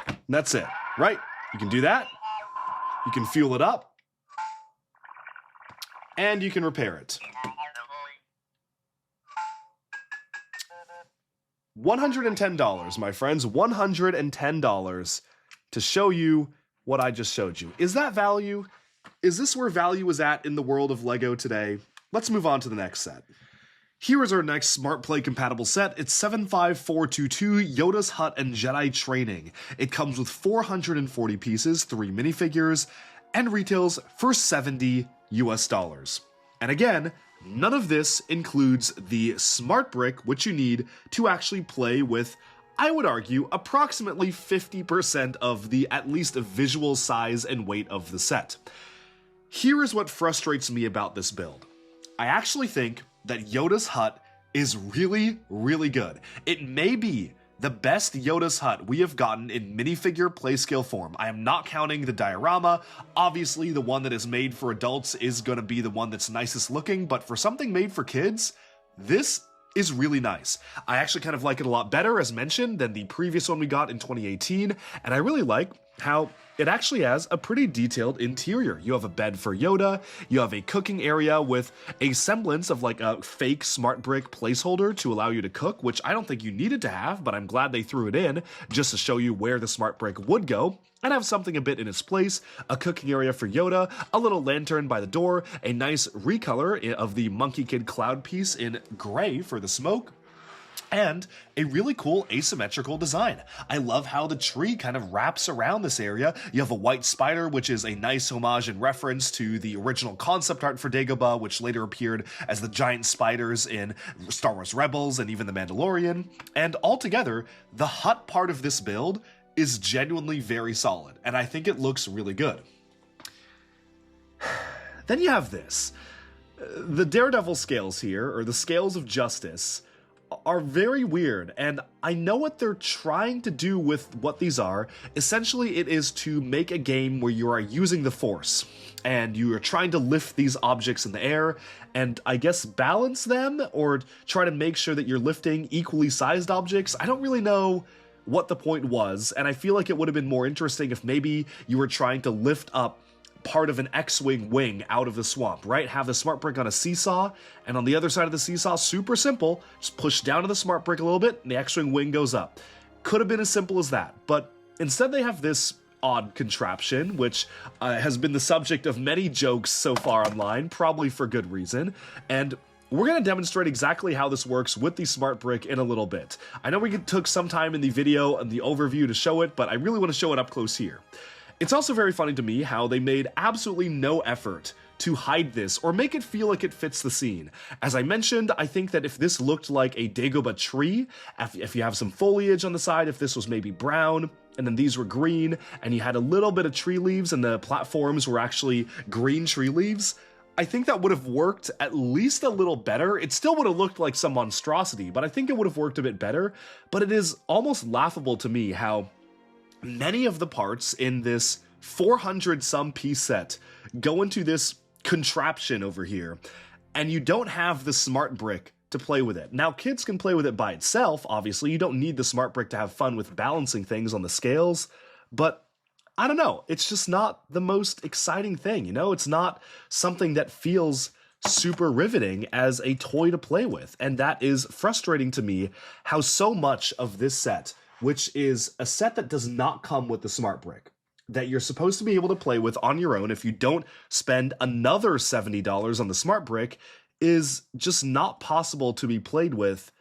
[SPEAKER 2] And that's it, right? You can do that. You can fuel it up. And you can repair it. $110, my friends. $110 to show you what I just showed you. Is that value? Is this where value is at in the world of LEGO today? Let's move on to the next set. Here is our next Smart Play compatible set. It's 75422 Yoda's Hut and Jedi Training. It comes with 440 pieces, 3 minifigures, and retails for $70 US. And again, none of this includes the smart brick, which you need to actually play with I would argue, approximately 50% of the at least visual size and weight of the set. Here is what frustrates me about this build. I actually think that Yoda's hut is really, really good. It may be the best Yoda's hut we have gotten in minifigure playscale form. I am not counting the diorama. Obviously, the one that is made for adults is going to be the one that's nicest looking, but for something made for kids, this is really nice. I actually kind of like it a lot better, as mentioned, than the previous one we got in 2018, and I really like how it actually has a pretty detailed interior. You have a bed for Yoda, you have a cooking area with a semblance of like a fake smart brick placeholder to allow you to cook, which I don't think you needed to have, but I'm glad they threw it in just to show you where the smart brick would go, and have something a bit in its place, a cooking area for Yoda, a little lantern by the door, a nice recolor of the Monkey Kid cloud piece in gray for the smoke, and a really cool asymmetrical design. I love how the tree kind of wraps around this area. You have a white spider, which is a nice homage and reference to the original concept art for Dagobah, which later appeared as the giant spiders in Star Wars Rebels and even The Mandalorian. And altogether, the hut part of this build is genuinely very solid, and I think it looks really good. Then you have this. The Daredevil scales here, or the scales of justice, are very weird, and I know what they're trying to do with what these are. Essentially, it is to make a game where you are using the Force, and you are trying to lift these objects in the air, and I guess balance them, or try to make sure that you're lifting equally sized objects. I don't really know what the point was, and I feel like it would have been more interesting if maybe you were trying to lift up part of an X-Wing wing out of the swamp, right? Have the smart brick on a seesaw, and on the other side of the seesaw, super simple, just push down to the smart brick a little bit, and the X-Wing wing goes up. Could have been as simple as that, but instead they have this odd contraption, which has been the subject of many jokes so far online, probably for good reason, and we're going to demonstrate exactly how this works with the smart brick in a little bit. I know we took some time in the video and the overview to show it, but I really want to show it up close here. It's also very funny to me how they made absolutely no effort to hide this or make it feel like it fits the scene. As I mentioned, I think that if this looked like a Dagobah tree, if you have some foliage on the side, if this was maybe brown, and then these were green, and you had a little bit of tree leaves and the platforms were actually green tree leaves, I think that would have worked at least a little better. It still would have looked like some monstrosity, but I think it would have worked a bit better. But it is almost laughable to me how many of the parts in this 400-some piece set go into this contraption over here, and you don't have the smart brick to play with it. Now, kids can play with it by itself, obviously. You don't need the smart brick to have fun with balancing things on the scales, but I don't know. It's just not the most exciting thing, you know? It's not something that feels super riveting as a toy to play with, and that is frustrating to me how so much of this set, which is a set that does not come with the smart brick, that you're supposed to be able to play with on your own if you don't spend another $70 on the smart brick, is just not possible to be played with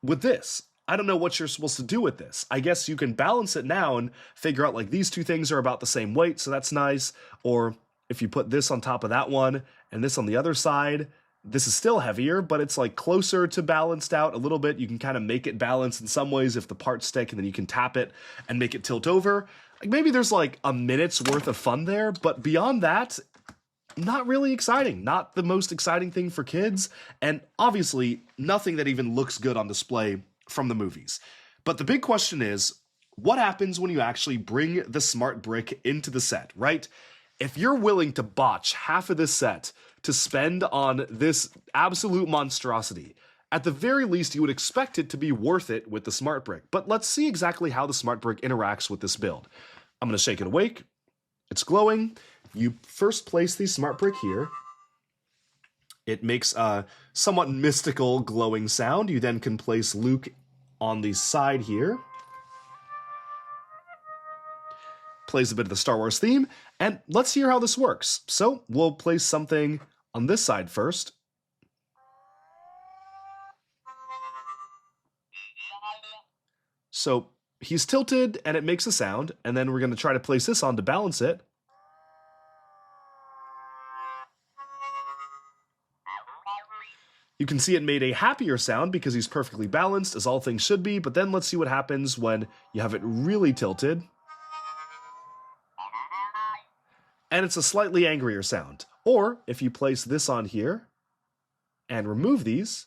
[SPEAKER 2] this. I don't know what you're supposed to do with this. I guess you can balance it now and figure out like these two things are about the same weight, so that's nice. Or if you put this on top of that one and this on the other side, this is still heavier, but it's like closer to balanced out a little bit. You can kind of make it balanced in some ways if the parts stick, and then you can tap it and make it tilt over. Like maybe there's like a minute's worth of fun there, but beyond that, not really exciting. Not the most exciting thing for kids, and obviously nothing that even looks good on display from the movies. But the big question is, what happens when you actually bring the smart brick into the set, right? If you're willing to botch half of this set to spend on this absolute monstrosity, at the very least you would expect it to be worth it with the smart brick. But let's see exactly how the smart brick interacts with this build. I'm going to shake it awake. It's glowing. You first place the smart brick here. It makes a somewhat mystical glowing sound. You then can place Luke on the side here. Plays a bit of the Star Wars theme, and let's hear how this works. So we'll place something on this side first. So he's tilted and it makes a sound, and then we're going to try to place this on to balance it. You can see it made a happier sound because he's perfectly balanced, as all things should be, but then let's see what happens when you have it really tilted. And it's a slightly angrier sound. Or, if you place this on here and remove these,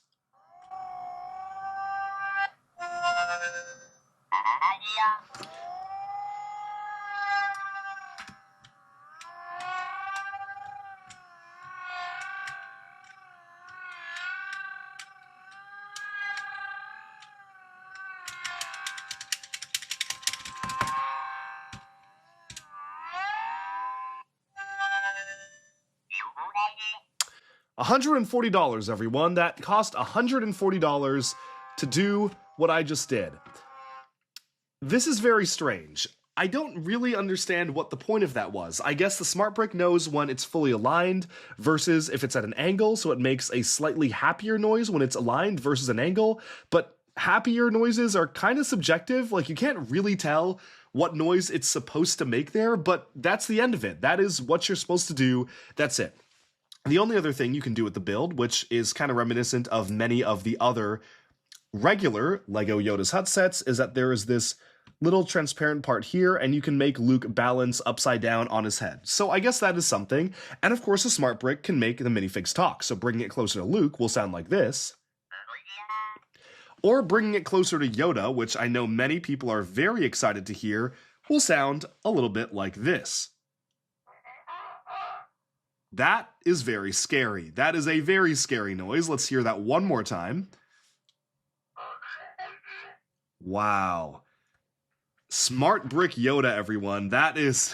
[SPEAKER 2] $140, everyone. That cost $140 to do what I just did. This is very strange. I don't really understand what the point of that was. I guess the smart brick knows when it's fully aligned versus if it's at an angle, so it makes a slightly happier noise when it's aligned versus an angle, but happier noises are kind of subjective. Like, you can't really tell what noise it's supposed to make there, but that's the end of it. That is what you're supposed to do. That's it. The only other thing you can do with the build, which is kind of reminiscent of many of the other regular LEGO Yoda's Hut sets, is that there is this little transparent part here, and you can make Luke balance upside down on his head. So I guess that is something. And of course, a smart brick can make the minifigs talk. So bringing it closer to Luke will sound like this. Or bringing it closer to Yoda, which I know many people are very excited to hear, will sound a little bit like this. That is very scary. That is a very scary noise. Let's hear that one more time. Wow. Smart brick Yoda, everyone. That is...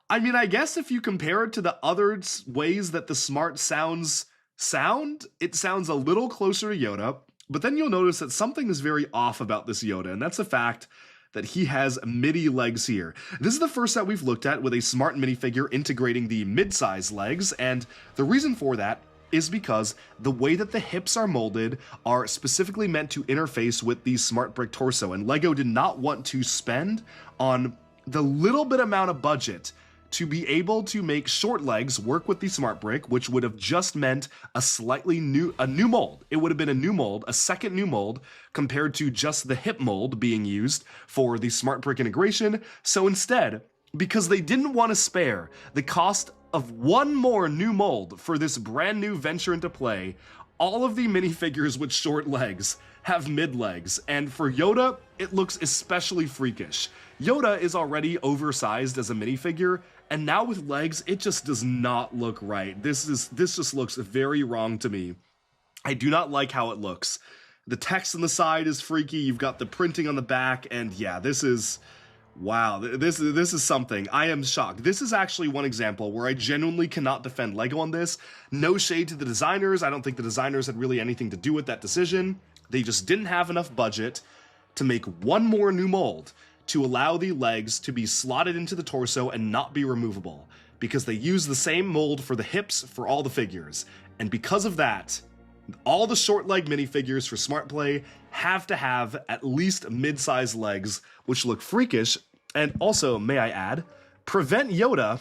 [SPEAKER 2] I mean, I guess if you compare it to the other ways that the smart sounds sound, it sounds a little closer to Yoda, but then you'll notice that something is very off about this Yoda, and that's the fact that he has MIDI legs here. This is the first set we've looked at with a smart minifigure integrating the mid-size legs, and the reason for that is because the way that the hips are molded are specifically meant to interface with the smart brick torso, and LEGO did not want to spend on the little bit amount of budget to be able to make short legs work with the smart brick, which would have just meant a new mold. It would have been a new mold, a second new mold, compared to just the hip mold being used for the smart brick integration. So instead, because they didn't want to spare the cost of one more new mold for this brand new venture into play, all of the minifigures with short legs have mid legs, and for Yoda, it looks especially freakish. Yoda is already oversized as a minifigure, and now with legs, it just does not look right. This just looks very wrong to me. I do not like how it looks. The text on the side is freaky, you've got the printing on the back, and yeah, this is... Wow, this is something. I am shocked. This is actually one example where I genuinely cannot defend LEGO on this. No shade to the designers. I don't think the designers had really anything to do with that decision. They just didn't have enough budget to make one more new mold to allow the legs to be slotted into the torso and not be removable, because they use the same mold for the hips for all the figures. And because of that, all the short leg minifigures for Smart Play have to have at least mid-sized legs, which look freakish, and also, may I add, prevent Yoda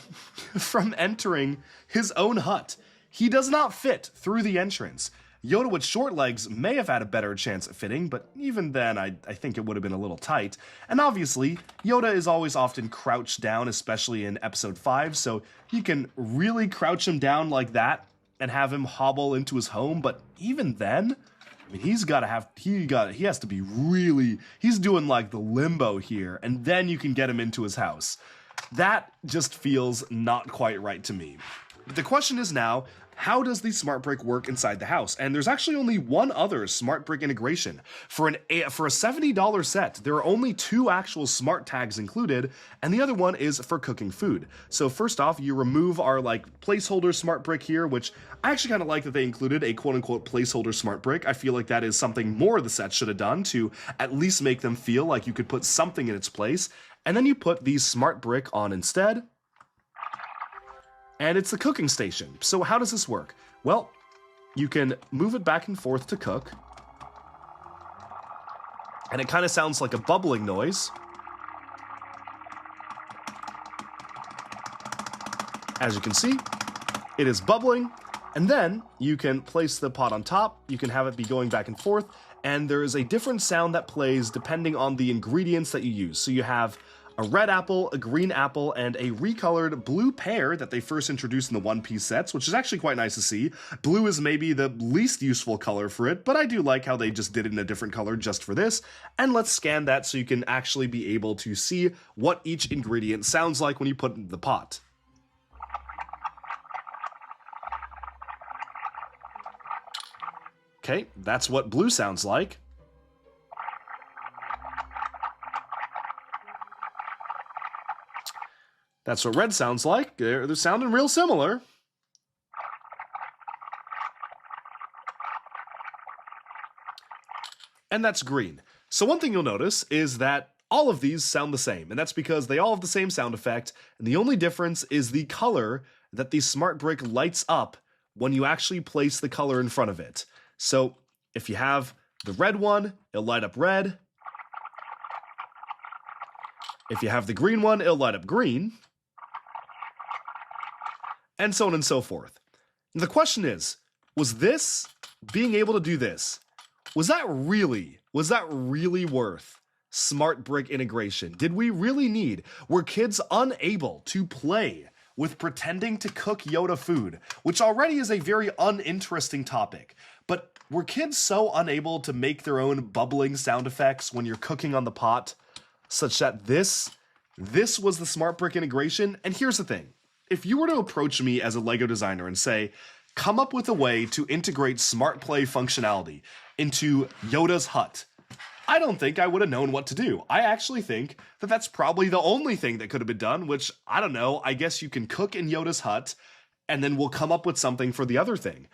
[SPEAKER 2] from entering his own hut. He does not fit through the entrance. Yoda with short legs may have had a better chance at fitting, but even then I think it would have been a little tight. And obviously, Yoda is always often crouched down, especially in episode 5, so you can really crouch him down like that and have him hobble into his home, but even then, I mean, he has to be really, he's doing like the limbo here, and then you can get him into his house. That just feels not quite right to me. But the question is now, how does the smart brick work inside the house? And there's actually only one other smart brick integration. For a $70 set, there are only 2 actual smart tags included, and the other one is for cooking food. So first off, you remove our placeholder smart brick here, which I actually kind of like that they included a quote-unquote placeholder smart brick. I feel like that is something more the set should have done to at least make them feel like you could put something in its place. And then you put the smart brick on instead, and it's the cooking station. So how does this work? Well, you can move it back and forth to cook, and it kind of sounds like a bubbling noise. As you can see, it is bubbling, And then you can place the pot on top, you can have it be going back and forth, and there is a different sound that plays depending on the ingredients that you use. So you have a red apple, a green apple, and a recolored blue pear that they first introduced in the one-piece sets, which is actually quite nice to see. Blue is maybe the least useful color for it, but I do like how they just did it in a different color just for this. And let's scan that so you can actually be able to see what each ingredient sounds like when you put it in the pot. Okay, that's what blue sounds like. That's what red sounds like. They're sounding real similar. And that's green. So one thing you'll notice is that all of these sound the same, and that's because they all have the same sound effect, and the only difference is the color that the smart brick lights up when you actually place the color in front of it. So if you have the red one, it'll light up red. If you have the green one, it'll light up green. And so on and so forth. And the question is, was this, being able to do this, was that really worth smart brick integration? Did we really need, were kids unable to play with pretending to cook Yoda food, which already is a very uninteresting topic, but were kids so unable to make their own bubbling sound effects when you're cooking on the pot, such that this was the smart brick integration? And here's the thing. If you were to approach me as a LEGO designer and say, come up with a way to integrate smart play functionality into Yoda's hut, I don't think I would have known what to do. I actually think that that's probably the only thing that could have been done, which, I don't know, I guess you can cook in Yoda's hut, and then we'll come up with something for the other thing.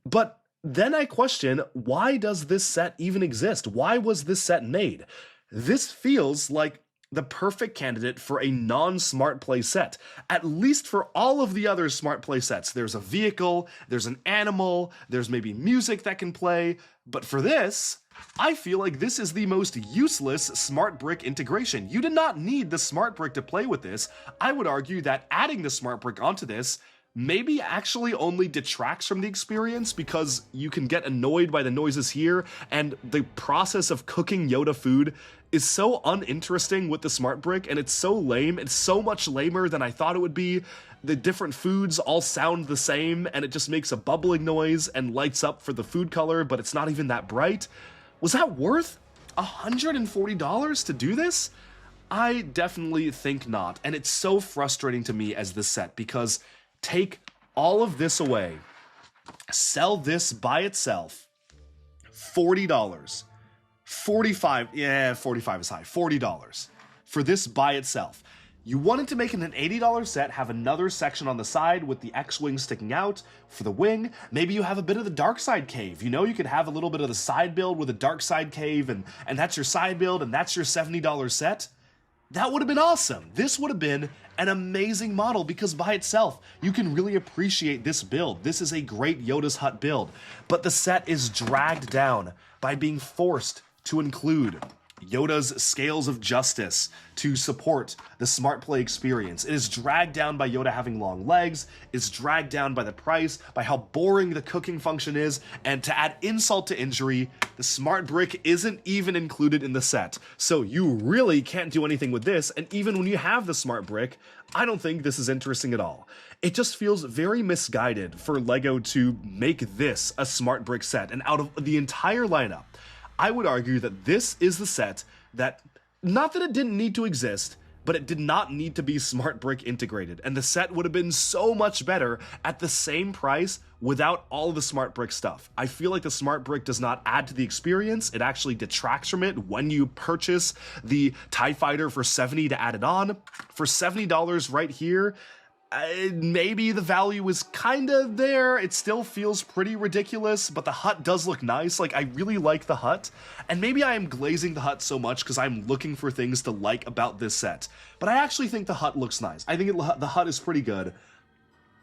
[SPEAKER 2] But then I question, why does this set even exist? Why was this set made? This feels like the perfect candidate for a non-smart play set. At least for all of the other smart play sets. There's a vehicle, there's an animal, there's maybe music that can play, but for this, I feel like this is the most useless smart brick integration. You did not need the smart brick to play with this. I would argue that adding the smart brick onto this maybe actually only detracts from the experience because you can get annoyed by the noises here, and the process of cooking Yoda food is so uninteresting with the smart brick, and it's so lame. It's so much lamer than I thought it would be. The different foods all sound the same, and it just makes a bubbling noise and lights up for the food color, but it's not even that bright. Was that worth $140 to do this? I definitely think not, and it's so frustrating to me as this set because take all of this away, sell this by itself, $40. 45, yeah, 45 is high, $40 for this by itself. You wanted to make it an $80 set, have another section on the side with the X-Wing sticking out for the wing. Maybe you have a bit of the dark side cave. You know, you could have a little bit of the side build with a dark side cave, and that's your side build, and that's your $70 set. That would have been awesome. This would have been an amazing model because by itself, you can really appreciate this build. This is a great Yoda's Hut build, but the set is dragged down by being forced to include Yoda's scales of justice to support the smart play experience. It is dragged down by Yoda having long legs, it's dragged down by the price, by how boring the cooking function is, and to add insult to injury, the smart brick isn't even included in the set. So you really can't do anything with this, and even when you have the smart brick, I don't think this is interesting at all. It just feels very misguided for LEGO to make this a smart brick set, and out of the entire lineup, I would argue that this is the set that, not that it didn't need to exist, but it did not need to be smart brick integrated, and the set would have been so much better at the same price without all the smart brick stuff. I feel like the smart brick does not add to the experience, it actually detracts from it when you purchase the TIE Fighter for $70 to add it on. For $70 right here, maybe the value is kind of there. It still feels pretty ridiculous, but the hut does look nice. Like, I really like the hut, and maybe I am glazing the hut so much because I'm looking for things to like about this set, but I actually think the hut looks nice. I think the hut is pretty good.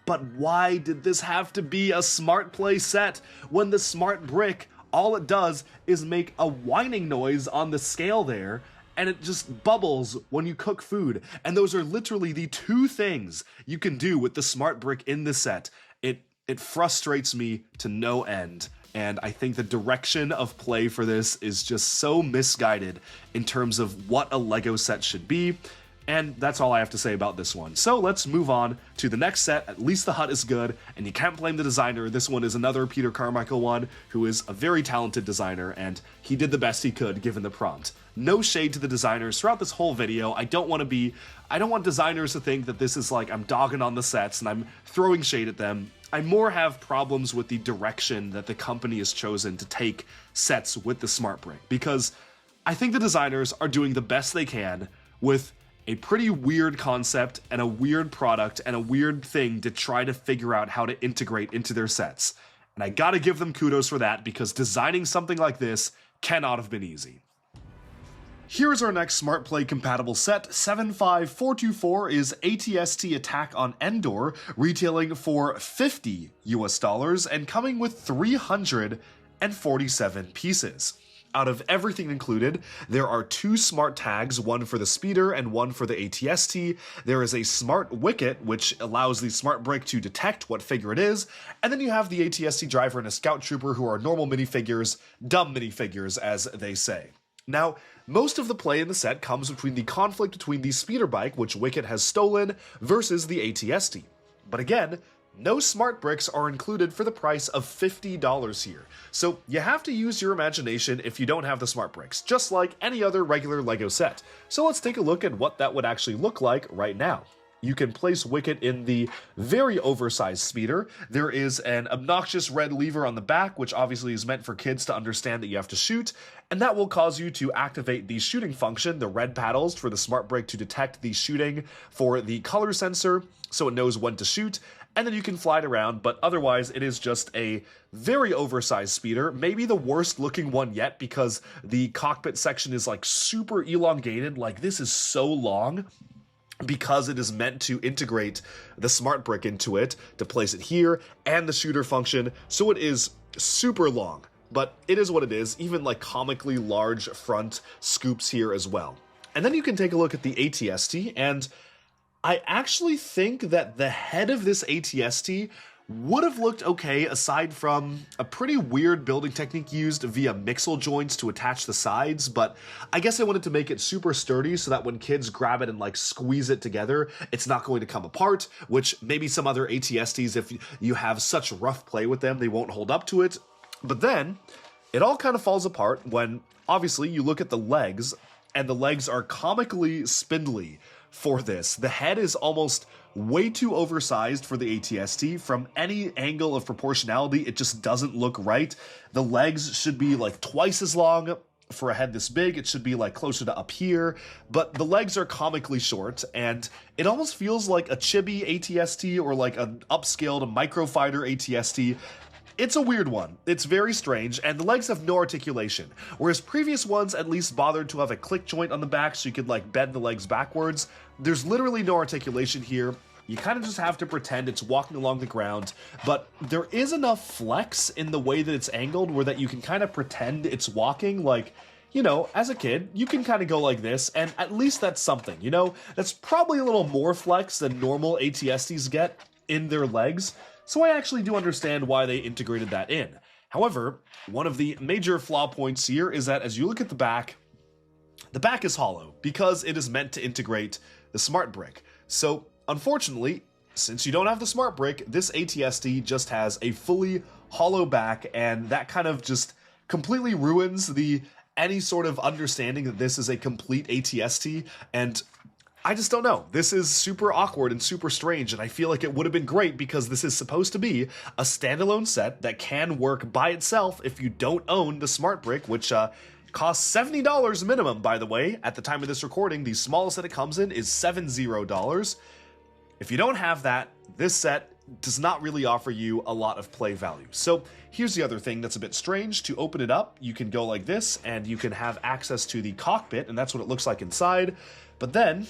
[SPEAKER 2] But why did this have to be a smart play set when the smart brick, all it does is make a whining noise on the scale there, and it just bubbles when you cook food. And those are literally the two things you can do with the smart brick in this set. It it frustrates me to no end. And I think the direction of play for this is just so misguided in terms of what a LEGO set should be. And that's all I have to say about this one. So let's move on to the next set. At least the hut is good, and you can't blame the designer. This one is another Peter Carmichael one, who is a very talented designer, and he did the best he could given the prompt. No shade to the designers throughout this whole video. I don't want designers to think that this is like I'm dogging on the sets and I'm throwing shade at them. I more have problems with the direction that the company has chosen to take sets with the Smart Brick, because I think the designers are doing the best they can with a pretty weird concept and a weird product and a weird thing to try to figure out how to integrate into their sets. And I gotta give them kudos for that, because designing something like this cannot have been easy. Here is our next Smart Play compatible set. 75424 is ATST Attack on Endor, retailing for $50 US and coming with 347 pieces. Out of everything included, there are 2 smart tags, one for the speeder and one for the ATST. There is a smart wicket, which allows the smart brick to detect what figure it is, and then you have the ATST driver and a scout trooper, who are normal minifigures, dumb minifigures, as they say. Now, most of the play in the set comes between the conflict between the speeder bike, which Wicket has stolen, versus the ATST. But again, no smart bricks are included for the price of $50 here. So you have to use your imagination if you don't have the smart bricks, just like any other regular LEGO set. So let's take a look at what that would actually look like right now. You can place Wicket in the very oversized speeder. There is an obnoxious red lever on the back, which obviously is meant for kids to understand that you have to shoot, and that will cause you to activate the shooting function, the red paddles for the smart brick to detect the shooting for the color sensor, so it knows when to shoot, and then you can fly it around, but otherwise it is just a very oversized speeder, maybe the worst looking one yet, because the cockpit section is like super elongated, like this is so long, because it is meant to integrate the smart brick into it, to place it here, and the shooter function, so it is super long. But it is what it is, even like comically large front scoops here as well. And then you can take a look at the ATST, and I actually think that the head of this ATST would have looked okay aside from a pretty weird building technique used via mixel joints to attach the sides, but I guess I wanted to make it super sturdy so that when kids grab it and like squeeze it together, it's not going to come apart, which maybe some other ATSTs, if you have such rough play with them, they won't hold up to it. But then it all kind of falls apart when obviously you look at the legs, and the legs are comically spindly for this. The head is almost way too oversized for the ATST. From any angle of proportionality, it just doesn't look right. The legs should be like twice as long. For a head this big, it should be like closer to up here, but the legs are comically short, and it almost feels like a chibi ATST or like an upscaled microfighter ATST. It's a weird one. It's very strange, and the legs have no articulation, whereas previous ones at least bothered to have a click joint on the back so you could like bend the legs backwards. There's literally no articulation here. You kind of just have to pretend it's walking along the ground, but there is enough flex in the way that it's angled where that you can kind of pretend it's walking. Like, you know, as a kid, you can kind of go like this, and at least that's something, you know? That's probably a little more flex than normal ATSTs get in their legs. So I actually do understand why they integrated that in. However, one of the major flaw points here is that as you look at the back is hollow because it is meant to integrate the smart brick. So unfortunately, since you don't have the smart brick, this ATST just has a fully hollow back, and that kind of just completely ruins any sort of understanding that this is a complete ATST, and I just don't know. This is super awkward and super strange, and I feel like it would have been great because this is supposed to be a standalone set that can work by itself if you don't own the smart brick, which costs $70 minimum, by the way. At the time of this recording, the smallest that it comes in is $70. If you don't have that, this set does not really offer you a lot of play value. So here's the other thing that's a bit strange. To open it up, you can go like this, and you can have access to the cockpit, and that's what it looks like inside. But then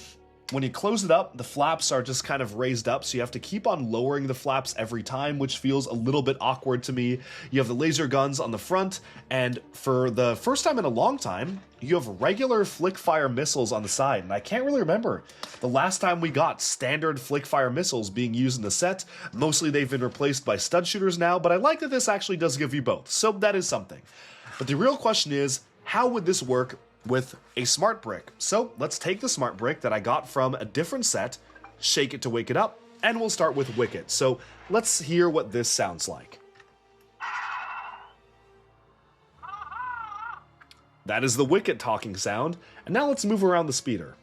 [SPEAKER 2] When you close it up, the flaps are just kind of raised up, so you have to keep on lowering the flaps every time, which feels a little bit awkward to me. You have the laser guns on the front, and for the first time in a long time, you have regular flick-fire missiles on the side, and I can't really remember the last time we got standard flick-fire missiles being used in the set. Mostly they've been replaced by stud shooters now, but I like that this actually does give you both, so that is something. But the real question is, how would this work with a smart brick? So let's take the smart brick that I got from a different set, shake it to wake it up, and we'll start with Wicket. So let's hear what this sounds like. That is the Wicket talking sound, and now let's move around the speeder.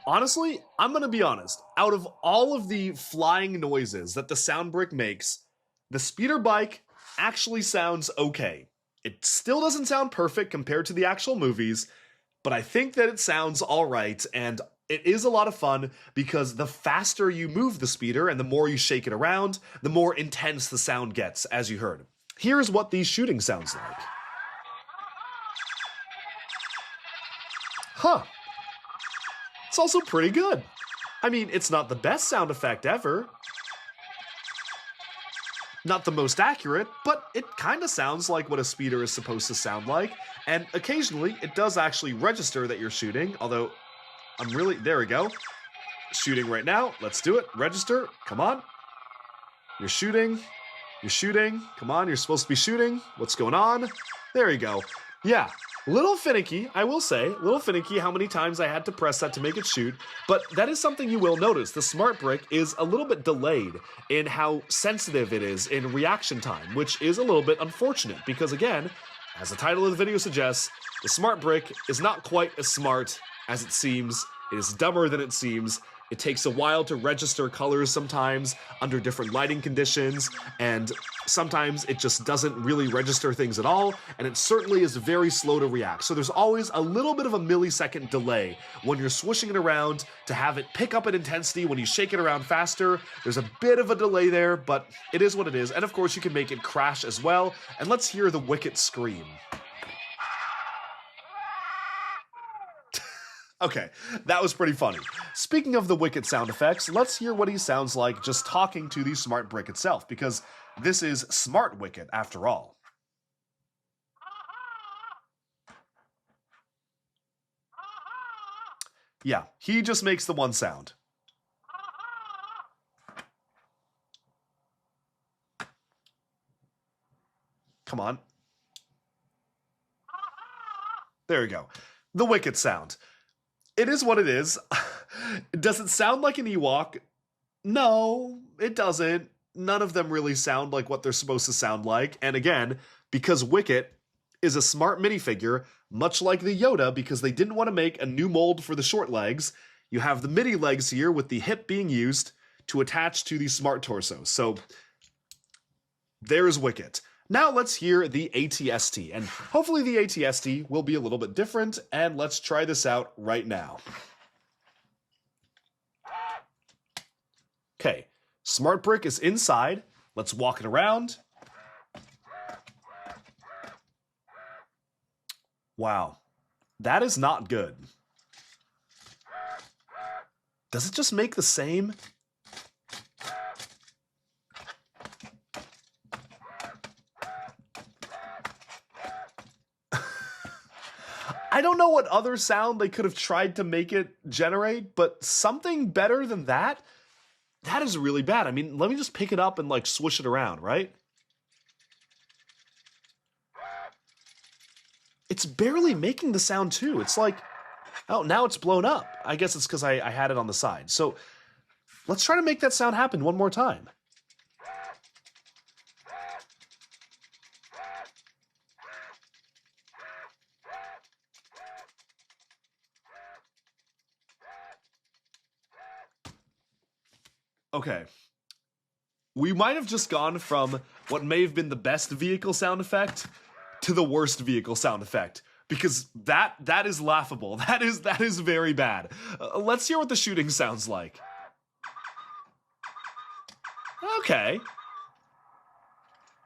[SPEAKER 2] Honestly, I'm gonna be honest. Out of all of the flying noises that the sound brick makes, the speeder bike actually sounds okay. It still doesn't sound perfect compared to the actual movies, but I think that it sounds alright, and it is a lot of fun because the faster you move the speeder and the more you shake it around, the more intense the sound gets, as you heard. Here's what these shooting sounds like. Huh. It's also pretty good. I mean, it's not the best sound effect ever. Not the most accurate, but it kind of sounds like what a speeder is supposed to sound like, and occasionally it does actually register that you're shooting, although there we go. Shooting right now, let's do it, register, come on. You're shooting, come on, you're supposed to be shooting, what's going on? There you go. Yeah. Little finicky, I will say, little finicky how many times I had to press that to make it shoot, but that is something you will notice. The smart brick is a little bit delayed in how sensitive it is in reaction time, which is a little bit unfortunate because, again, as the title of the video suggests, the smart brick is not quite as smart as it seems. It is dumber than it seems. It takes a while to register colors sometimes under different lighting conditions, and sometimes it just doesn't really register things at all, and it certainly is very slow to react. So there's always a little bit of a millisecond delay when you're swishing it around to have it pick up in intensity. When you shake it around faster, there's a bit of a delay there, but it is what it is. And of course you can make it crash as well, and let's hear the Wicket scream. Okay, that was pretty funny. Speaking of the Wicket sound effects, let's hear what he sounds like just talking to the smart brick itself, because this is Smart Wicket after all. Yeah, he just makes the one sound. Come on. There we go. The Wicket sound. It is what it is. Does it sound like an Ewok? No, it doesn't. None of them really sound like what they're supposed to sound like. And again, because Wicket is a smart minifigure, much like the Yoda, because they didn't want to make a new mold for the short legs, you have the midi legs here with the hip being used to attach to the smart torso. So there's Wicket. Now let's hear the ATST, and hopefully the ATST will be a little bit different, and let's try this out right now. Okay, Smart Brick is inside. Let's walk it around. Wow, that is not good. Does it just make the same? I don't know what other sound they could have tried to make it generate, but something better than that? That is really bad. I mean, let me just pick it up and like swoosh it around, right? It's barely making the sound too. It's like, oh, now it's blown up. I guess it's because I had it on the side. So let's try to make that sound happen one more time. Okay, we might have just gone from what may have been the best vehicle sound effect to the worst vehicle sound effect, because that is laughable. That is very bad. Let's hear what the shooting sounds like. Okay.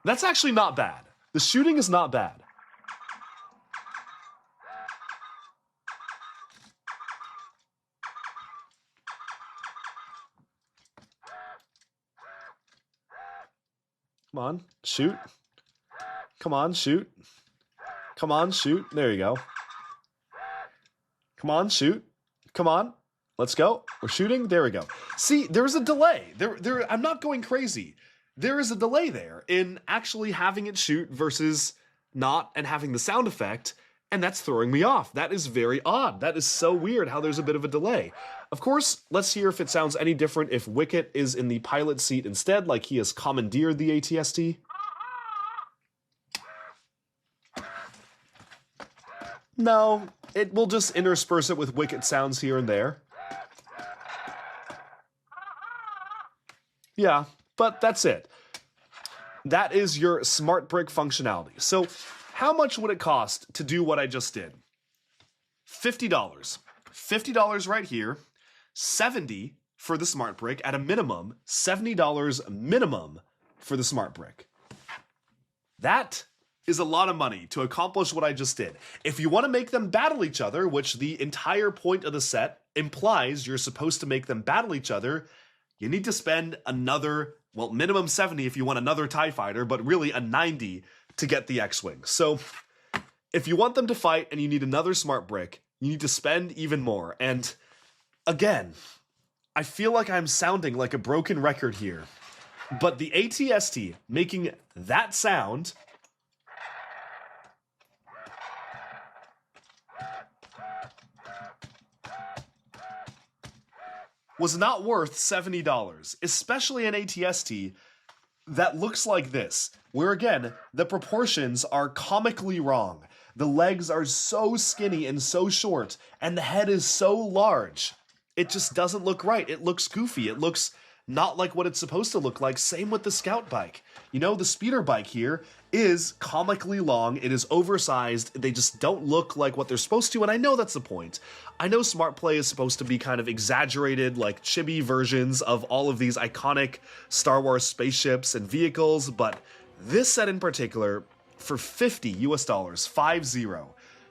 [SPEAKER 2] That's actually not bad. The shooting is not bad. Come on, shoot. Come on, shoot. Come on, shoot. There you go. Come on, shoot. Come on. Let's go. We're shooting. There we go. See, there's a delay. I'm not going crazy. There is a delay there in actually having it shoot versus not and having the sound effect, and that's throwing me off. That is very odd. That is so weird how there's a bit of a delay. Of course, let's hear if it sounds any different if Wicket is in the pilot seat instead, like he has commandeered the ATST. No, it will just intersperse it with Wicket sounds here and there. Yeah, but that's it. That is your smart brick functionality. So how much would it cost to do what I just did? $50. $50 right here. $70 for the smart brick at a minimum. $70 minimum for the smart brick. That is a lot of money to accomplish what I just did. If you want to make them battle each other, which the entire point of the set implies you're supposed to make them battle each other, you need to spend another, well, minimum 70 if you want another TIE fighter, but really a 90 to get the X-Wing. So if you want them to fight and you need another smart brick, you need to spend even more. And again, I feel like I'm sounding like a broken record here, but the ATST making that sound was not worth $70, especially an ATST that looks like this, where again, the proportions are comically wrong. The legs are so skinny and so short, and the head is so large. It just doesn't look right. It looks goofy. It looks not like what it's supposed to look like. Same with the Scout bike. You know, the speeder bike here is comically long. It is oversized. They just don't look like what they're supposed to, and I know that's the point. I know Smart Play is supposed to be kind of exaggerated, like chibi versions of all of these iconic Star Wars spaceships and vehicles, but this set in particular, for $50 US, 50,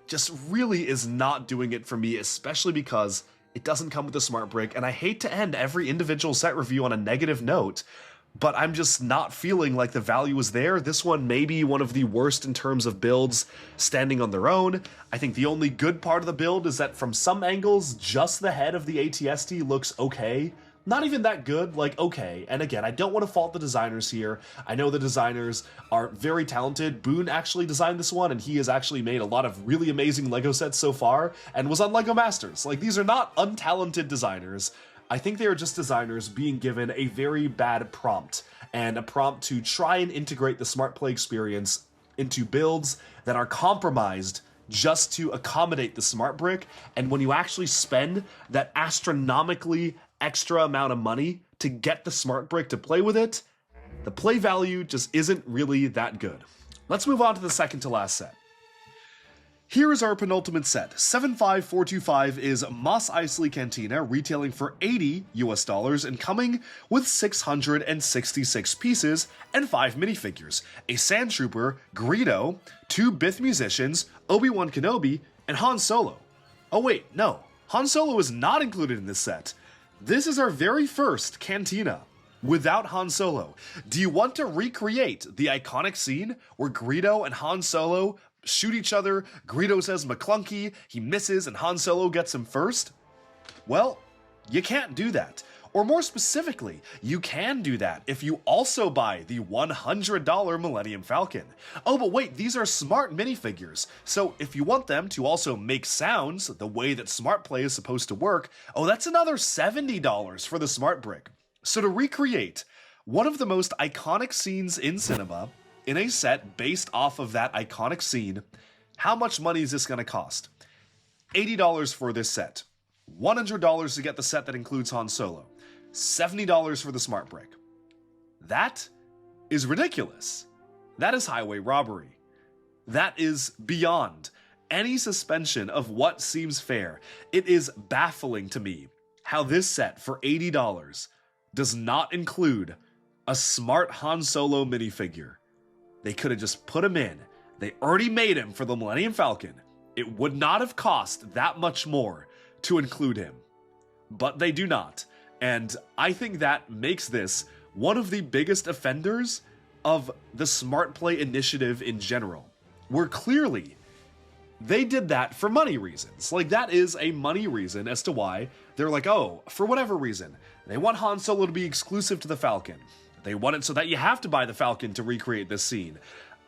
[SPEAKER 2] just really is not doing it for me, especially because it doesn't come with a smart brick, and I hate to end every individual set review on a negative note, but I'm just not feeling like the value is there. This one may be one of the worst in terms of builds standing on their own. I think the only good part of the build is that from some angles, just the head of the ATST looks okay. Not even that good, like okay. And again, I don't want to fault the designers here. I know the designers are very talented. Boone actually designed this one, and he has actually made a lot of really amazing LEGO sets so far, and was on LEGO Masters. Like, these are not untalented designers. I think they are just designers being given a very bad prompt, and a prompt to try and integrate the Smart Play experience into builds that are compromised just to accommodate the smart brick. And when you actually spend that astronomically extra amount of money to get the smart brick to play with it, the play value just isn't really that good. Let's move on to the second to last set. Here is our penultimate set. 75425 is Mos Eisley Cantina, retailing for $80 US and coming with 666 pieces and 5 minifigures, a Sand Trooper, Greedo, 2 Bith musicians, Obi-Wan Kenobi, and Han Solo. Oh wait, no, Han Solo is not included in this set. This is our very first Cantina without Han Solo. Do you want to recreate the iconic scene where Greedo and Han Solo shoot each other? Greedo says McClunky, he misses, and Han Solo gets him first? Well, you can't do that. Or more specifically, you can do that if you also buy the $100 Millennium Falcon. Oh, but wait, these are smart minifigures. So if you want them to also make sounds the way that Smart Play is supposed to work, oh, that's another $70 for the Smart Brick. So to recreate one of the most iconic scenes in cinema, in a set based off of that iconic scene, how much money is this going to cost? $80 for this set. $100 to get the set that includes Han Solo. $70 for the smart brick. That is ridiculous. That is highway robbery. That is beyond any suspension of what seems fair. It is baffling to me how this set for $80 does not include a smart Han Solo minifigure. They could have just put him in. They already made him for the Millennium Falcon. It would not have cost that much more to include him. But they do not. And I think that makes this one of the biggest offenders of the Smart Play initiative in general. Where clearly they did that for money reasons. Like, that is a money reason as to why they're like, oh, for whatever reason, they want Han Solo to be exclusive to the Falcon. They want it so that you have to buy the Falcon to recreate this scene.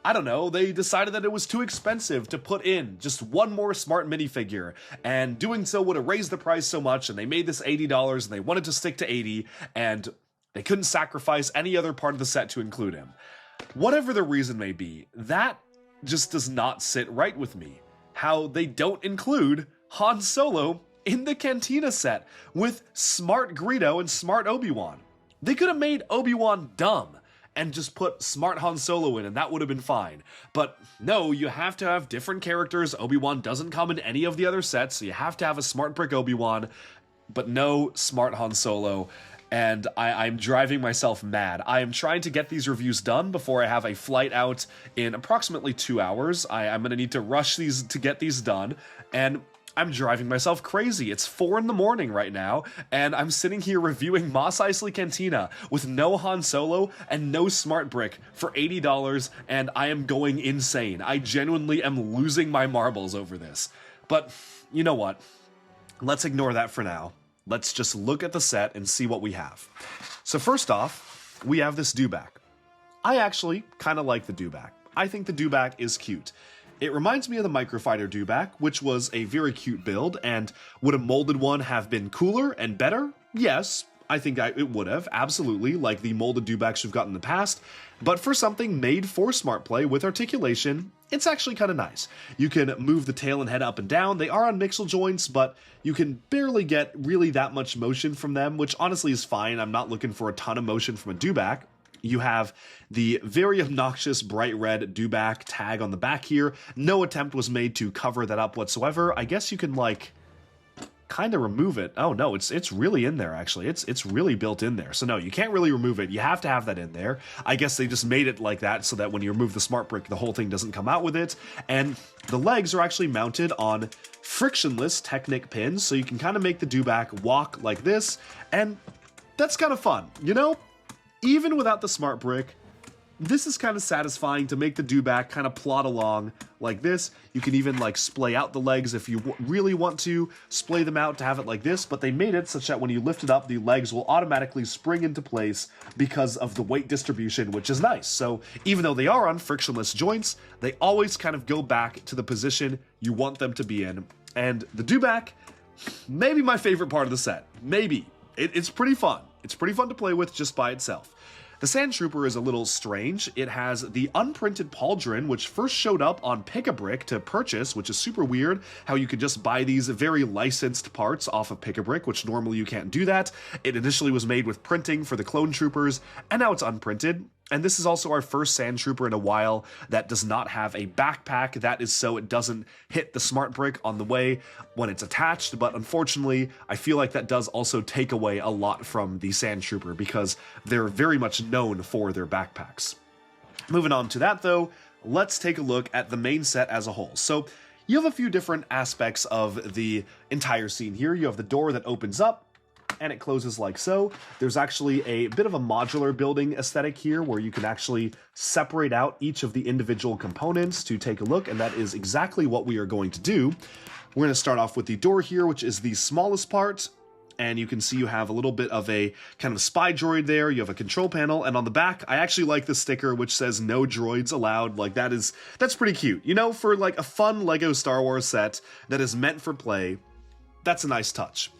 [SPEAKER 2] I don't know, they decided that it was too expensive to put in just one more smart minifigure, and doing so would have raised the price so much, and they made this $80, and they wanted to stick to $80, and they couldn't sacrifice any other part of the set to include him. Whatever the reason may be, that just does not sit right with me. How they don't include Han Solo in the Cantina set with smart Greedo and smart Obi-Wan. They could have made Obi-Wan dumb and just put smart Han Solo in, and that would have been fine. But no, you have to have different characters. Obi-Wan doesn't come in any of the other sets, so you have to have a smart brick Obi-Wan, but no smart Han Solo. And I'm driving myself mad. I am trying to get these reviews done before I have a flight out in approximately 2 hours. I'm going to need to rush these to get these done, and I'm driving myself crazy. It's 4 in the morning right now, and I'm sitting here reviewing Mos Eisley Cantina with no Han Solo and no Smart Brick for $80, and I am going insane. I genuinely am losing my marbles over this. But you know what? Let's ignore that for now. Let's just look at the set and see what we have. So first off, we have this dewback. I actually kind of like the dewback. I think the dewback is cute. It reminds me of the Microfighter dewback, which was a very cute build, and would a molded one have been cooler and better? Yes, I think it would have, absolutely, like the molded dewbacks we've got in the past, but for something made for Smart Play with articulation, it's actually kind of nice. You can move the tail and head up and down. They are on mixel joints, but you can barely get really that much motion from them, which honestly is fine. I'm not looking for a ton of motion from a dewback. You have the very obnoxious bright red dewback tag on the back here. No attempt was made to cover that up whatsoever. I guess you can, like, kind of remove it. Oh no, it's really in there actually. It's really built in there. So no, you can't really remove it. You have to have that in there. I guess they just made it like that so that when you remove the smart brick, the whole thing doesn't come out with it. And the legs are actually mounted on frictionless Technic pins, so you can kind of make the dewback walk like this, and that's kind of fun, you know? Even without the smart brick, this is kind of satisfying to make the dewback kind of plod along like this. You can even like splay out the legs if you really want to splay them out to have it like this, but they made it such that when you lift it up, the legs will automatically spring into place because of the weight distribution, which is nice. So even though they are on frictionless joints, they always kind of go back to the position you want them to be in. And the dewback, maybe my favorite part of the set. Maybe. It's pretty fun. It's pretty fun to play with just by itself. The Sand Trooper is a little strange. It has the unprinted pauldron, which first showed up on Pick-a-Brick to purchase, which is super weird, how you could just buy these very licensed parts off of Pick-a-Brick, which normally you can't do that. It initially was made with printing for the Clone Troopers, and now it's unprinted. And this is also our first Sand Trooper in a while that does not have a backpack. That is so it doesn't hit the smart brick on the way when it's attached. But unfortunately, I feel like that does also take away a lot from the Sand Trooper because they're very much known for their backpacks. Moving on to that though, let's take a look at the main set as a whole. So you have a few different aspects of the entire scene here. You have the door that opens up, and it closes like so. There's actually a bit of a modular building aesthetic here where you can actually separate out each of the individual components to take a look, and that is exactly what we are going to do. We're going to start off with the door here, which is the smallest part, and you can see you have a little bit of a kind of spy droid there. You have a control panel, and on the back, I actually like the sticker which says no droids allowed. Like that's pretty cute. You know, for like a fun Lego Star Wars set that is meant for play, that's a nice touch.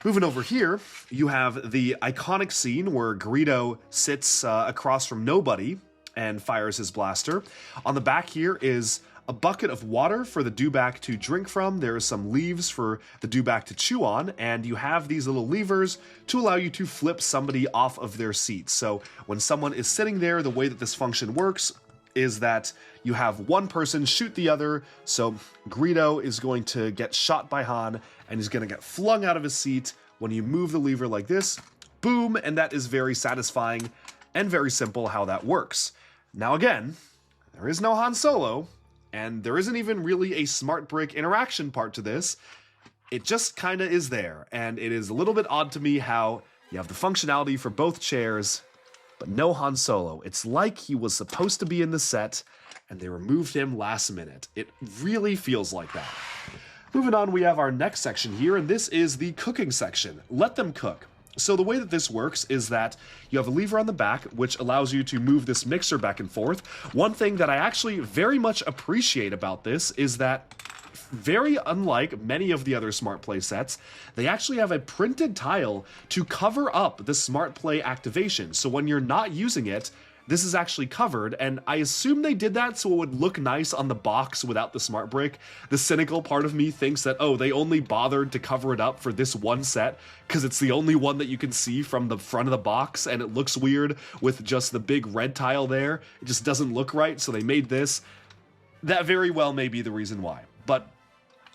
[SPEAKER 2] Moving over here, you have the iconic scene where Greedo sits across from nobody and fires his blaster. On the back here is a bucket of water for the dewback to drink from. There are some leaves for the dewback to chew on, and you have these little levers to allow you to flip somebody off of their seat. So when someone is sitting there, the way that this function works is that you have one person shoot the other. So Greedo is going to get shot by Han, and he's going to get flung out of his seat when you move the lever like this. Boom, and that is very satisfying and very simple how that works. Now again, there is no Han Solo, and there isn't even really a smart brick interaction part to this. It just kind of is there, and it is a little bit odd to me how you have the functionality for both chairs, but no Han Solo. It's like he was supposed to be in the set, and they removed him last minute. It really feels like that. Moving on, we have our next section here, and this is the cooking section. Let them cook. So the way that this works is that you have a lever on the back, which allows you to move this mixer back and forth. One thing that I actually very much appreciate about this is that, very unlike many of the other Smart Play sets, they actually have a printed tile to cover up the Smart Play activation. So when you're not using it, this is actually covered, and I assume they did that so it would look nice on the box without the smart brick. The cynical part of me thinks that, oh, they only bothered to cover it up for this one set because it's the only one that you can see from the front of the box, and it looks weird with just the big red tile there. It just doesn't look right, so they made this. That very well may be the reason why, but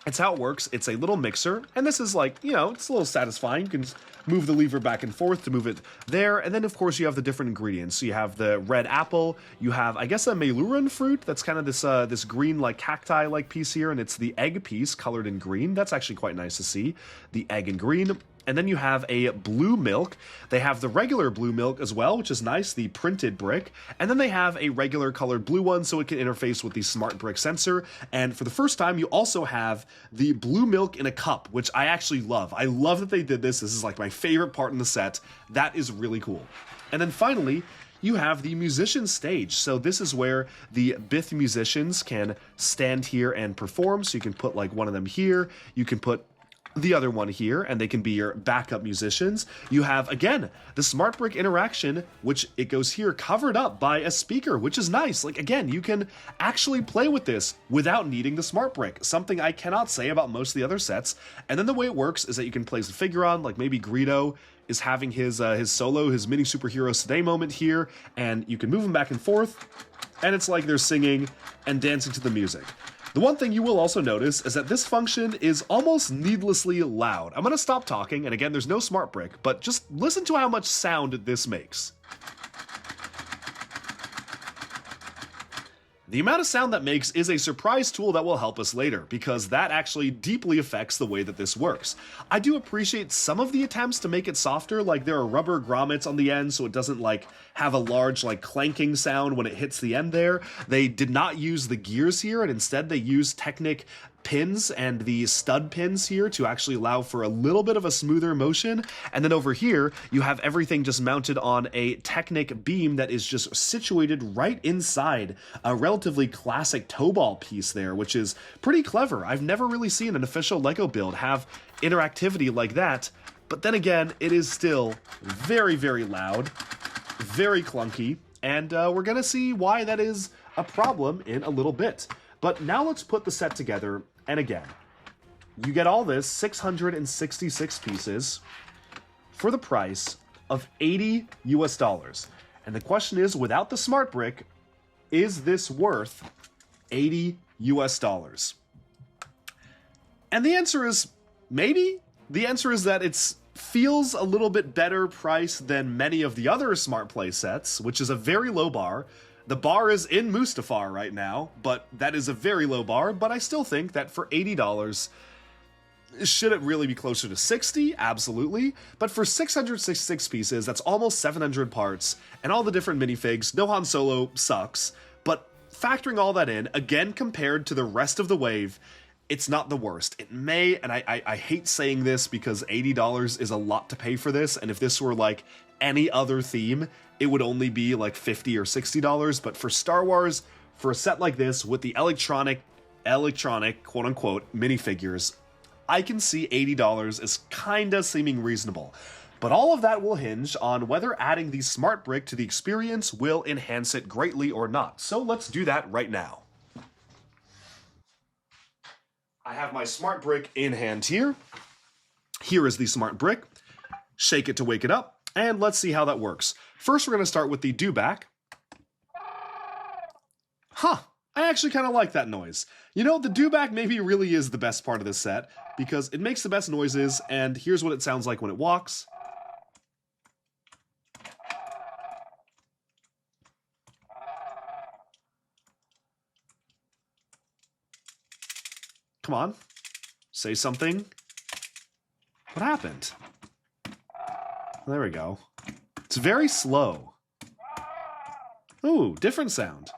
[SPEAKER 2] it's how it works. It's a little mixer, and this is like, you know, it's a little satisfying. You can move the lever back and forth to move it there, and then of course you have the different ingredients. So you have the red apple, you have, I guess, a meluran fruit, that's kind of this this green like cacti-like piece here, and it's the egg piece colored in green. That's actually quite nice to see, the egg in green. And then you have a blue milk. They have the regular blue milk as well, which is nice, the printed brick. And then they have a regular colored blue one so it can interface with the smart brick sensor. And for the first time, you also have the blue milk in a cup, which I actually love. I love that they did this. This is like my favorite part in the set. That is really cool. And then finally, you have the musician stage. So this is where the Bith musicians can stand here and perform. So you can put like one of them here. You can put the other one here, and they can be your backup musicians. You have, again, the smart brick interaction, which it goes here covered up by a speaker, which is nice. Like, again, you can actually play with this without needing the smart brick, something I cannot say about most of the other sets. And then the way it works is that you can place the figure on, like maybe Greedo is having his solo, his mini superheroes today moment here, and you can move them back and forth, and it's like they're singing and dancing to the music. The one thing you will also notice is that this function is almost needlessly loud. I'm going to stop talking, and again, there's no smart brick, but just listen to how much sound this makes. The amount of sound that makes is a surprise tool that will help us later, because that actually deeply affects the way that this works. I do appreciate some of the attempts to make it softer, like there are rubber grommets on the end so it doesn't like have a large like clanking sound when it hits the end there. They did not use the gears here, and instead they used Technic pins and the stud pins here to actually allow for a little bit of a smoother motion. And then over here, you have everything just mounted on a Technic beam that is just situated right inside a relatively classic toe ball piece there, which is pretty clever. I've never really seen an official LEGO build have interactivity like that. But then again, it is still very, very loud, very clunky, and we're gonna see why that is a problem in a little bit. But now let's put the set together, and again, you get all this 666 pieces for the price of $80 US. And the question is, without the smart brick, is this worth $80 US? And the answer is maybe. The answer is that it feels a little bit better price than many of the other Smart Play sets, which is a very low bar. The bar is in Mustafar right now, but that is a very low bar, but I still think that for $80, should it really be closer to 60? Absolutely. But for 666 pieces, that's almost 700 parts, and all the different minifigs, no Han Solo sucks, but factoring all that in, again compared to the rest of the wave, it's not the worst. It may, and I hate saying this because $80 is a lot to pay for this, and if this were like any other theme, it would only be like $50 or $60, but for Star Wars, for a set like this with the electronic quote-unquote minifigures, I can see $80 as kinda seeming reasonable. But all of that will hinge on whether adding the smart brick to the experience will enhance it greatly or not. So let's do that right now. I have my smart brick in hand here. Here is the smart brick. Shake it to wake it up, and let's see how that works. First, we're going to start with the do back. Huh, I actually kind of like that noise. You know, the dewback maybe really is the best part of this set, because it makes the best noises, and here's what it sounds like when it walks. Come on, say something. What happened? There we go. It's very slow. Ooh, different sound.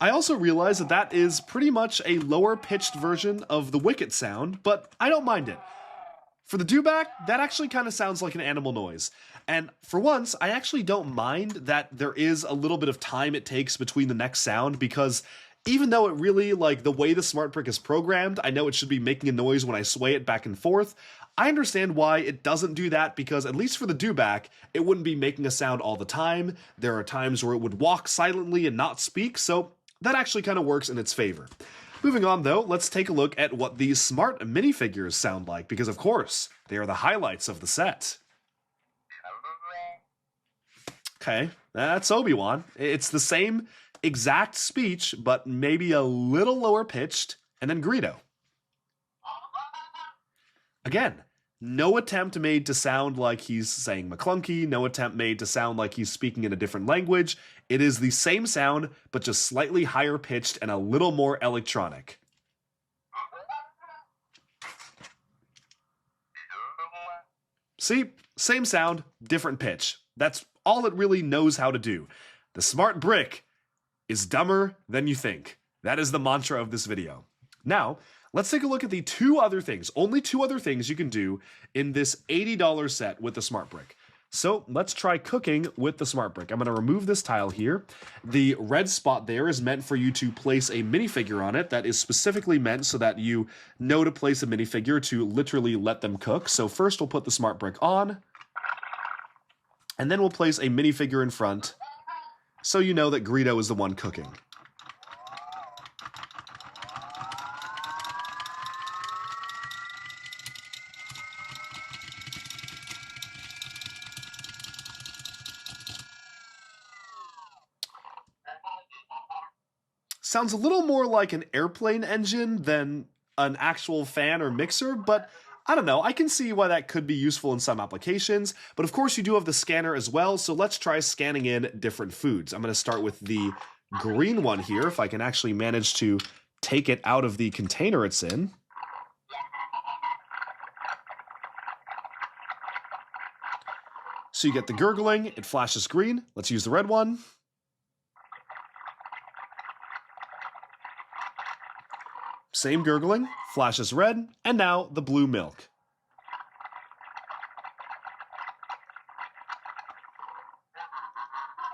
[SPEAKER 2] I also realized that that is pretty much a lower pitched version of the Wicket sound, but I don't mind it. For the dewback, that actually kind of sounds like an animal noise. And for once, I actually don't mind that there is a little bit of time it takes between the next sound, because even though it really, like, the way the smart brick is programmed, I know it should be making a noise when I sway it back and forth. I understand why it doesn't do that, because at least for the dewback, it wouldn't be making a sound all the time. There are times where it would walk silently and not speak, so that actually kind of works in its favor. Moving on, though, let's take a look at what these smart minifigures sound like, because of course, they are the highlights of the set. Okay, that's Obi-Wan. It's the same exact speech, but maybe a little lower pitched, and then Greedo. Again, no attempt made to sound like he's saying McClunky, no attempt made to sound like he's speaking in a different language. It is the same sound, but just slightly higher pitched and a little more electronic. See? Same sound, different pitch. That's all it really knows how to do. The smart brick is dumber than you think. That is the mantra of this video. Now, let's take a look at the only two other things you can do in this $80 set with the smart brick. So let's try cooking with the smart brick. I'm going to remove this tile here. The red spot there is meant for you to place a minifigure on it. That is specifically meant so that you know to place a minifigure to literally let them cook. So first we'll put the smart brick on, and then we'll place a minifigure in front so you know that Greedo is the one cooking. Sounds a little more like an airplane engine than an actual fan or mixer, but I don't know, I can see why that could be useful in some applications, but of course you do have the scanner as well, so let's try scanning in different foods. I'm going to start with the green one here, if I can actually manage to take it out of the container it's in. So you get the gurgling, it flashes green. Let's use the red one. Same gurgling, flashes red, and now the blue milk.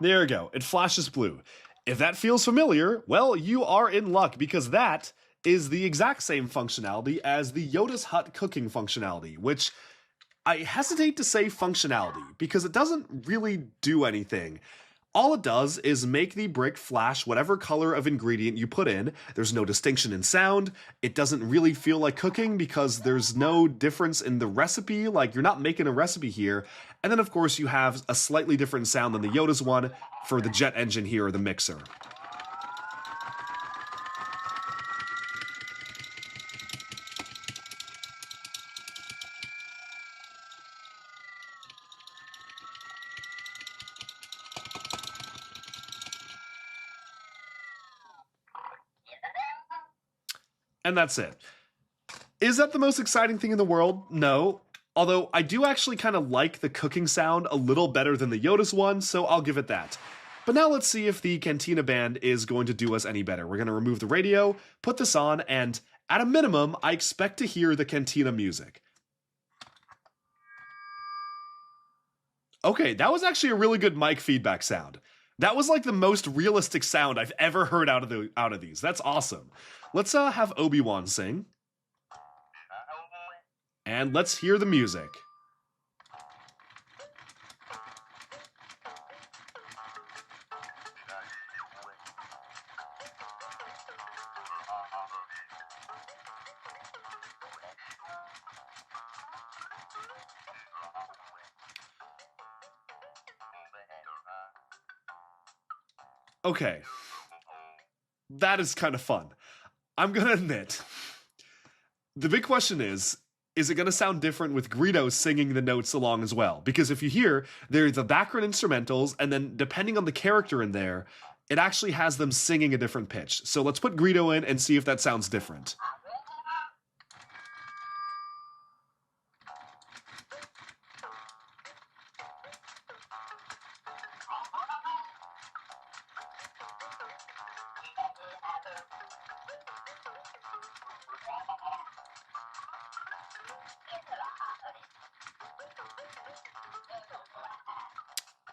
[SPEAKER 2] There we go, it flashes blue. If that feels familiar, well, you are in luck, because that is the exact same functionality as the Yoda's Hut cooking functionality, which I hesitate to say functionality, because it doesn't really do anything. All it does is make the brick flash whatever color of ingredient you put in. There's no distinction in sound. It doesn't really feel like cooking because there's no difference in the recipe. Like, you're not making a recipe here. And then, of course, you have a slightly different sound than the Yoda's one for the jet engine here, or the mixer. And that's it. Is that the most exciting thing in the world? No. Although I do actually kind of like the cooking sound a little better than the Yoda's one, so I'll give it that. But now let's see if the Cantina band is going to do us any better. We're going to remove the radio, put this on, and at a minimum, I expect to hear the Cantina music. Okay, that was actually a really good mic feedback sound. That was like the most realistic sound I've ever heard out of these. That's awesome. Let's have Obi-Wan sing. And let's hear the music. Okay. That is kind of fun. I'm gonna admit, the big question is it gonna sound different with Greedo singing the notes along as well? Because if you hear, there's the background instrumentals, and then depending on the character in there, it actually has them singing a different pitch. So let's put Greedo in and see if that sounds different.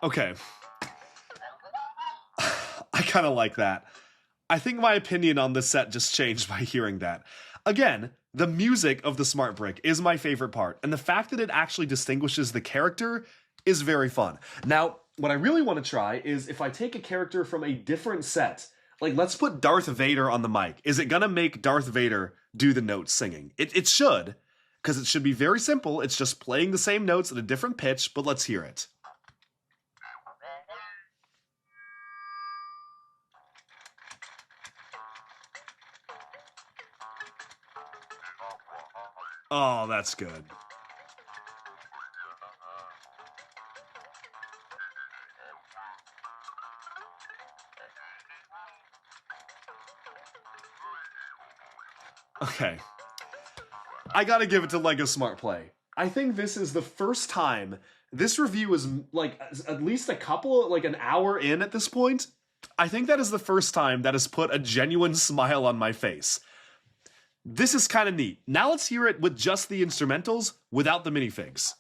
[SPEAKER 2] Okay. I kind of like that. I think my opinion on this set just changed by hearing that. Again, the music of the Smart Brick is my favorite part, and the fact that it actually distinguishes the character is very fun. Now, what I really want to try is if I take a character from a different set, like let's put Darth Vader on the mic. Is it gonna make Darth Vader do the notes singing? It should, because it should be very simple. It's just playing the same notes at a different pitch, but let's hear it. Oh, that's good. Okay. I gotta give it to LEGO Smart Play. I think this is the first time, this review is like at least a couple, like an hour in at this point. I think that is the first time that has put a genuine smile on my face. This is kind of neat. Now let's hear it with just the instrumentals, without the minifigs.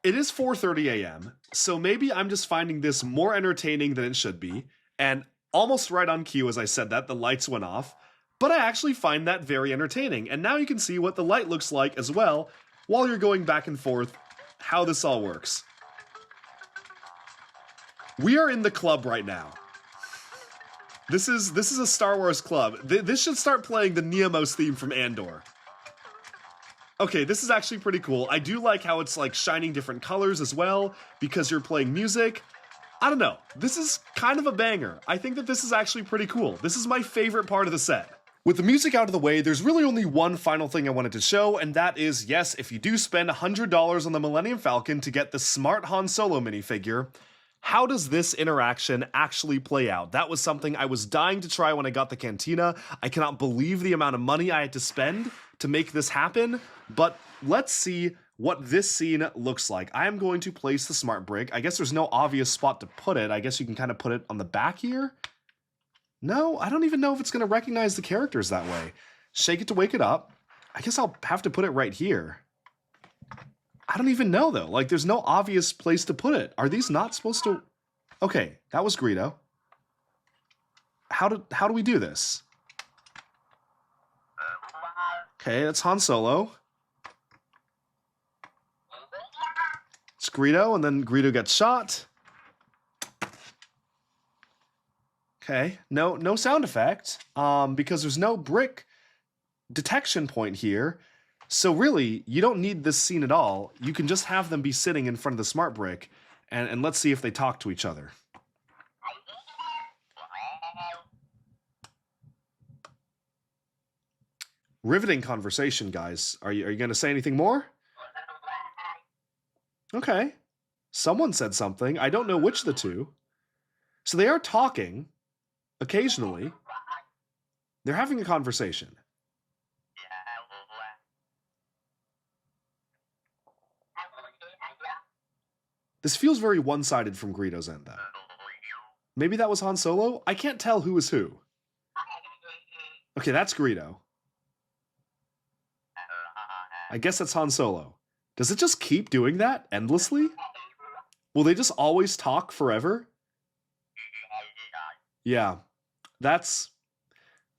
[SPEAKER 2] It is 4:30 a.m., so maybe I'm just finding this more entertaining than it should be, and almost right on cue as I said that, the lights went off, but I actually find that very entertaining, and now you can see what the light looks like as well, while you're going back and forth, how this all works. We are in the club right now. This is a Star Wars club. This should start playing the Neomos theme from Andor. Okay, this is actually pretty cool. I do like how it's like shining different colors as well, because you're playing music. I don't know. This is kind of a banger. I think that this is actually pretty cool. This is my favorite part of the set. With the music out of the way, there's really only one final thing I wanted to show, and that is, yes, if you do spend $100 on the Millennium Falcon to get the Smart Han Solo minifigure, how does this interaction actually play out? That was something I was dying to try when I got the Cantina. I cannot believe the amount of money I had to spend to make this happen, but let's see what this scene looks like. I am going to place the Smart Brick. I guess there's no obvious spot to put it. I guess you can kind of put it on the back here. No, I don't even know if it's going to recognize the characters that way. Shake it to wake it up. I guess I'll have to put it right here. I don't even know, though. Like, there's no obvious place to put it. Are these not supposed to... Okay, that was Greedo. How do we do this? Okay, that's Han Solo. It's Greedo, and then Greedo gets shot. Okay, no sound effect, because there's no brick detection point here. So really, you don't need this scene at all. You can just have them be sitting in front of the Smart Brick, and let's see if they talk to each other. Riveting conversation, guys. Are you going to say anything more? Okay. Someone said something. I don't know which of the two. So they are talking, occasionally. They're having a conversation. This feels very one-sided from Greedo's end, though. Maybe that was Han Solo? I can't tell who is who. Okay, that's Greedo. I guess that's Han Solo. Does it just keep doing that endlessly? Will they just always talk forever? Yeah, that's...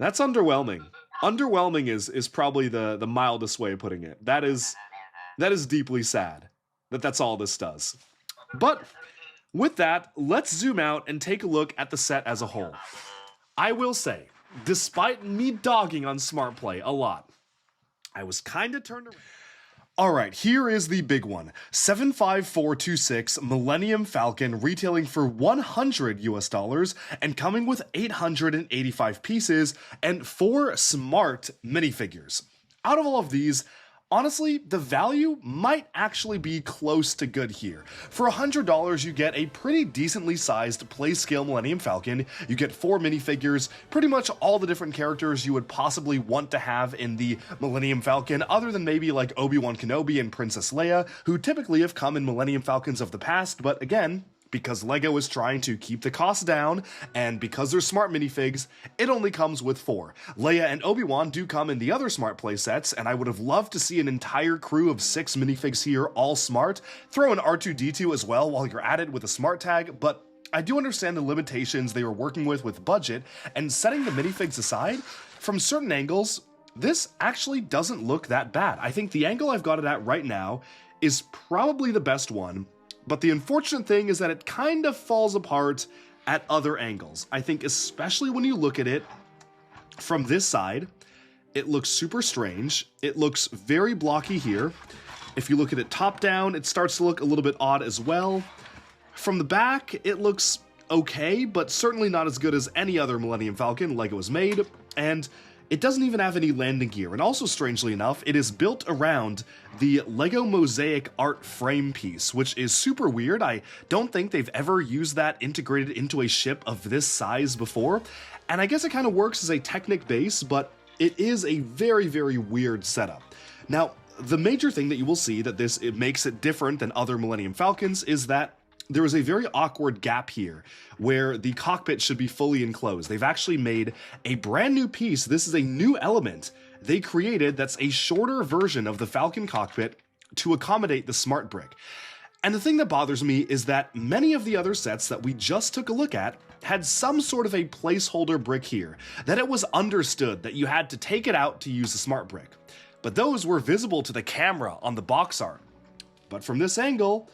[SPEAKER 2] That's underwhelming. Underwhelming is probably the mildest way of putting it. That is deeply sad that that's all this does. But with that, let's zoom out and take a look at the set as a whole. I will say, despite me dogging on Smart Play a lot, I was kind of turned around. Alright, here is the big one. 75426 Millennium Falcon retailing for $100 US and coming with 885 pieces and 4 smart minifigures. Out of all of these, honestly, the value might actually be close to good here. For $100, you get a pretty decently sized play-scale Millennium Falcon, you get 4 minifigures, pretty much all the different characters you would possibly want to have in the Millennium Falcon, other than maybe like Obi-Wan Kenobi and Princess Leia, who typically have come in Millennium Falcons of the past, but again, because LEGO is trying to keep the cost down, and because they're smart minifigs, it only comes with 4. Leia and Obi-Wan do come in the other smart play sets, and I would have loved to see an entire crew of 6 minifigs here, all smart. Throw in R2-D2 as well while you're at it with a smart tag, but I do understand the limitations they were working with budget, and setting the minifigs aside, from certain angles, this actually doesn't look that bad. I think the angle I've got it at right now is probably the best one, but the unfortunate thing is that it kind of falls apart at other angles. I think especially when you look at it from this side, it looks super strange. It looks very blocky here. If you look at it top down, it starts to look a little bit odd as well. From the back, it looks okay, but certainly not as good as any other Millennium Falcon LEGO has made, and it doesn't even have any landing gear, and also strangely enough, it is built around the LEGO Mosaic art frame piece, which is super weird. I don't think they've ever used that integrated into a ship of this size before, and I guess it kind of works as a Technic base, but it is a very, very weird setup. Now, the major thing that you will see that it makes it different than other Millennium Falcons is that there is a very awkward gap here where the cockpit should be fully enclosed. They've actually made a brand new piece. This is a new element they created that's a shorter version of the Falcon cockpit to accommodate the smart brick. And the thing that bothers me is that many of the other sets that we just took a look at had some sort of a placeholder brick here, that it was understood that you had to take it out to use the smart brick. But those were visible to the camera on the box art. But from this angle,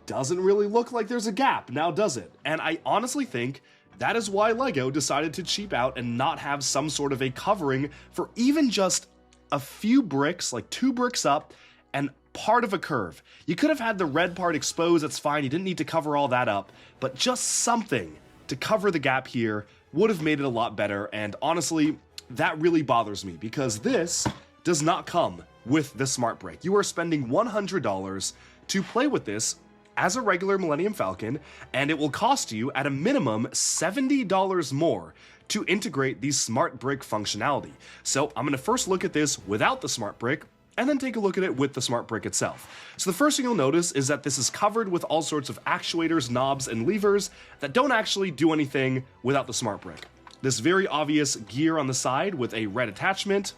[SPEAKER 2] doesn't really look like there's a gap, now does it? And I honestly think that is why LEGO decided to cheap out and not have some sort of a covering for even just a few bricks, like 2 bricks up, and part of a curve. You could have had the red part exposed, that's fine, you didn't need to cover all that up, but just something to cover the gap here would have made it a lot better, and honestly, that really bothers me, because this does not come with the smart brick. You are spending $100 to play with this as a regular Millennium Falcon, and it will cost you at a minimum $70 more to integrate the smart brick functionality. So I'm going to first look at this without the smart brick, and then take a look at it with the smart brick itself. So the first thing you'll notice is that this is covered with all sorts of actuators, knobs, and levers that don't actually do anything without the smart brick. This very obvious gear on the side with a red attachment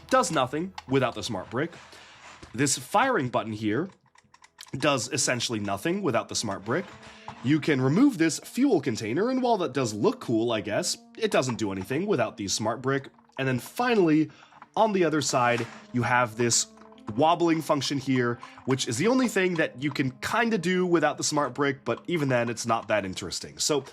[SPEAKER 2] does nothing without the smart brick. This firing button here does essentially nothing without the smart brick. You can remove this fuel container, and while that does look cool, I guess, it doesn't do anything without the smart brick. And then finally, on the other side, you have this wobbling function here, which is the only thing that you can kind of do without the smart brick, but even then, it's not that interesting. So,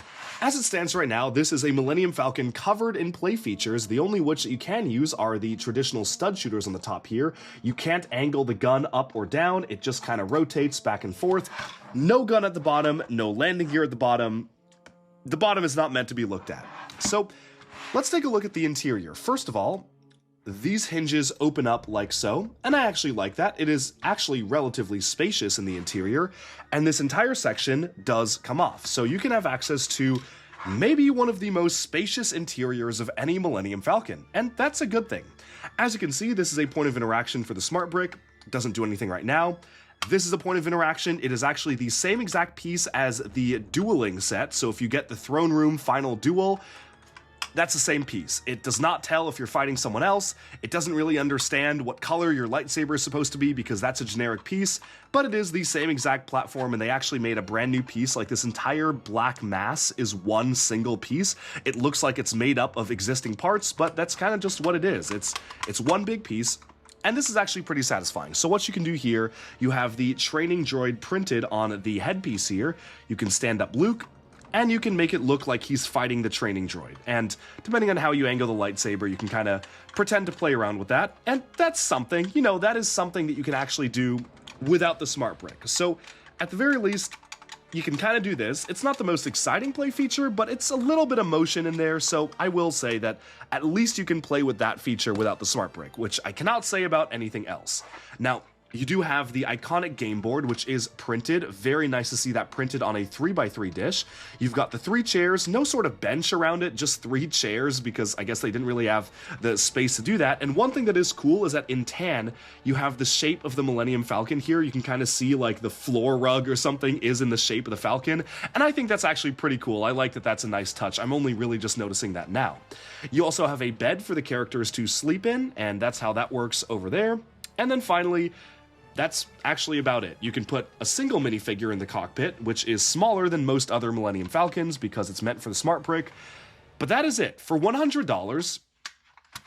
[SPEAKER 2] as it stands right now, this is a Millennium Falcon covered in play features, the only which that you can use are the traditional stud shooters on the top here. You can't angle the gun up or down, it just kind of rotates back and forth. No gun at the bottom, no landing gear at the bottom. The bottom is not meant to be looked at. So, let's take a look at the interior. First of all, these hinges open up like so, and I actually like that. It is actually relatively spacious in the interior, and this entire section does come off, so you can have access to maybe one of the most spacious interiors of any Millennium Falcon, and that's a good thing. As you can see, this is a point of interaction for the smart brick. It doesn't do anything right now. This is a point of interaction. It is actually the same exact piece as the dueling set, so if you get the throne room final duel, that's the same piece. It does not tell if you're fighting someone else. It doesn't really understand what color your lightsaber is supposed to be because that's a generic piece, but it is the same exact platform, and they actually made a brand new piece. Like, this entire black mass is one single piece. It looks like it's made up of existing parts, but that's kind of just what it is. It's one big piece. And this is actually pretty satisfying. So what you can do here, you have the training droid printed on the headpiece here. You can stand up Luke, and you can make it look like he's fighting the training droid. And depending on how you angle the lightsaber, you can kind of pretend to play around with that. And that's something, you know, that is something that you can actually do without the smart brick. So at the very least, you can kind of do this. It's not the most exciting play feature, but it's a little bit of motion in there, so I will say that at least you can play with that feature without the smart brick, which I cannot say about anything else. Now, you do have the iconic game board, which is printed. Very nice to see that printed on a 3x3 dish. You've got the 3 chairs, no sort of bench around it, just 3 chairs, because I guess they didn't really have the space to do that. And one thing that is cool is that in tan, you have the shape of the Millennium Falcon here. You can kind of see like the floor rug or something is in the shape of the Falcon. And I think that's actually pretty cool. I like that that's a nice touch. I'm only really just noticing that now. You also have a bed for the characters to sleep in, and that's how that works over there. And then finally, that's actually about it. You can put a single minifigure in the cockpit, which is smaller than most other Millennium Falcons because it's meant for the smart brick. But that is it. For $100,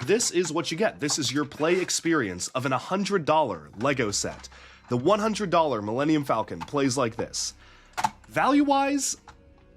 [SPEAKER 2] this is what you get. This is your play experience of an $100 Lego set. The $100 Millennium Falcon plays like this. Value-wise,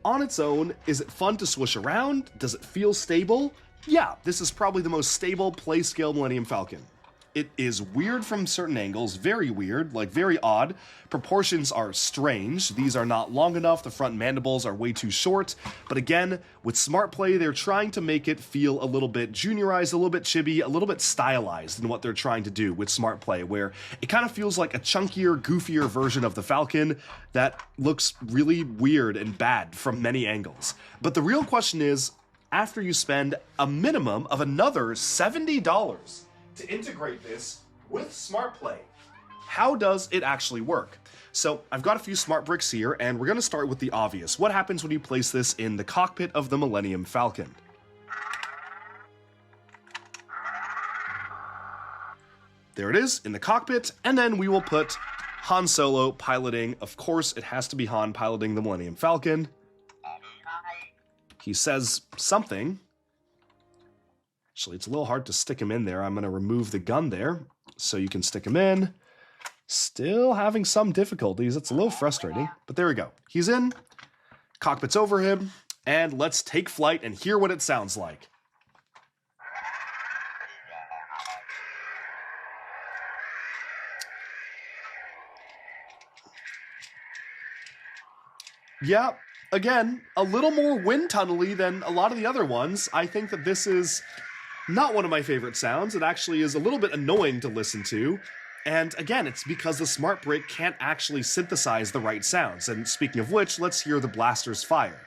[SPEAKER 2] on its own, is it fun to swish around? Does it feel stable? Yeah, this is probably the most stable play scale Millennium Falcon. It is weird from certain angles, very weird, like very odd. Proportions are strange. These are not long enough, the front mandibles are way too short. But again, with Smart Play, they're trying to make it feel a little bit juniorized, a little bit chibi, a little bit stylized in what they're trying to do with Smart Play, where it kind of feels like a chunkier, goofier version of the Falcon that looks really weird and bad from many angles. But the real question is, after you spend a minimum of another $70 to integrate this with Smart Play, how does it actually work? So I've got a few smart bricks here, and we're going to start with the obvious. What happens when you place this in the cockpit of the Millennium Falcon? There it is, in the cockpit, and then we will put Han Solo piloting. Of course, it has to be Han piloting the Millennium Falcon. He says something. Actually, it's a little hard to stick him in there. I'm going to remove the gun there so you can stick him in. Still having some difficulties. It's a little frustrating, but there we go. He's in, cockpit's over him, and let's take flight and hear what it sounds like. Yeah, again, a little more wind tunnely than a lot of the other ones. I think that this is not one of my favorite sounds. It actually is a little bit annoying to listen to. And again, it's because the smart brick can't actually synthesize the right sounds. And speaking of which, let's hear the blasters fire.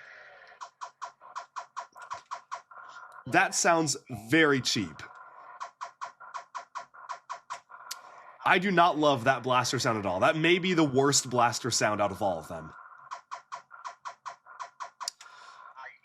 [SPEAKER 2] That sounds very cheap. I do not love that blaster sound at all. That may be the worst blaster sound out of all of them.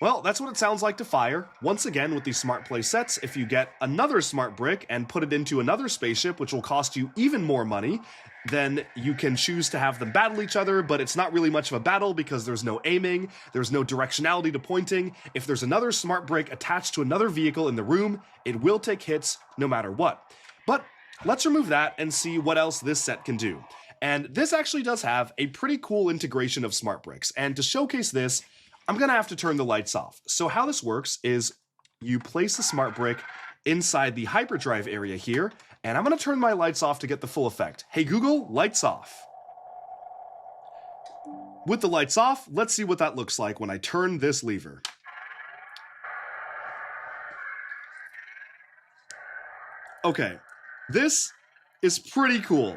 [SPEAKER 2] Well, that's what it sounds like to fire. Once again, with these Smart Play sets, if you get another smart brick and put it into another spaceship, which will cost you even more money, then you can choose to have them battle each other, but it's not really much of a battle because there's no aiming, there's no directionality to pointing. If there's another smart brick attached to another vehicle in the room, it will take hits no matter what. But let's remove that and see what else this set can do. And this actually does have a pretty cool integration of smart bricks. And to showcase this, I'm going to have to turn the lights off. So how this works is you place the smart brick inside the hyperdrive area here, and I'm going to turn my lights off to get the full effect. Hey Google, lights off. With the lights off, let's see what that looks like when I turn this lever. Okay, this is pretty cool.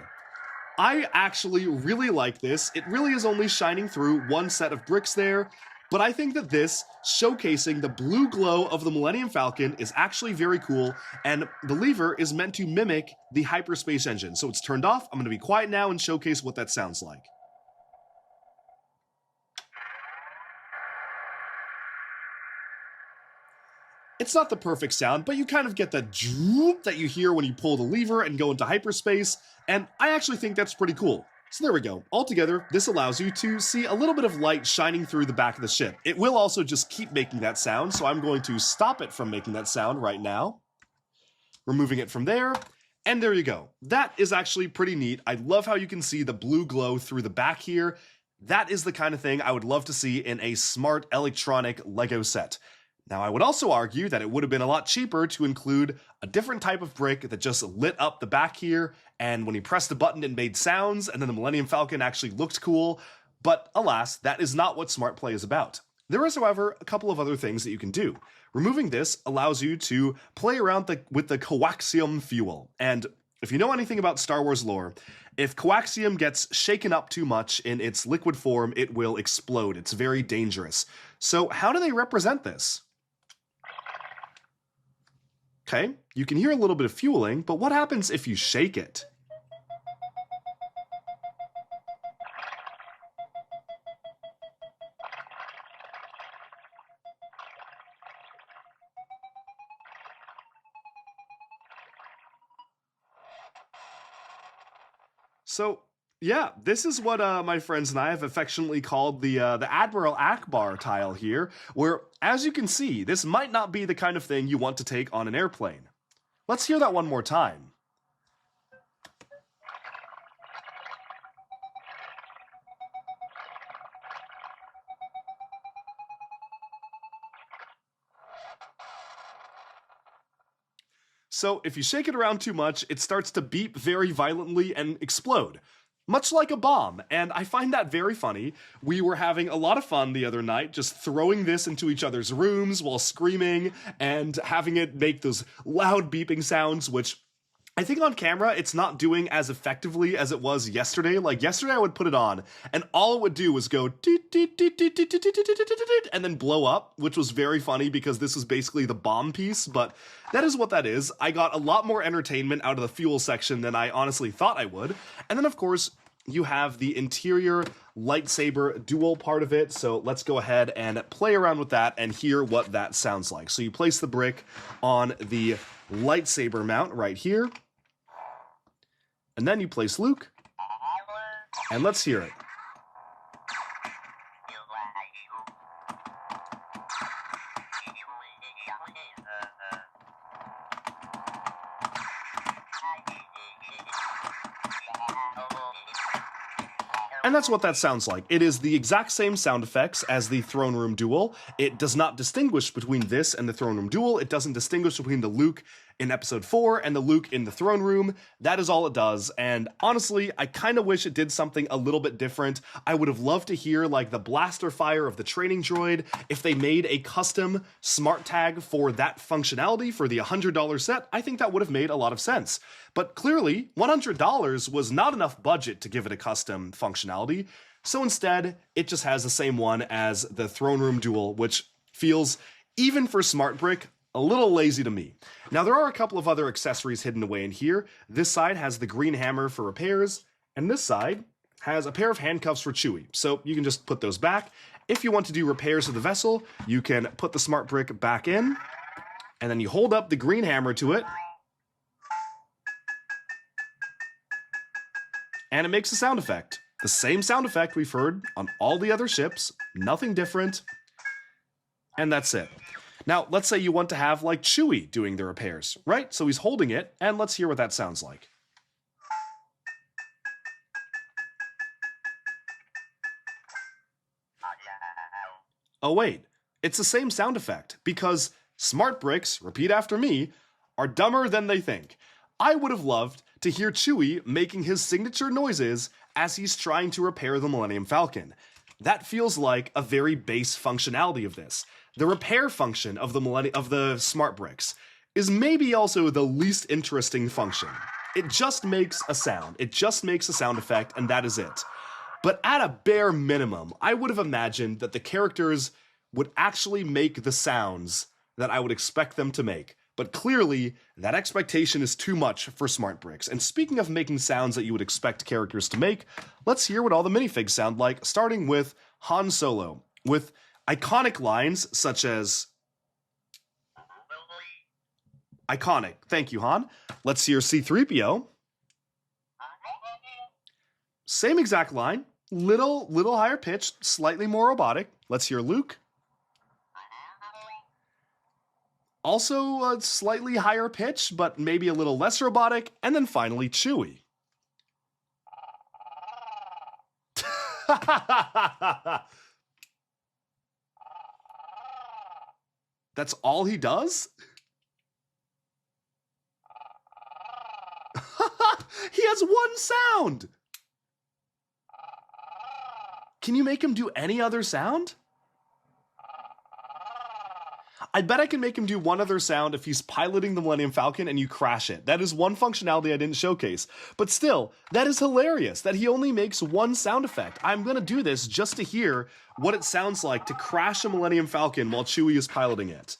[SPEAKER 2] I actually really like this. It really is only shining through one set of bricks there. But I think that this, showcasing the blue glow of the Millennium Falcon, is actually very cool, and the lever is meant to mimic the hyperspace engine. So it's turned off. I'm going to be quiet now and showcase what that sounds like. It's not the perfect sound, but you kind of get the droop that you hear when you pull the lever and go into hyperspace, and I actually think that's pretty cool. So there we go. Altogether, this allows you to see a little bit of light shining through the back of the ship. It will also just keep making that sound, so I'm going to stop it from making that sound right now. Removing it from there, and there you go. That is actually pretty neat. I love how you can see the blue glow through the back here. That is the kind of thing I would love to see in a smart electronic Lego set. Now, I would also argue that it would have been a lot cheaper to include a different type of brick that just lit up the back here, and when you pressed the button, it made sounds, and then the Millennium Falcon actually looked cool. But alas, that is not what Smart Play is about. There is, however, a couple of other things that you can do. Removing this allows you to play around with the coaxium fuel. And if you know anything about Star Wars lore, if coaxium gets shaken up too much in its liquid form, it will explode. It's very dangerous. So how do they represent this? Okay, you can hear a little bit of fueling, but what happens if you shake it? So, yeah, this is what my friends and I have affectionately called the Admiral Akbar tile here, where, as you can see, this might not be the kind of thing you want to take on an airplane. Let's hear that one more time. So if you shake it around too much, it starts to beep very violently and explode. Much like a bomb, and I find that very funny. We were having a lot of fun the other night, just throwing this into each other's rooms while screaming and having it make those loud beeping sounds, which I think on camera it's not doing as effectively as it was yesterday. Like yesterday I would put it on, and all it would do was go and then blow up, which was very funny because this is basically the bomb piece, but that is what that is. I got a lot more entertainment out of the fuel section than I honestly thought I would. And then of course, you have the interior lightsaber duel part of it, so let's go ahead and play around with that and hear what that sounds like. So you place the brick on the lightsaber mount right here, and then you place Luke, and let's hear it. And that's what that sounds like. It is the exact same sound effects as the Throne Room Duel. It does not distinguish between this and the Throne Room Duel. It doesn't distinguish between the Luke in Episode 4 and the Luke in the Throne Room. That is all it does, and honestly, I kind of wish it did something a little bit different. I would have loved to hear, like, the blaster fire of the training droid. If they made a custom smart tag for that functionality for the $100 set, I think that would have made a lot of sense. But clearly, $100 was not enough budget to give it a custom functionality, so instead, it just has the same one as the Throne Room Duel, which feels, even for Smart Brick, a little lazy to me. Now, there are a couple of other accessories hidden away in here. This side has the green hammer for repairs, and this side has a pair of handcuffs for Chewie, so you can just put those back. If you want to do repairs of the vessel, you can put the Smart Brick back in, and then you hold up the green hammer to it, and it makes a sound effect. The same sound effect we've heard on all the other ships, nothing different, and that's it. Now, let's say you want to have, like, Chewie doing the repairs, right? So he's holding it, and let's hear what that sounds like. Oh wait, it's the same sound effect, because smart bricks, repeat after me, are dumber than they think. I would have loved to hear Chewie making his signature noises as he's trying to repair the Millennium Falcon. That feels like a very base functionality of this. The repair function of the smart bricks is maybe also the least interesting function. It just makes a sound. It just makes a sound effect, and that is it. But at a bare minimum, I would have imagined that the characters would actually make the sounds that I would expect them to make. But clearly, that expectation is too much for smart bricks. And speaking of making sounds that you would expect characters to make, let's hear what all the minifigs sound like, starting with Han Solo, with iconic lines such as, Iconic. Thank you, Han. Let's see your C-3PO. Same exact line. Little higher pitched, slightly more robotic. Let's hear Luke. Also slightly higher pitch, but maybe a little less robotic. And then finally, Chewie. That's all he does? He has one sound! Can you make him do any other sound? I bet I can make him do one other sound if he's piloting the Millennium Falcon and you crash it. That is one functionality I didn't showcase. But still, that is hilarious that he only makes one sound effect. I'm gonna do this just to hear what it sounds like to crash a Millennium Falcon while Chewie is piloting it.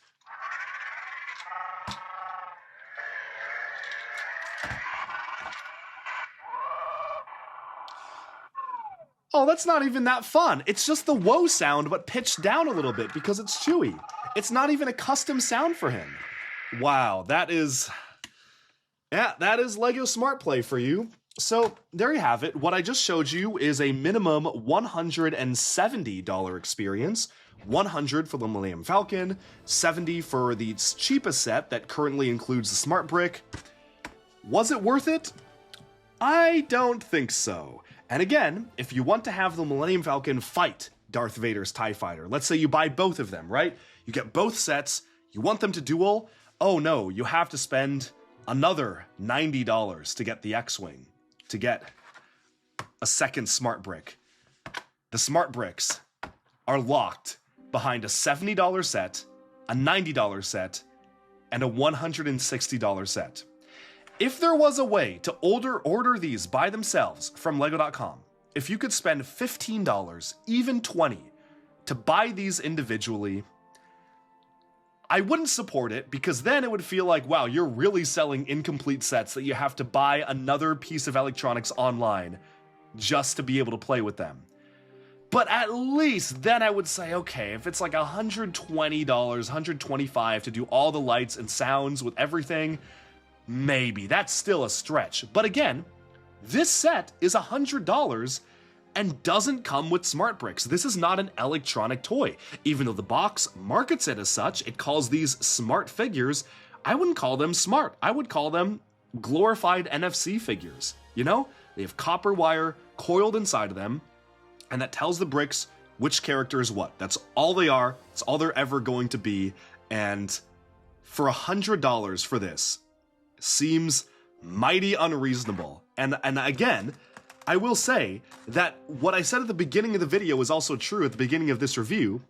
[SPEAKER 2] Oh, that's not even that fun. It's just the whoa sound, but pitched down a little bit because it's Chewie. It's not even a custom sound for him. Wow, that is LEGO Smart Play for you. So there you have it. What I just showed you is a minimum $170 experience. 100 for the Millennium Falcon, 70 for the cheapest set that currently includes the Smart Brick. Was it worth it? I don't think so. And again, if you want to have the Millennium Falcon fight Darth Vader's TIE Fighter, let's say you buy both of them, right? You get both sets, you want them to duel, oh no, you have to spend another $90 to get the X-Wing, to get a second Smart Brick. The Smart Bricks are locked behind a $70 set, a $90 set, and a $160 set. If there was a way to order these by themselves from LEGO.com, if you could spend $15, even $20, to buy these individually, I wouldn't support it because then it would feel like, wow, you're really selling incomplete sets that you have to buy another piece of electronics online just to be able to play with them. But at least then I would say, okay, if it's like $120, $125 to do all the lights and sounds with everything, maybe. That's still a stretch. But again, this set is $100 and doesn't come with Smart Bricks. This is not an electronic toy. Even though the box markets it as such, it calls these smart figures, I wouldn't call them smart. I would call them glorified NFC figures. You know, they have copper wire coiled inside of them, and that tells the bricks which character is what. That's all they are. It's all they're ever going to be. And for $100 for this seems mighty unreasonable. And again, I will say that what I said at the beginning of the video is also true at the beginning of this review.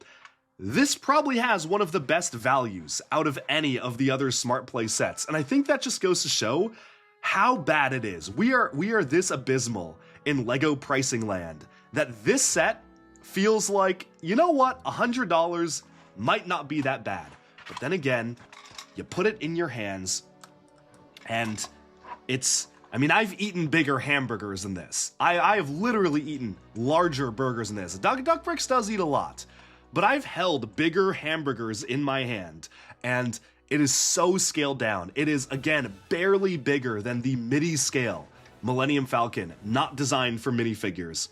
[SPEAKER 2] This probably has one of the best values out of any of the other Smart Play sets. And I think that just goes to show how bad it is. We are this abysmal in LEGO pricing land that this set feels like, you know what, $100 might not be that bad. But then again, you put it in your hands and it's, I mean, I've eaten bigger hamburgers than this. I have literally eaten larger burgers than this. Duck Bricks does eat a lot, but I've held bigger hamburgers in my hand, and it is so scaled down. It is, again, barely bigger than the midi scale Millennium Falcon, not designed for minifigures.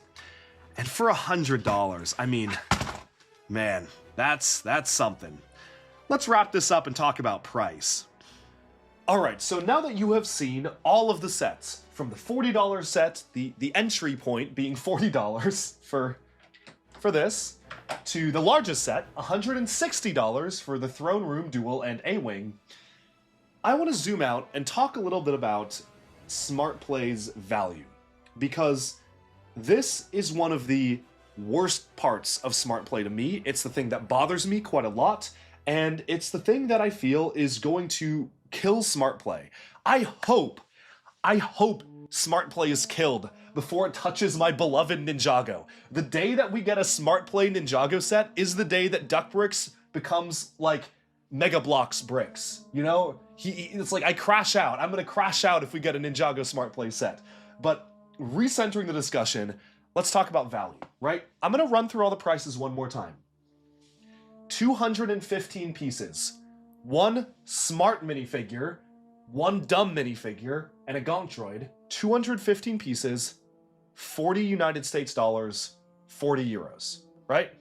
[SPEAKER 2] And for $100, I mean, man, that's something. Let's wrap this up and talk about price. Alright, so now that you have seen all of the sets, from the $40 set, the entry point being $40 for this, to the largest set, $160 for the Throne Room, Duel, and A-Wing, I want to zoom out and talk a little bit about Smart Play's value. Because this is one of the worst parts of Smart Play to me. It's the thing that bothers me quite a lot, and it's the thing that I feel is going to kill Smart Play. I hope Smart Play is killed before it touches my beloved Ninjago. The day that we get a Smart Play Ninjago set is the day that Duck Bricks becomes like Mega Bloks Bricks. You know, it's like I crash out. I'm gonna crash out if we get a Ninjago Smart Play set. But recentering the discussion, let's talk about value, right? I'm gonna run through all the prices one more time. 215 pieces one smart minifigure, one dumb minifigure, and a gonk droid. 215 pieces, 40 United States dollars, 40 euros, right?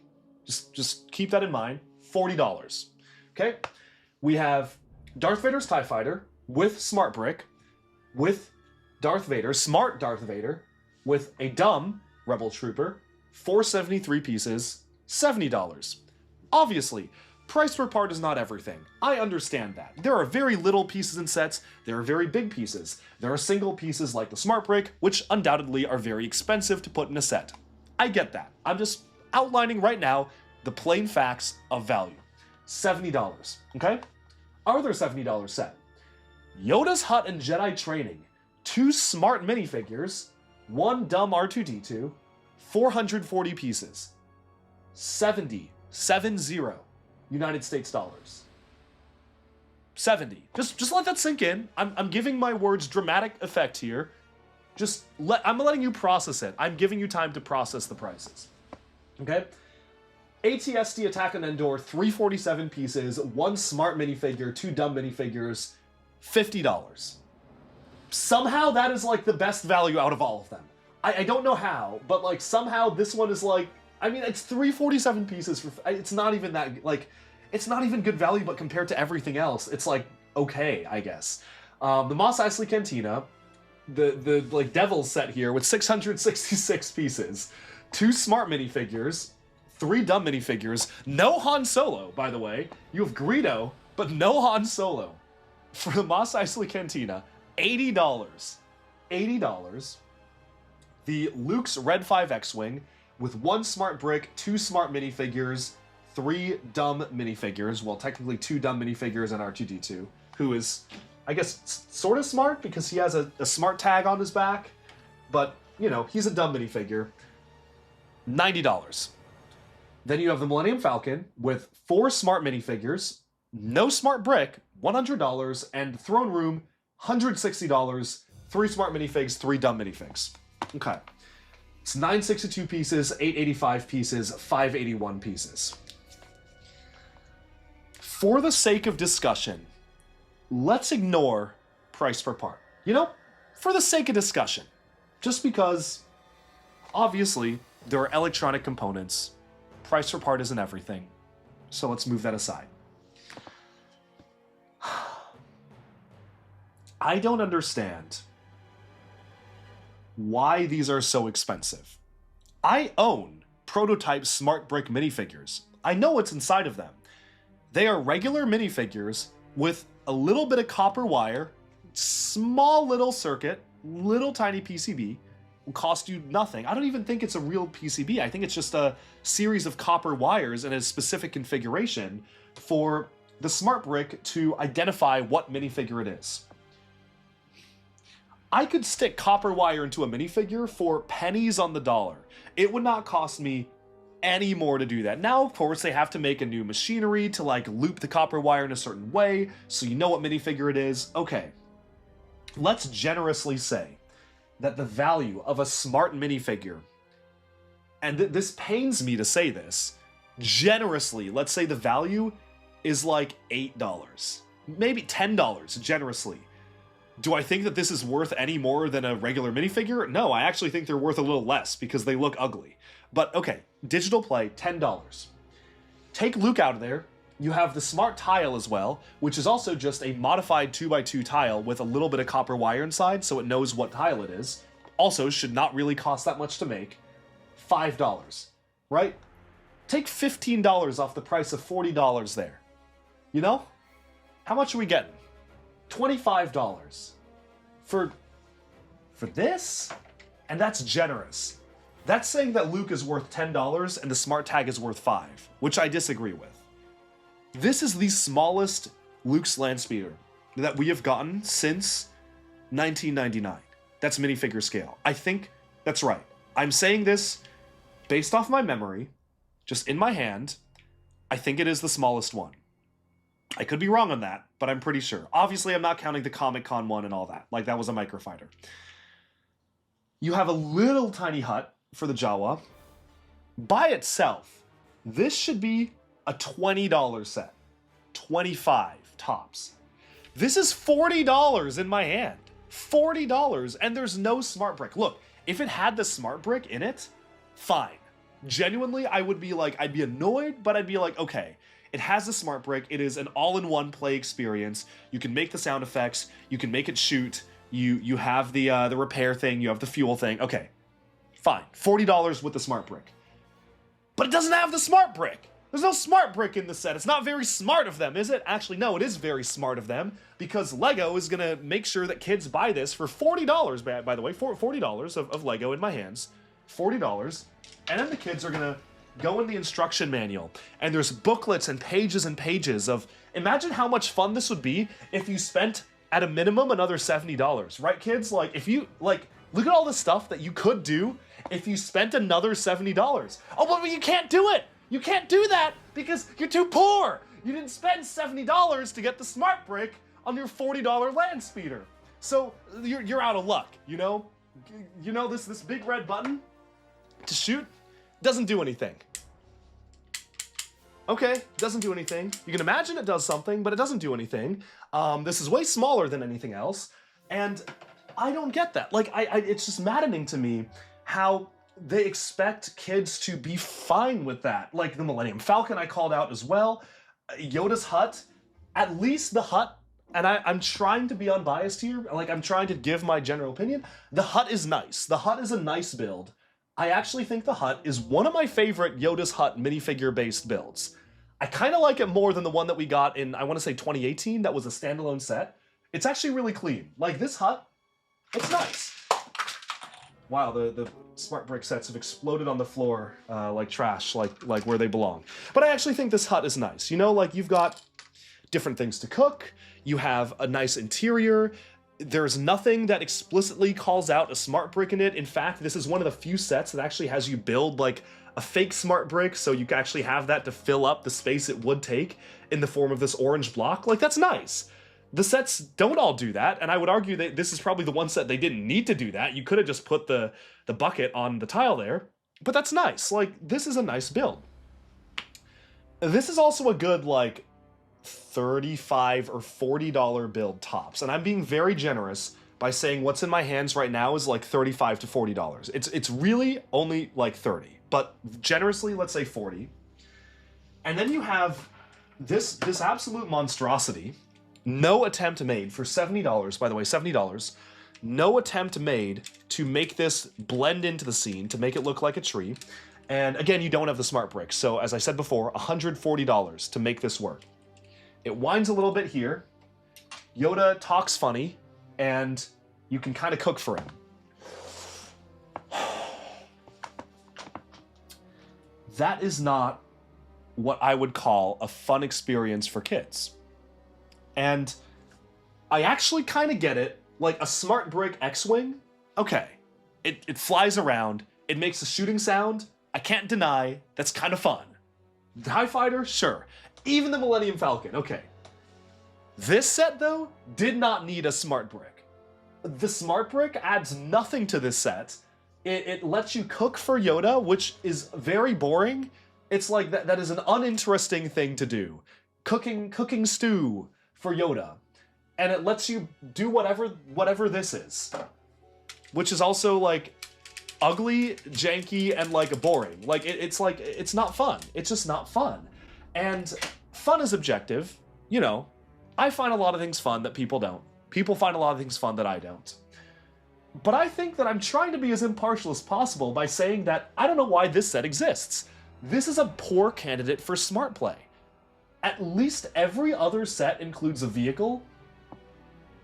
[SPEAKER 2] Just keep that in mind, $40. Okay? We have Darth Vader's TIE Fighter with Smart Brick, with Darth Vader, Smart Darth Vader, with a dumb Rebel Trooper, 473 pieces, $70. Obviously, price per part is not everything. I understand that. There are very little pieces in sets, there are very big pieces. There are single pieces like the Smart Brick, which undoubtedly are very expensive to put in a set. I get that. I'm just outlining right now the plain facts of value. $70, okay? Other $70 set. Yoda's Hut and Jedi Training, 2 smart minifigures, 1 dumb R2-D2, 440 pieces, 70 United States dollars. 70. Just let that sink in. I'm giving my words dramatic effect here. I'm letting you process it. I'm giving you time to process the prices. Okay? ATSD Attack on Endor, 347 pieces, 1 smart minifigure, 2 dumb minifigures, $50. Somehow that is like the best value out of all of them. I don't know how, but like somehow this one is like, I mean, it's 347 pieces for, it's not even that, like, it's not even good value, but compared to everything else, it's like, okay, I guess. The Mos Eisley Cantina, the like Devil set here with 666 pieces, 2 smart minifigures, 3 dumb minifigures, no Han Solo, by the way. You have Greedo, but no Han Solo. For the Mos Eisley Cantina, $80. $80. The Luke's Red 5 X-Wing with 1 smart brick, 2 smart minifigures, 3 dumb minifigures. Well, technically 2 dumb minifigures and R2-D2, who is, I guess, sort of smart because he has a smart tag on his back. But, you know, he's a dumb minifigure. $90. Then you have the Millennium Falcon with 4 smart minifigures, no smart brick, $100, and Throne Room, $160, 3 smart minifigs, 3 dumb minifigs. Okay. It's 962 pieces, 885 pieces, 581 pieces. For the sake of discussion, let's ignore price per part. You know, for the sake of discussion. Just because, obviously, there are electronic components. Price per part isn't everything. So let's move that aside. I don't understand why these are so expensive. I own prototype smart brick minifigures. I know what's inside of them. They are regular minifigures with a little bit of copper wire, small little circuit, little tiny PCB, will cost you nothing. I don't even think it's a real PCB. I think it's just a series of copper wires in a specific configuration for the smart brick to identify what minifigure it is. I could stick copper wire into a minifigure for pennies on the dollar. It would not cost me any more to do that. Now, of course, they have to make a new machinery to like loop the copper wire in a certain way so you know what minifigure it is. Okay, let's generously say that the value of a smart minifigure, and this pains me to say this, generously, let's say the value is like $8, maybe $10 generously. Do I think that this is worth any more than a regular minifigure? No, I actually think they're worth a little less because they look ugly. But okay, digital play, $10. Take Luke out of there. You have the smart tile as well, which is also just a modified 2x2 tile with a little bit of copper wire inside so it knows what tile it is. Also, should not really cost that much to make. $5, right? Take $15 off the price of $40 there. You know? How much are we getting? $25 for this? And that's generous. That's saying that Luke is worth $10 and the smart tag is worth $5, which I disagree with. This is the smallest Luke's Landspeeder that we have gotten since 1999. That's minifigure scale. I think that's right. I'm saying this based off my memory, just in my hand. I think it is the smallest one. I could be wrong on that, but I'm pretty sure. Obviously, I'm not counting the Comic-Con one and all that. Like, that was a microfighter. You have a little tiny hut for the Jawa. By itself, this should be a $20 set. 25 tops. This is $40 in my hand. $40, and there's no smart brick. Look, if it had the smart brick in it, fine. Genuinely, I would be like, I'd be annoyed, but I'd be like, okay, it has the smart brick. It is an all-in-one play experience. You can make the sound effects. You can make it shoot. You have the repair thing. You have the fuel thing. Okay, fine. $40 with the smart brick. But it doesn't have the smart brick. There's no smart brick in the set. It's not very smart of them, is it? Actually, no, it is very smart of them, because Lego is gonna make sure that kids buy this for $40, by the way, $40 of Lego in my hands. $40. And then the kids are gonna go in the instruction manual, and there's booklets and pages of, imagine how much fun this would be if you spent, at a minimum, another $70, right, kids? Like, if you, like, look at all the stuff that you could do if you spent another $70. Oh, but you can't do it! You can't do that because you're too poor. You didn't spend $70 to get the smart brick on your $40 Landspeeder. So you're out of luck, you know? You know this big red button to shoot doesn't do anything. Okay, doesn't do anything. You can imagine it does something, but it doesn't do anything. This is way smaller than anything else, and I don't get that. Like, it's just maddening to me how they expect kids to be fine with that. Like the Millennium Falcon I called out as well. Yoda's hut, at least the hut, and I'm trying to be unbiased here, like I'm trying to give my general opinion, the hut is nice. The hut is a nice build. I actually think the hut is one of my favorite Yoda's hut minifigure based builds. I kind of like it more than the one that we got in, I want to say 2018, that was a standalone set. It's actually really clean. Like this hut, it's nice. Wow, the smart brick sets have exploded on the floor like trash, like where they belong. But I actually think this hut is nice. You know, like you've got different things to cook, you have a nice interior, there's nothing that explicitly calls out a smart brick in it. In fact, this is one of the few sets that actually has you build like a fake smart brick, so you can actually have that to fill up the space it would take in the form of this orange block. Like, that's nice. The sets don't all do that, and I would argue that this is probably the one set they didn't need to do that. You could have just put the bucket on the tile there, but that's nice. Like, this is a nice build. This is also a good, like, $35 or $40 build tops, and I'm being very generous by saying what's in my hands right now is like $35 to $40. It's really only like 30, but generously, let's say 40. And then you have this absolute monstrosity. No attempt made for $70, by the way, $70. No attempt made to make this blend into the scene, to make it look like a tree. And again, you don't have the smart brick. So as I said before, $140 to make this work. It whines a little bit here. Yoda talks funny, and you can kind of cook for him. That is not what I would call a fun experience for kids. And I actually kind of get it. Like a smart brick X-Wing, okay. It flies around, it makes a shooting sound, I can't deny, that's kind of fun. The TIE Fighter, sure. Even the Millennium Falcon, okay. This set, though, did not need a smart brick. The smart brick adds nothing to this set. It lets you cook for Yoda, which is very boring. It's like, that is an uninteresting thing to do. Cooking stew for Yoda, and it lets you do whatever this is, which is also like ugly, janky, and like boring. Like it's like, it's not fun. It's just not fun. And fun is objective. You know, I find a lot of things fun that people don't. People find a lot of things fun that I don't. But I think that I'm trying to be as impartial as possible by saying that I don't know why this set exists. This is a poor candidate for smart play. At least every other set includes a vehicle,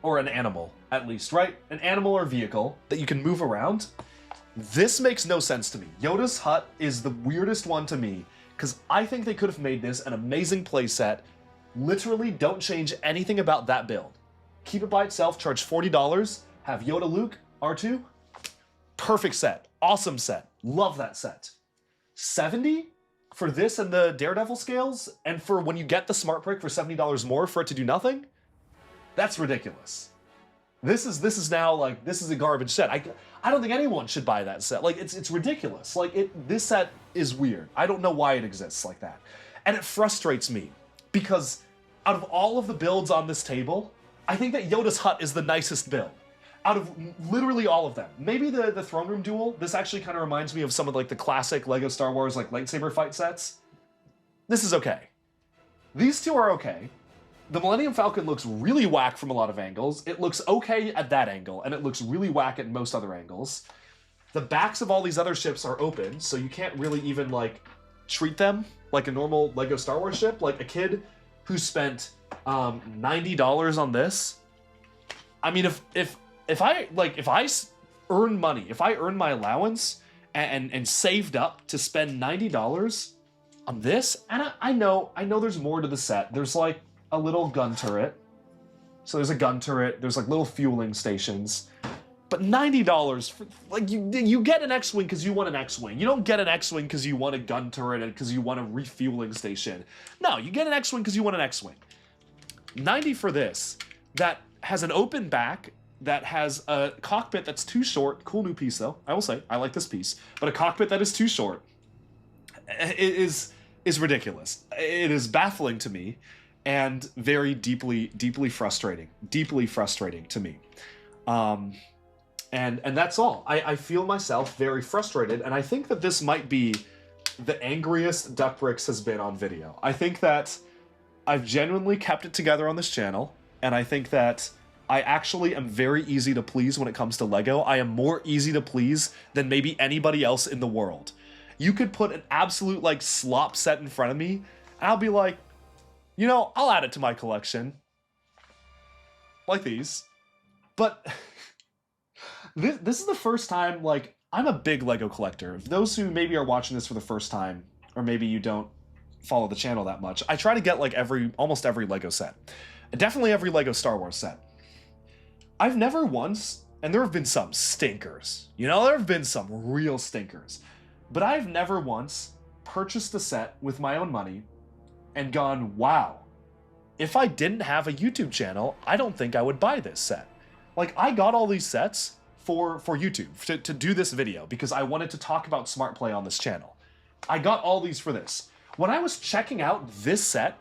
[SPEAKER 2] or an animal, at least, right? An animal or vehicle that you can move around. This makes no sense to me. Yoda's hut is the weirdest one to me, because I think they could have made this an amazing playset. Literally, don't change anything about that build. Keep it by itself, charge $40, have Yoda, Luke, R2. Perfect set. Awesome set. Love that set. 70? For this and the Daredevil scales, and for when you get the smart brick for $70 more for it to do nothing, that's ridiculous. This is now like, this is a garbage set. I don't think anyone should buy that set. Like, it's ridiculous. Like, this set is weird. I don't know why it exists like that. And it frustrates me, because out of all of the builds on this table, I think that Yoda's hut is the nicest build. Out of literally all of them. Maybe the throne room duel, this actually kind of reminds me of some of like the classic LEGO Star Wars like lightsaber fight sets. This is okay. These two are okay. The Millennium Falcon looks really whack from a lot of angles. It looks okay at that angle, and it looks really whack at most other angles. The backs of all these other ships are open, so you can't really even like treat them like a normal LEGO Star Wars ship. Like a kid who spent $90 on this. I mean, if I earn money, if I earn my allowance and saved up to spend $90 on this, and I know there's more to the set. There's like a little gun turret. So there's a gun turret, there's like little fueling stations. But $90 for, like, you get an X-Wing because you want an X-Wing. You don't get an X-Wing because you want a gun turret and because you want a refueling station. No, you get an X-Wing because you want an X-Wing. 90 for this, that has an open back, that has a cockpit that's too short. Cool new piece though, I will say, I like this piece. But a cockpit that is too short is ridiculous. It is baffling to me and very deeply frustrating. Deeply frustrating to me. And that's all. I feel myself very frustrated, and I think that this might be the angriest Duck Bricks has been on video. I think that I've genuinely kept it together on this channel, and I think that I actually am very easy to please when it comes to LEGO. I am more easy to please than maybe anybody else in the world. You could put an absolute like slop set in front of me, and I'll be like, you know, I'll add it to my collection. Like these. But this is the first time, like, I'm a big LEGO collector. Those who maybe are watching this for the first time, or maybe you don't follow the channel that much, I try to get like almost every LEGO set. Definitely every LEGO Star Wars set. I've never once, and there have been some stinkers, you know, there have been some real stinkers, but I've never once purchased a set with my own money and gone, wow, if I didn't have a YouTube channel, I don't think I would buy this set. Like, I got all these sets for YouTube, to do this video, because I wanted to talk about Smart Play on this channel. I got all these for this. When I was checking out this set,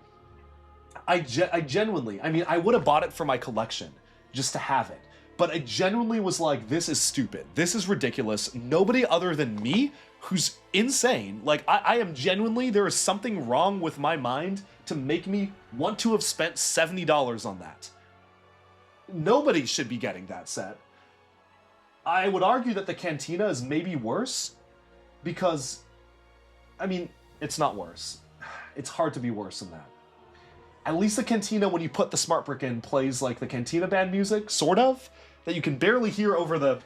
[SPEAKER 2] I genuinely, I mean, I would have bought it for my collection, just to have it. But I genuinely was like, this is stupid. This is ridiculous. Nobody other than me, who's insane, like, I am genuinely, there is something wrong with my mind to make me want to have spent $70 on that. Nobody should be getting that set. I would argue that the Cantina is maybe worse, because, I mean, it's not worse. It's hard to be worse than that. At least the Cantina, when you put the Smart Brick in, plays like the Cantina band music, sort of, that you can barely hear over the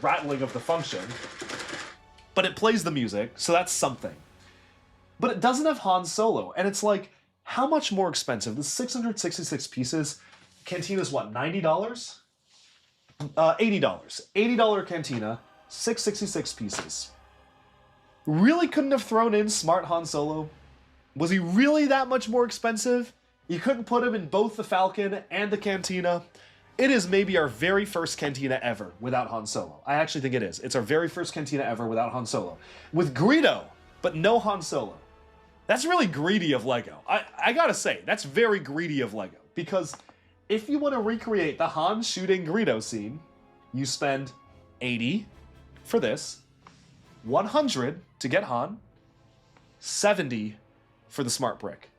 [SPEAKER 2] rattling of the function. But it plays the music, so that's something. But it doesn't have Han Solo, and it's like, how much more expensive? The 666 pieces, Cantina's what, $90? $80. $80 Cantina, 666 pieces. Really couldn't have thrown in Smart Han Solo? Was he really that much more expensive? You couldn't put him in both the Falcon and the Cantina? It is maybe our very first Cantina ever without Han Solo. I actually think it is. It's our very first Cantina ever without Han Solo. With Greedo, but no Han Solo. That's really greedy of LEGO. I gotta say, that's very greedy of LEGO. Because if you want to recreate the Han shooting Greedo scene, you spend $80 for this, $100 to get Han, $70 for the Smart Brick.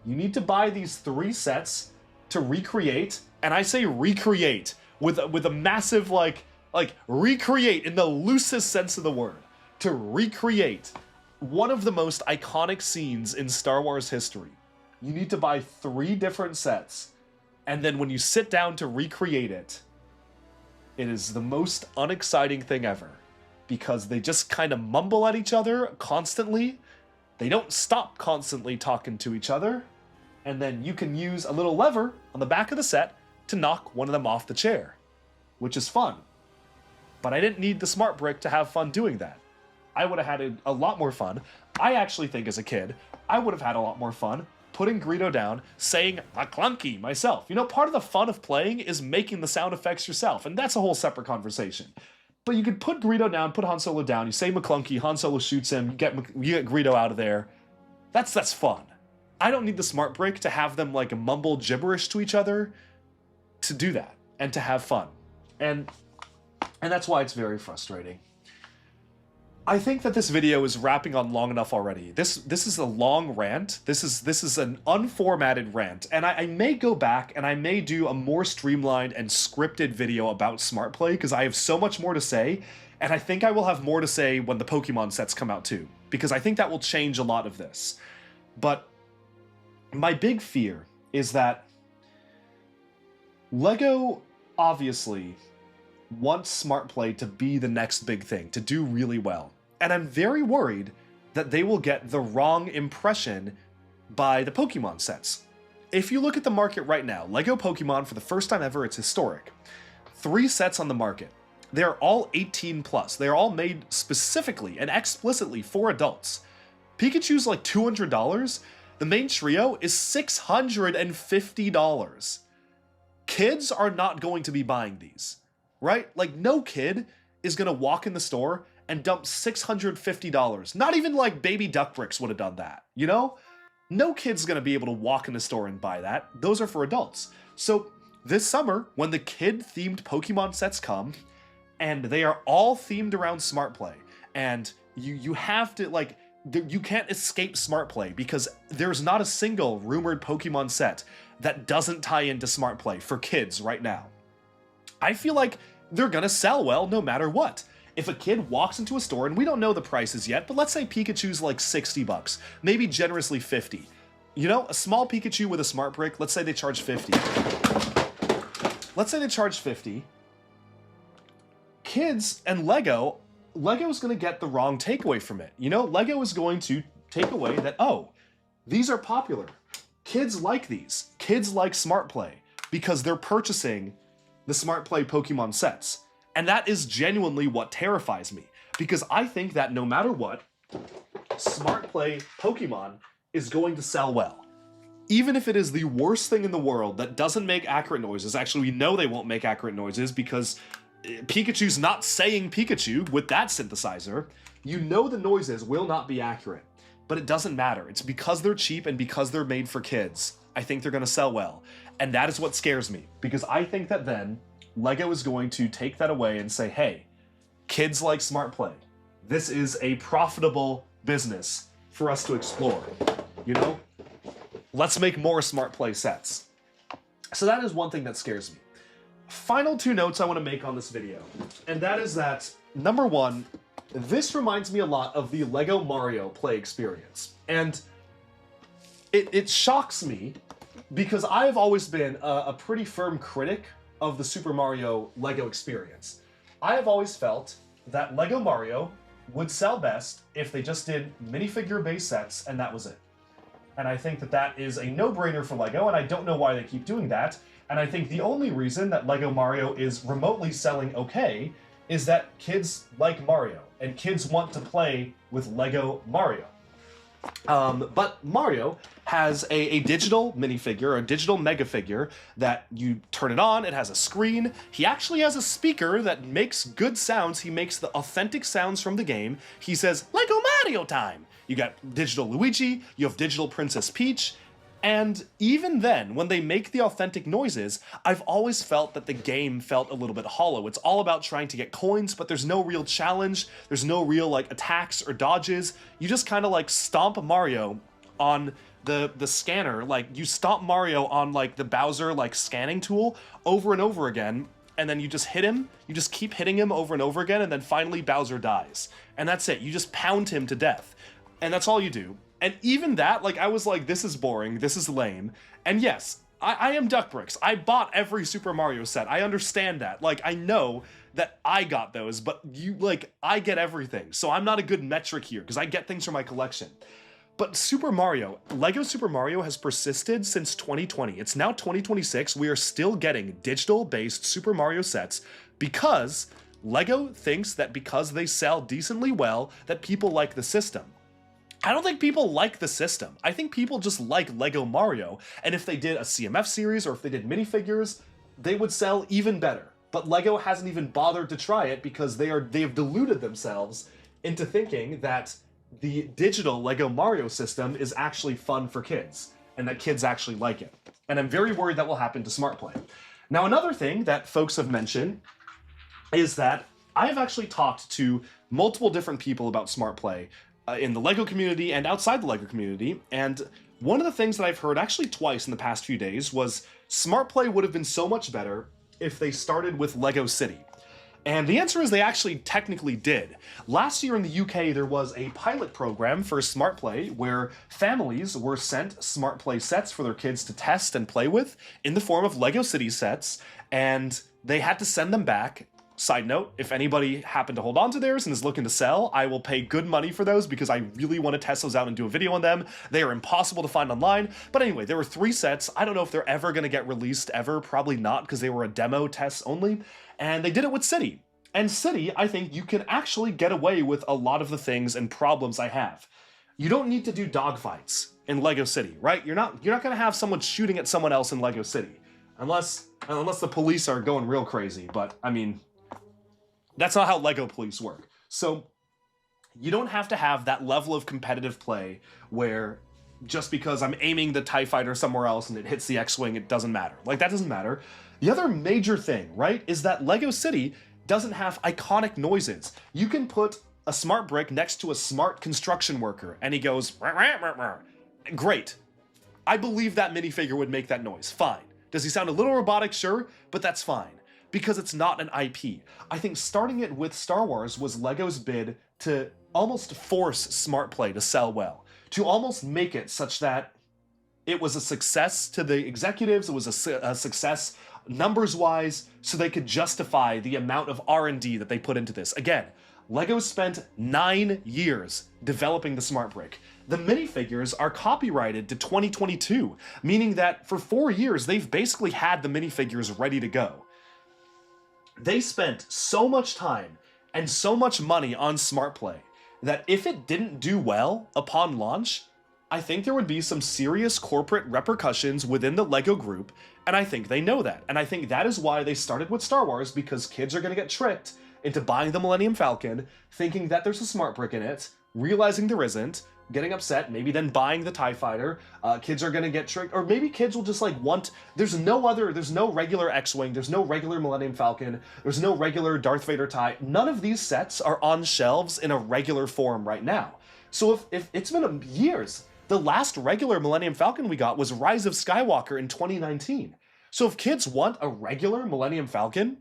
[SPEAKER 2] You need to buy these 3 sets to recreate, and I say recreate with a massive like recreate in the loosest sense of the word, to recreate one of the most iconic scenes in Star Wars history. You need to buy 3 different sets, and then when you sit down to recreate it, it is the most unexciting thing ever, because they just kind of mumble at each other constantly. They don't stop constantly talking to each other, and then you can use a little lever on the back of the set to knock one of them off the chair, which is fun. But I didn't need the Smart Brick to have fun doing that. I would have had a lot more fun. I actually think as a kid, I would have had a lot more fun putting Greedo down, saying McClunky myself. You know, part of the fun of playing is making the sound effects yourself, and that's a whole separate conversation. But you could put Greedo down, put Han Solo down, you say McClunky, Han Solo shoots him, you get Greedo out of there. That's fun. I don't need the smart brick to have them like mumble gibberish to each other to do that and to have fun. And that's why it's very frustrating. I think that this video is wrapping on long enough already. This is a long rant. This is an unformatted rant, and I may go back and I may do a more streamlined and scripted video about Smart Play because I have so much more to say, and I think I will have more to say when the Pokemon sets come out too, because I think that will change a lot of this. But my big fear is that LEGO obviously wants Smart Play to be the next big thing, to do really well. And I'm very worried that they will get the wrong impression by the Pokemon sets. If you look at the market right now, LEGO Pokemon, for the first time ever, it's historic. 3 sets on the market. They're all 18 plus. They're all made specifically and explicitly for adults. Pikachu's like $200. The main trio is $650. Kids are not going to be buying these, right? Like, no kid is gonna walk in the store and dump $650. Not even like Baby Duck Bricks would have done that, you know? No kid's gonna be able to walk in the store and buy that. Those are for adults. So this summer, when the kid-themed Pokemon sets come, and they are all themed around Smart Play, and you have to, like, you can't escape Smart Play because there's not a single rumored Pokemon set that doesn't tie into Smart Play for kids right now. I feel like they're gonna sell well no matter what. If a kid walks into a store, and we don't know the prices yet, but let's say Pikachu's like $60, maybe generously 50. You know, a small Pikachu with a smart brick, let's say they charge 50. Let's say they charge 50. Kids and Lego's gonna get the wrong takeaway from it. You know, Lego is going to take away that, oh, these are popular. Kids like these. Kids like Smart Play because they're purchasing the Smart Play Pokemon sets. And that is genuinely what terrifies me, because I think that no matter what, Smart Play Pokemon is going to sell well. Even if it is the worst thing in the world that doesn't make accurate noises. Actually, we know they won't make accurate noises because Pikachu's not saying Pikachu with that synthesizer. You know the noises will not be accurate, but it doesn't matter. It's because they're cheap and because they're made for kids. I think they're going to sell well. And that is what scares me, because I think that then LEGO is going to take that away and say, hey, kids like Smart Play. This is a profitable business for us to explore. You know? Let's make more Smart Play sets. So that is one thing that scares me. Final 2 notes I want to make on this video, and that is that, number 1, this reminds me a lot of the LEGO Mario play experience. And it shocks me because I've always been a pretty firm critic of the Super Mario LEGO experience. I have always felt that LEGO Mario would sell best if they just did minifigure-based sets and that was it. And I think that that is a no-brainer for LEGO, and I don't know why they keep doing that. And I think the only reason that LEGO Mario is remotely selling okay is that kids like Mario, and kids want to play with LEGO Mario. But Mario has a digital minifigure, a digital mega figure that you turn it on, it has a screen. He actually has a speaker that makes good sounds. He makes the authentic sounds from the game. He says, LEGO Mario time! You got digital Luigi, you have digital Princess Peach, and even then, when they make the authentic noises, I've always felt that the game felt a little bit hollow. It's all about trying to get coins, but there's no real challenge. There's no real like attacks or dodges. You just kind of like stomp Mario on the scanner. Like you stomp Mario on like the Bowser like scanning tool over and over again, and then you just hit him. You just keep hitting him over and over again, and then finally Bowser dies. And that's it. You just pound him to death. And that's all you do. And even that, like, I was like, this is boring, this is lame. And yes, I am Duck Bricks. I bought every Super Mario set. I understand that. Like, I know that I got those, but you, like, I get everything. So I'm not a good metric here, because I get things from my collection. But Super Mario, LEGO Super Mario has persisted since 2020. It's now 2026. We are still getting digital-based Super Mario sets because LEGO thinks that because they sell decently well, that people like the system. I don't think people like the system. I think people just like LEGO Mario, and if they did a CMF series or if they did minifigures, they would sell even better. But LEGO hasn't even bothered to try it because they have deluded themselves into thinking that the digital Lego Mario system is actually fun for kids, and that kids actually like it. And I'm very worried that will happen to Smart Play. Now, another thing that folks have mentioned is that I've actually talked to multiple different people about Smart Play in the LEGO community and outside the LEGO community, and one of the things that I've heard actually twice in the past few days was Smart Play would have been so much better if they started with LEGO City. And the answer is they actually technically did. Last year in the UK, there was a pilot program for Smart Play where families were sent Smart Play sets for their kids to test and play with in the form of LEGO City sets, and they had to send them back. Side note, if anybody happened to hold on to theirs and is looking to sell, I will pay good money for those because I really want to test those out and do a video on them. They are impossible to find online. But anyway, there were 3 sets. I don't know if they're ever going to get released ever. Probably not, because they were a demo test only. And they did it with City. And City, I think you can actually get away with a lot of the things and problems I have. You don't need to do dogfights in LEGO City, right? You're not going to have someone shooting at someone else in LEGO City. Unless the police are going real crazy. But, I mean, that's not how LEGO police work. So you don't have to have that level of competitive play where just because I'm aiming the TIE fighter somewhere else and it hits the X-Wing, it doesn't matter. Like, that doesn't matter. The other major thing, right, is that LEGO City doesn't have iconic noises. You can put a smart brick next to a smart construction worker and he goes, rah, rah, rah, rah. Great. I believe that minifigure would make that noise. Fine. Does he sound a little robotic? Sure, but that's fine. Because it's not an IP. I think starting it with Star Wars was LEGO's bid to almost force Smart Play to sell well, to almost make it such that it was a success to the executives, it was a success numbers-wise, so they could justify the amount of R&D that they put into this. Again, LEGO spent 9 years developing the Smart Brick. The minifigures are copyrighted to 2022, meaning that for 4 years, they've basically had the minifigures ready to go. They spent so much time and so much money on Smart Play that if it didn't do well upon launch, I think there would be some serious corporate repercussions within the LEGO group, and I think they know that. And I think that is why they started with Star Wars, because kids are going to get tricked into buying the Millennium Falcon, thinking that there's a Smart Brick in it, realizing there isn't, getting upset, maybe then buying the TIE Fighter. Kids are gonna get tricked, or maybe kids will just like want, there's no regular X-Wing, there's no regular Millennium Falcon, there's no regular Darth Vader TIE. None of these sets are on shelves in a regular form right now. So if it's been years, the last regular Millennium Falcon we got was Rise of Skywalker in 2019. So if kids want a regular Millennium Falcon,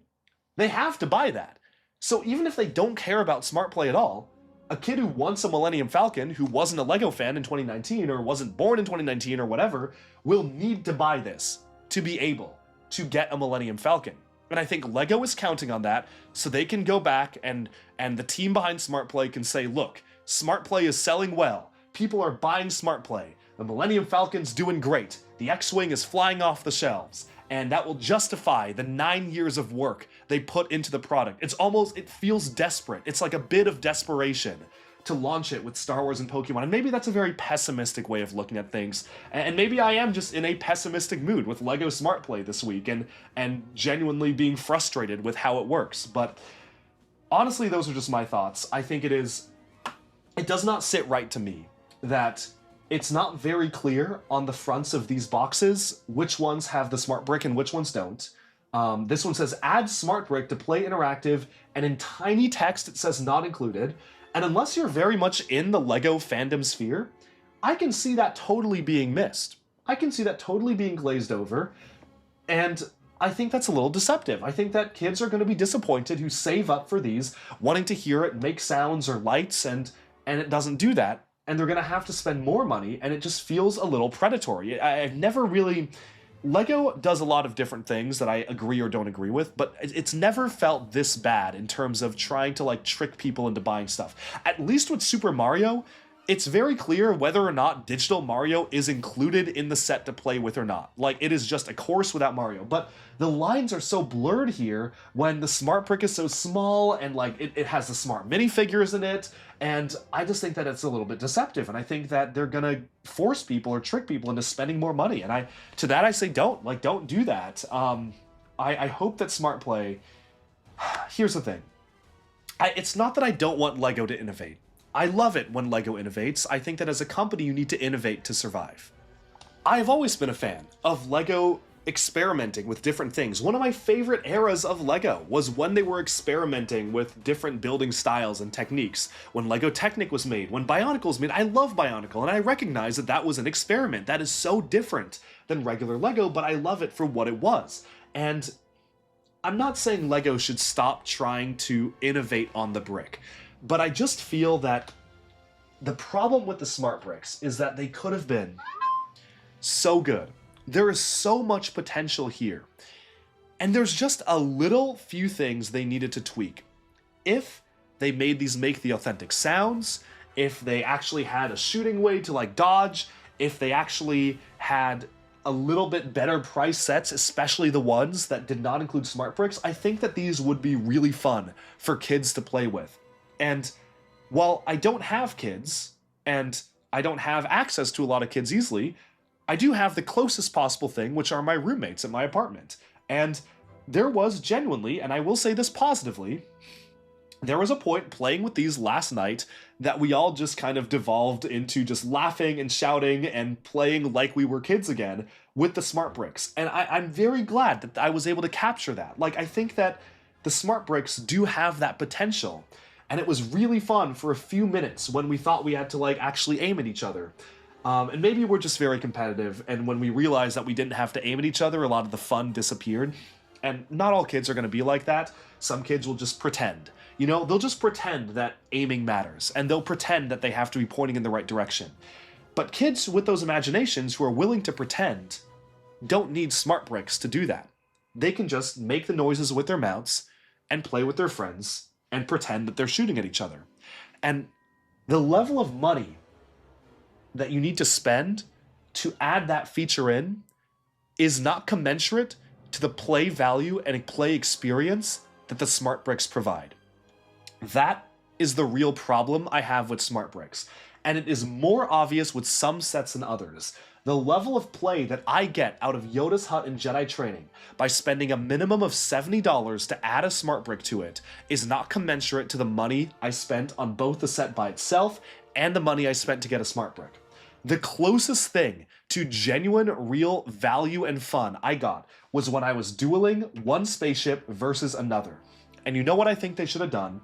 [SPEAKER 2] they have to buy that. So even if they don't care about Smart Play at all, a kid who wants a Millennium Falcon, who wasn't a LEGO fan in 2019 or wasn't born in 2019 or whatever, will need to buy this to be able to get a Millennium Falcon. And I think LEGO is counting on that so they can go back and the team behind Smart Play can say, look, Smart Play is selling well. People are buying Smart Play. The Millennium Falcon's doing great. The X-Wing is flying off the shelves. And that will justify the 9 years of work they put into the product. It feels desperate. It's like a bit of desperation to launch it with Star Wars and Pokemon. And maybe that's a very pessimistic way of looking at things. And maybe I am just in a pessimistic mood with LEGO Smart Play this week and genuinely being frustrated with how it works. But honestly, those are just my thoughts. I think it does not sit right to me that it's not very clear on the fronts of these boxes which ones have the Smart Brick and which ones don't. This one says, add Smart Brick to Play Interactive, and in tiny text it says not included. And unless you're very much in the LEGO fandom sphere, I can see that totally being missed. I can see that totally being glazed over, and I think that's a little deceptive. I think that kids are going to be disappointed who save up for these, wanting to hear it make sounds or lights, and it doesn't do that. And they're going to have to spend more money, and it just feels a little predatory. I've never really... LEGO does a lot of different things that I agree or don't agree with, but it's never felt this bad in terms of trying to, like, trick people into buying stuff. At least with Super Mario, it's very clear whether or not digital Mario is included in the set to play with or not. Like, it is just a course without Mario. But the lines are so blurred here when the Smart Brick is so small and, like, it has the smart minifigures in it. And I just think that it's a little bit deceptive. And I think that they're going to force people or trick people into spending more money. And to that I say don't. Like, don't do that. I hope that Smart Play... Here's the thing. It's not that I don't want LEGO to innovate. I love it when LEGO innovates. I think that as a company, you need to innovate to survive. I've always been a fan of LEGO experimenting with different things. One of my favorite eras of LEGO was when they were experimenting with different building styles and techniques. When LEGO Technic was made, when Bionicle was made. I love Bionicle, and I recognize that that was an experiment. That is so different than regular LEGO, but I love it for what it was. And I'm not saying LEGO should stop trying to innovate on the brick, but I just feel that the problem with the smart bricks is that they could have been so good. There is so much potential here. And there's just a little few things they needed to tweak. If they made these make the authentic sounds, if they actually had a shooting way to like dodge, if they actually had a little bit better price sets, especially the ones that did not include smart bricks, I think that these would be really fun for kids to play with. And while I don't have kids, and I don't have access to a lot of kids easily, I do have the closest possible thing, which are my roommates at my apartment. And there was genuinely, and I will say this positively, there was a point playing with these last night that we all just kind of devolved into just laughing and shouting and playing like we were kids again with the smart bricks. And I'm very glad that I was able to capture that. Like, I think that the smart bricks do have that potential. And it was really fun for a few minutes when we thought we had to like actually aim at each other. And maybe we're just very competitive, and when we realized that we didn't have to aim at each other, a lot of the fun disappeared. And not all kids are going to be like that. Some kids will just pretend. You know, they'll just pretend that aiming matters, and they'll pretend that they have to be pointing in the right direction. But kids with those imaginations who are willing to pretend don't need smart bricks to do that. They can just make the noises with their mouths and play with their friends and pretend that they're shooting at each other. And the level of money that you need to spend to add that feature in is not commensurate to the play value and play experience that the smart bricks provide. That is the real problem I have with smart bricks, and it is more obvious with some sets than others. The level of play that I get out of Yoda's Hut in Jedi Training by spending a minimum of $70 to add a smart brick to it is not commensurate to the money I spent on both the set by itself and the money I spent to get a smart brick. The closest thing to genuine, real value and fun I got was when I was dueling one spaceship versus another. And you know what I think they should have done?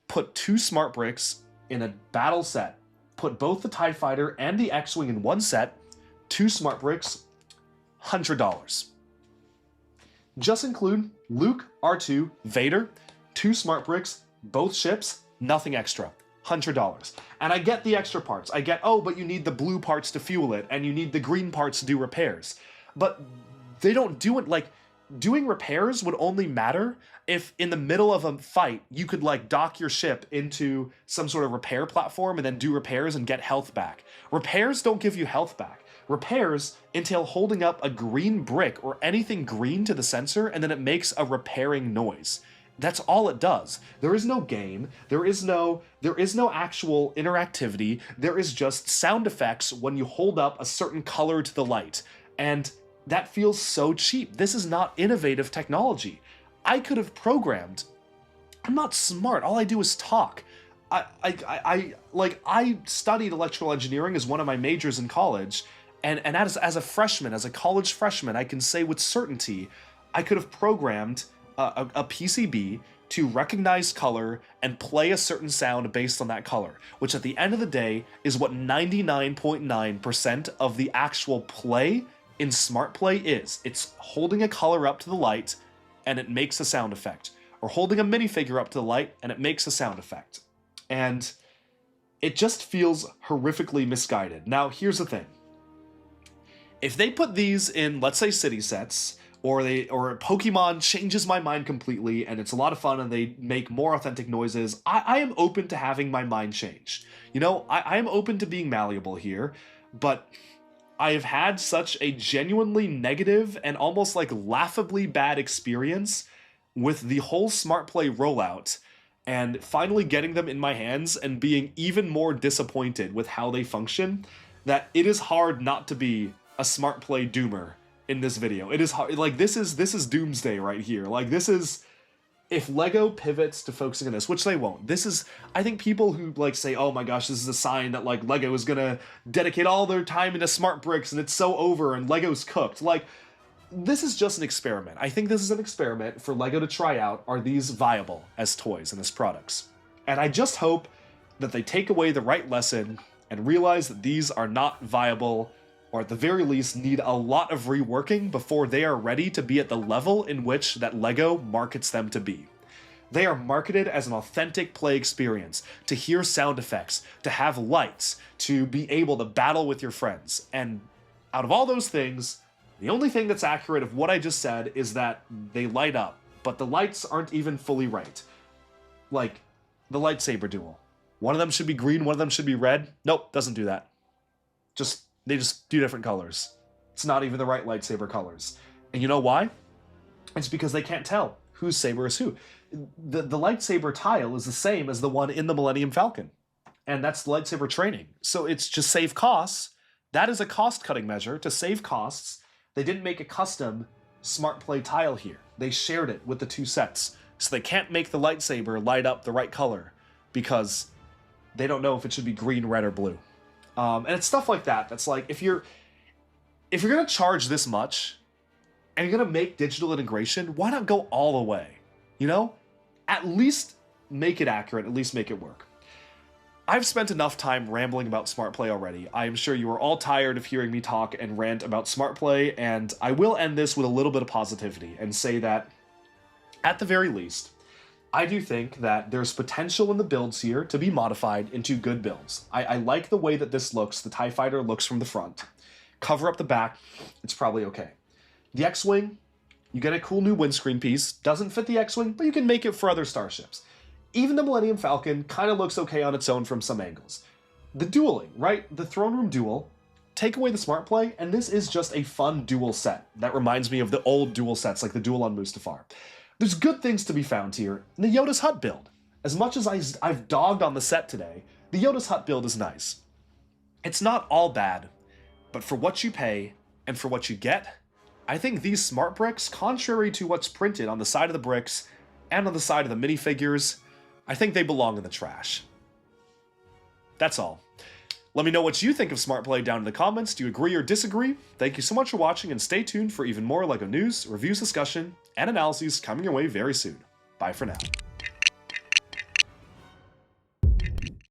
[SPEAKER 2] Put 2 smart bricks in a battle set. Put both the TIE Fighter and the X-Wing in one set, 2 smart bricks, $100. Just include Luke, R2, Vader, 2 smart bricks, both ships, nothing extra. $100. And I get the extra parts. I get, oh, but you need the blue parts to fuel it, and you need the green parts to do repairs. But they don't do it, like, doing repairs would only matter if in the middle of a fight, you could, like, dock your ship into some sort of repair platform and then do repairs and get health back. Repairs don't give you health back. Repairs entail holding up a green brick or anything green to the sensor, and then it makes a repairing noise. That's all it does. There is no game, there is no actual interactivity, there is just sound effects when you hold up a certain color to the light. And that feels so cheap. This is not innovative technology. I could have programmed. I'm not smart, all I do is talk. I studied electrical engineering as one of my majors in college, and as a freshman, as a college freshman, I can say with certainty, I could have programmed a PCB to recognize color and play a certain sound based on that color, which at the end of the day is what 99.9% of the actual play in Smart Play is. It's holding a color up to the light and it makes a sound effect, or holding a minifigure up to the light and it makes a sound effect. And it just feels horrifically misguided. Now, here's the thing. If they put these in, let's say, city sets, or Pokemon changes my mind completely and it's a lot of fun and they make more authentic noises, I am open to having my mind change. You know, I am open to being malleable here, but I have had such a genuinely negative and almost like laughably bad experience with the whole Smart Play rollout, and finally getting them in my hands and being even more disappointed with how they function, that it is hard not to be a Smart Play doomer in this video. It is hard. Like, this is doomsday right here. Like, this is if Lego pivots to focusing on this, which they won't, this is, I think people who like say, oh my gosh, this is a sign that like Lego is gonna dedicate all their time into smart bricks and it's so over and Lego's cooked. Like, this is just an experiment. I think this is an experiment for Lego to try out, are these viable as toys and as products? And I just hope that they take away the right lesson and realize that these are not viable, or at the very least need a lot of reworking before they are ready to be at the level in which that Lego markets them to be. They are marketed as an authentic play experience, to hear sound effects, to have lights, to be able to battle with your friends. And out of all those things, the only thing that's accurate of what I just said is that they light up, but the lights aren't even fully right. Like, the lightsaber duel. One of them should be green, one of them should be red. Nope, doesn't do that. They just do different colors. It's not even the right lightsaber colors. And you know why? It's because they can't tell whose saber is who. The lightsaber tile is the same as the one in the Millennium Falcon. And that's lightsaber training. So it's just save costs. That is a cost-cutting measure to save costs. They didn't make a custom smart play tile here. They shared it with the two sets. So they can't make the lightsaber light up the right color because they don't know if it should be green, red, or blue. And it's stuff like that. That's like, if you're gonna charge this much and you're gonna make digital integration, why not go all the way? You know? At least make it accurate, at least make it work. I've spent enough time rambling about smart play already. I am sure you are all tired of hearing me talk and rant about smart play, and I will end this with a little bit of positivity and say that, at the very least, I do think that there's potential in the builds here to be modified into good builds. I like the way that this looks. The TIE Fighter looks from the front. Cover up the back, it's probably okay. The X-Wing, you get a cool new windscreen piece. Doesn't fit the X-Wing, but you can make it for other starships. Even the Millennium Falcon kind of looks okay on its own from some angles. The dueling, right? The throne room duel, take away the smart play, and this is just a fun duel set. That reminds me of the old duel sets, like the duel on Mustafar. There's good things to be found here in the Yoda's Hut build. As much as I've dogged on the set today, the Yoda's Hut build is nice. It's not all bad, but for what you pay and for what you get, I think these smart bricks, contrary to what's printed on the side of the bricks and on the side of the minifigures, I think they belong in the trash. That's all. Let me know what you think of smart play down in the comments. Do you agree or disagree? Thank you so much for watching, and stay tuned for even more LEGO news, reviews, discussion, and analyses coming your way very soon. Bye for now.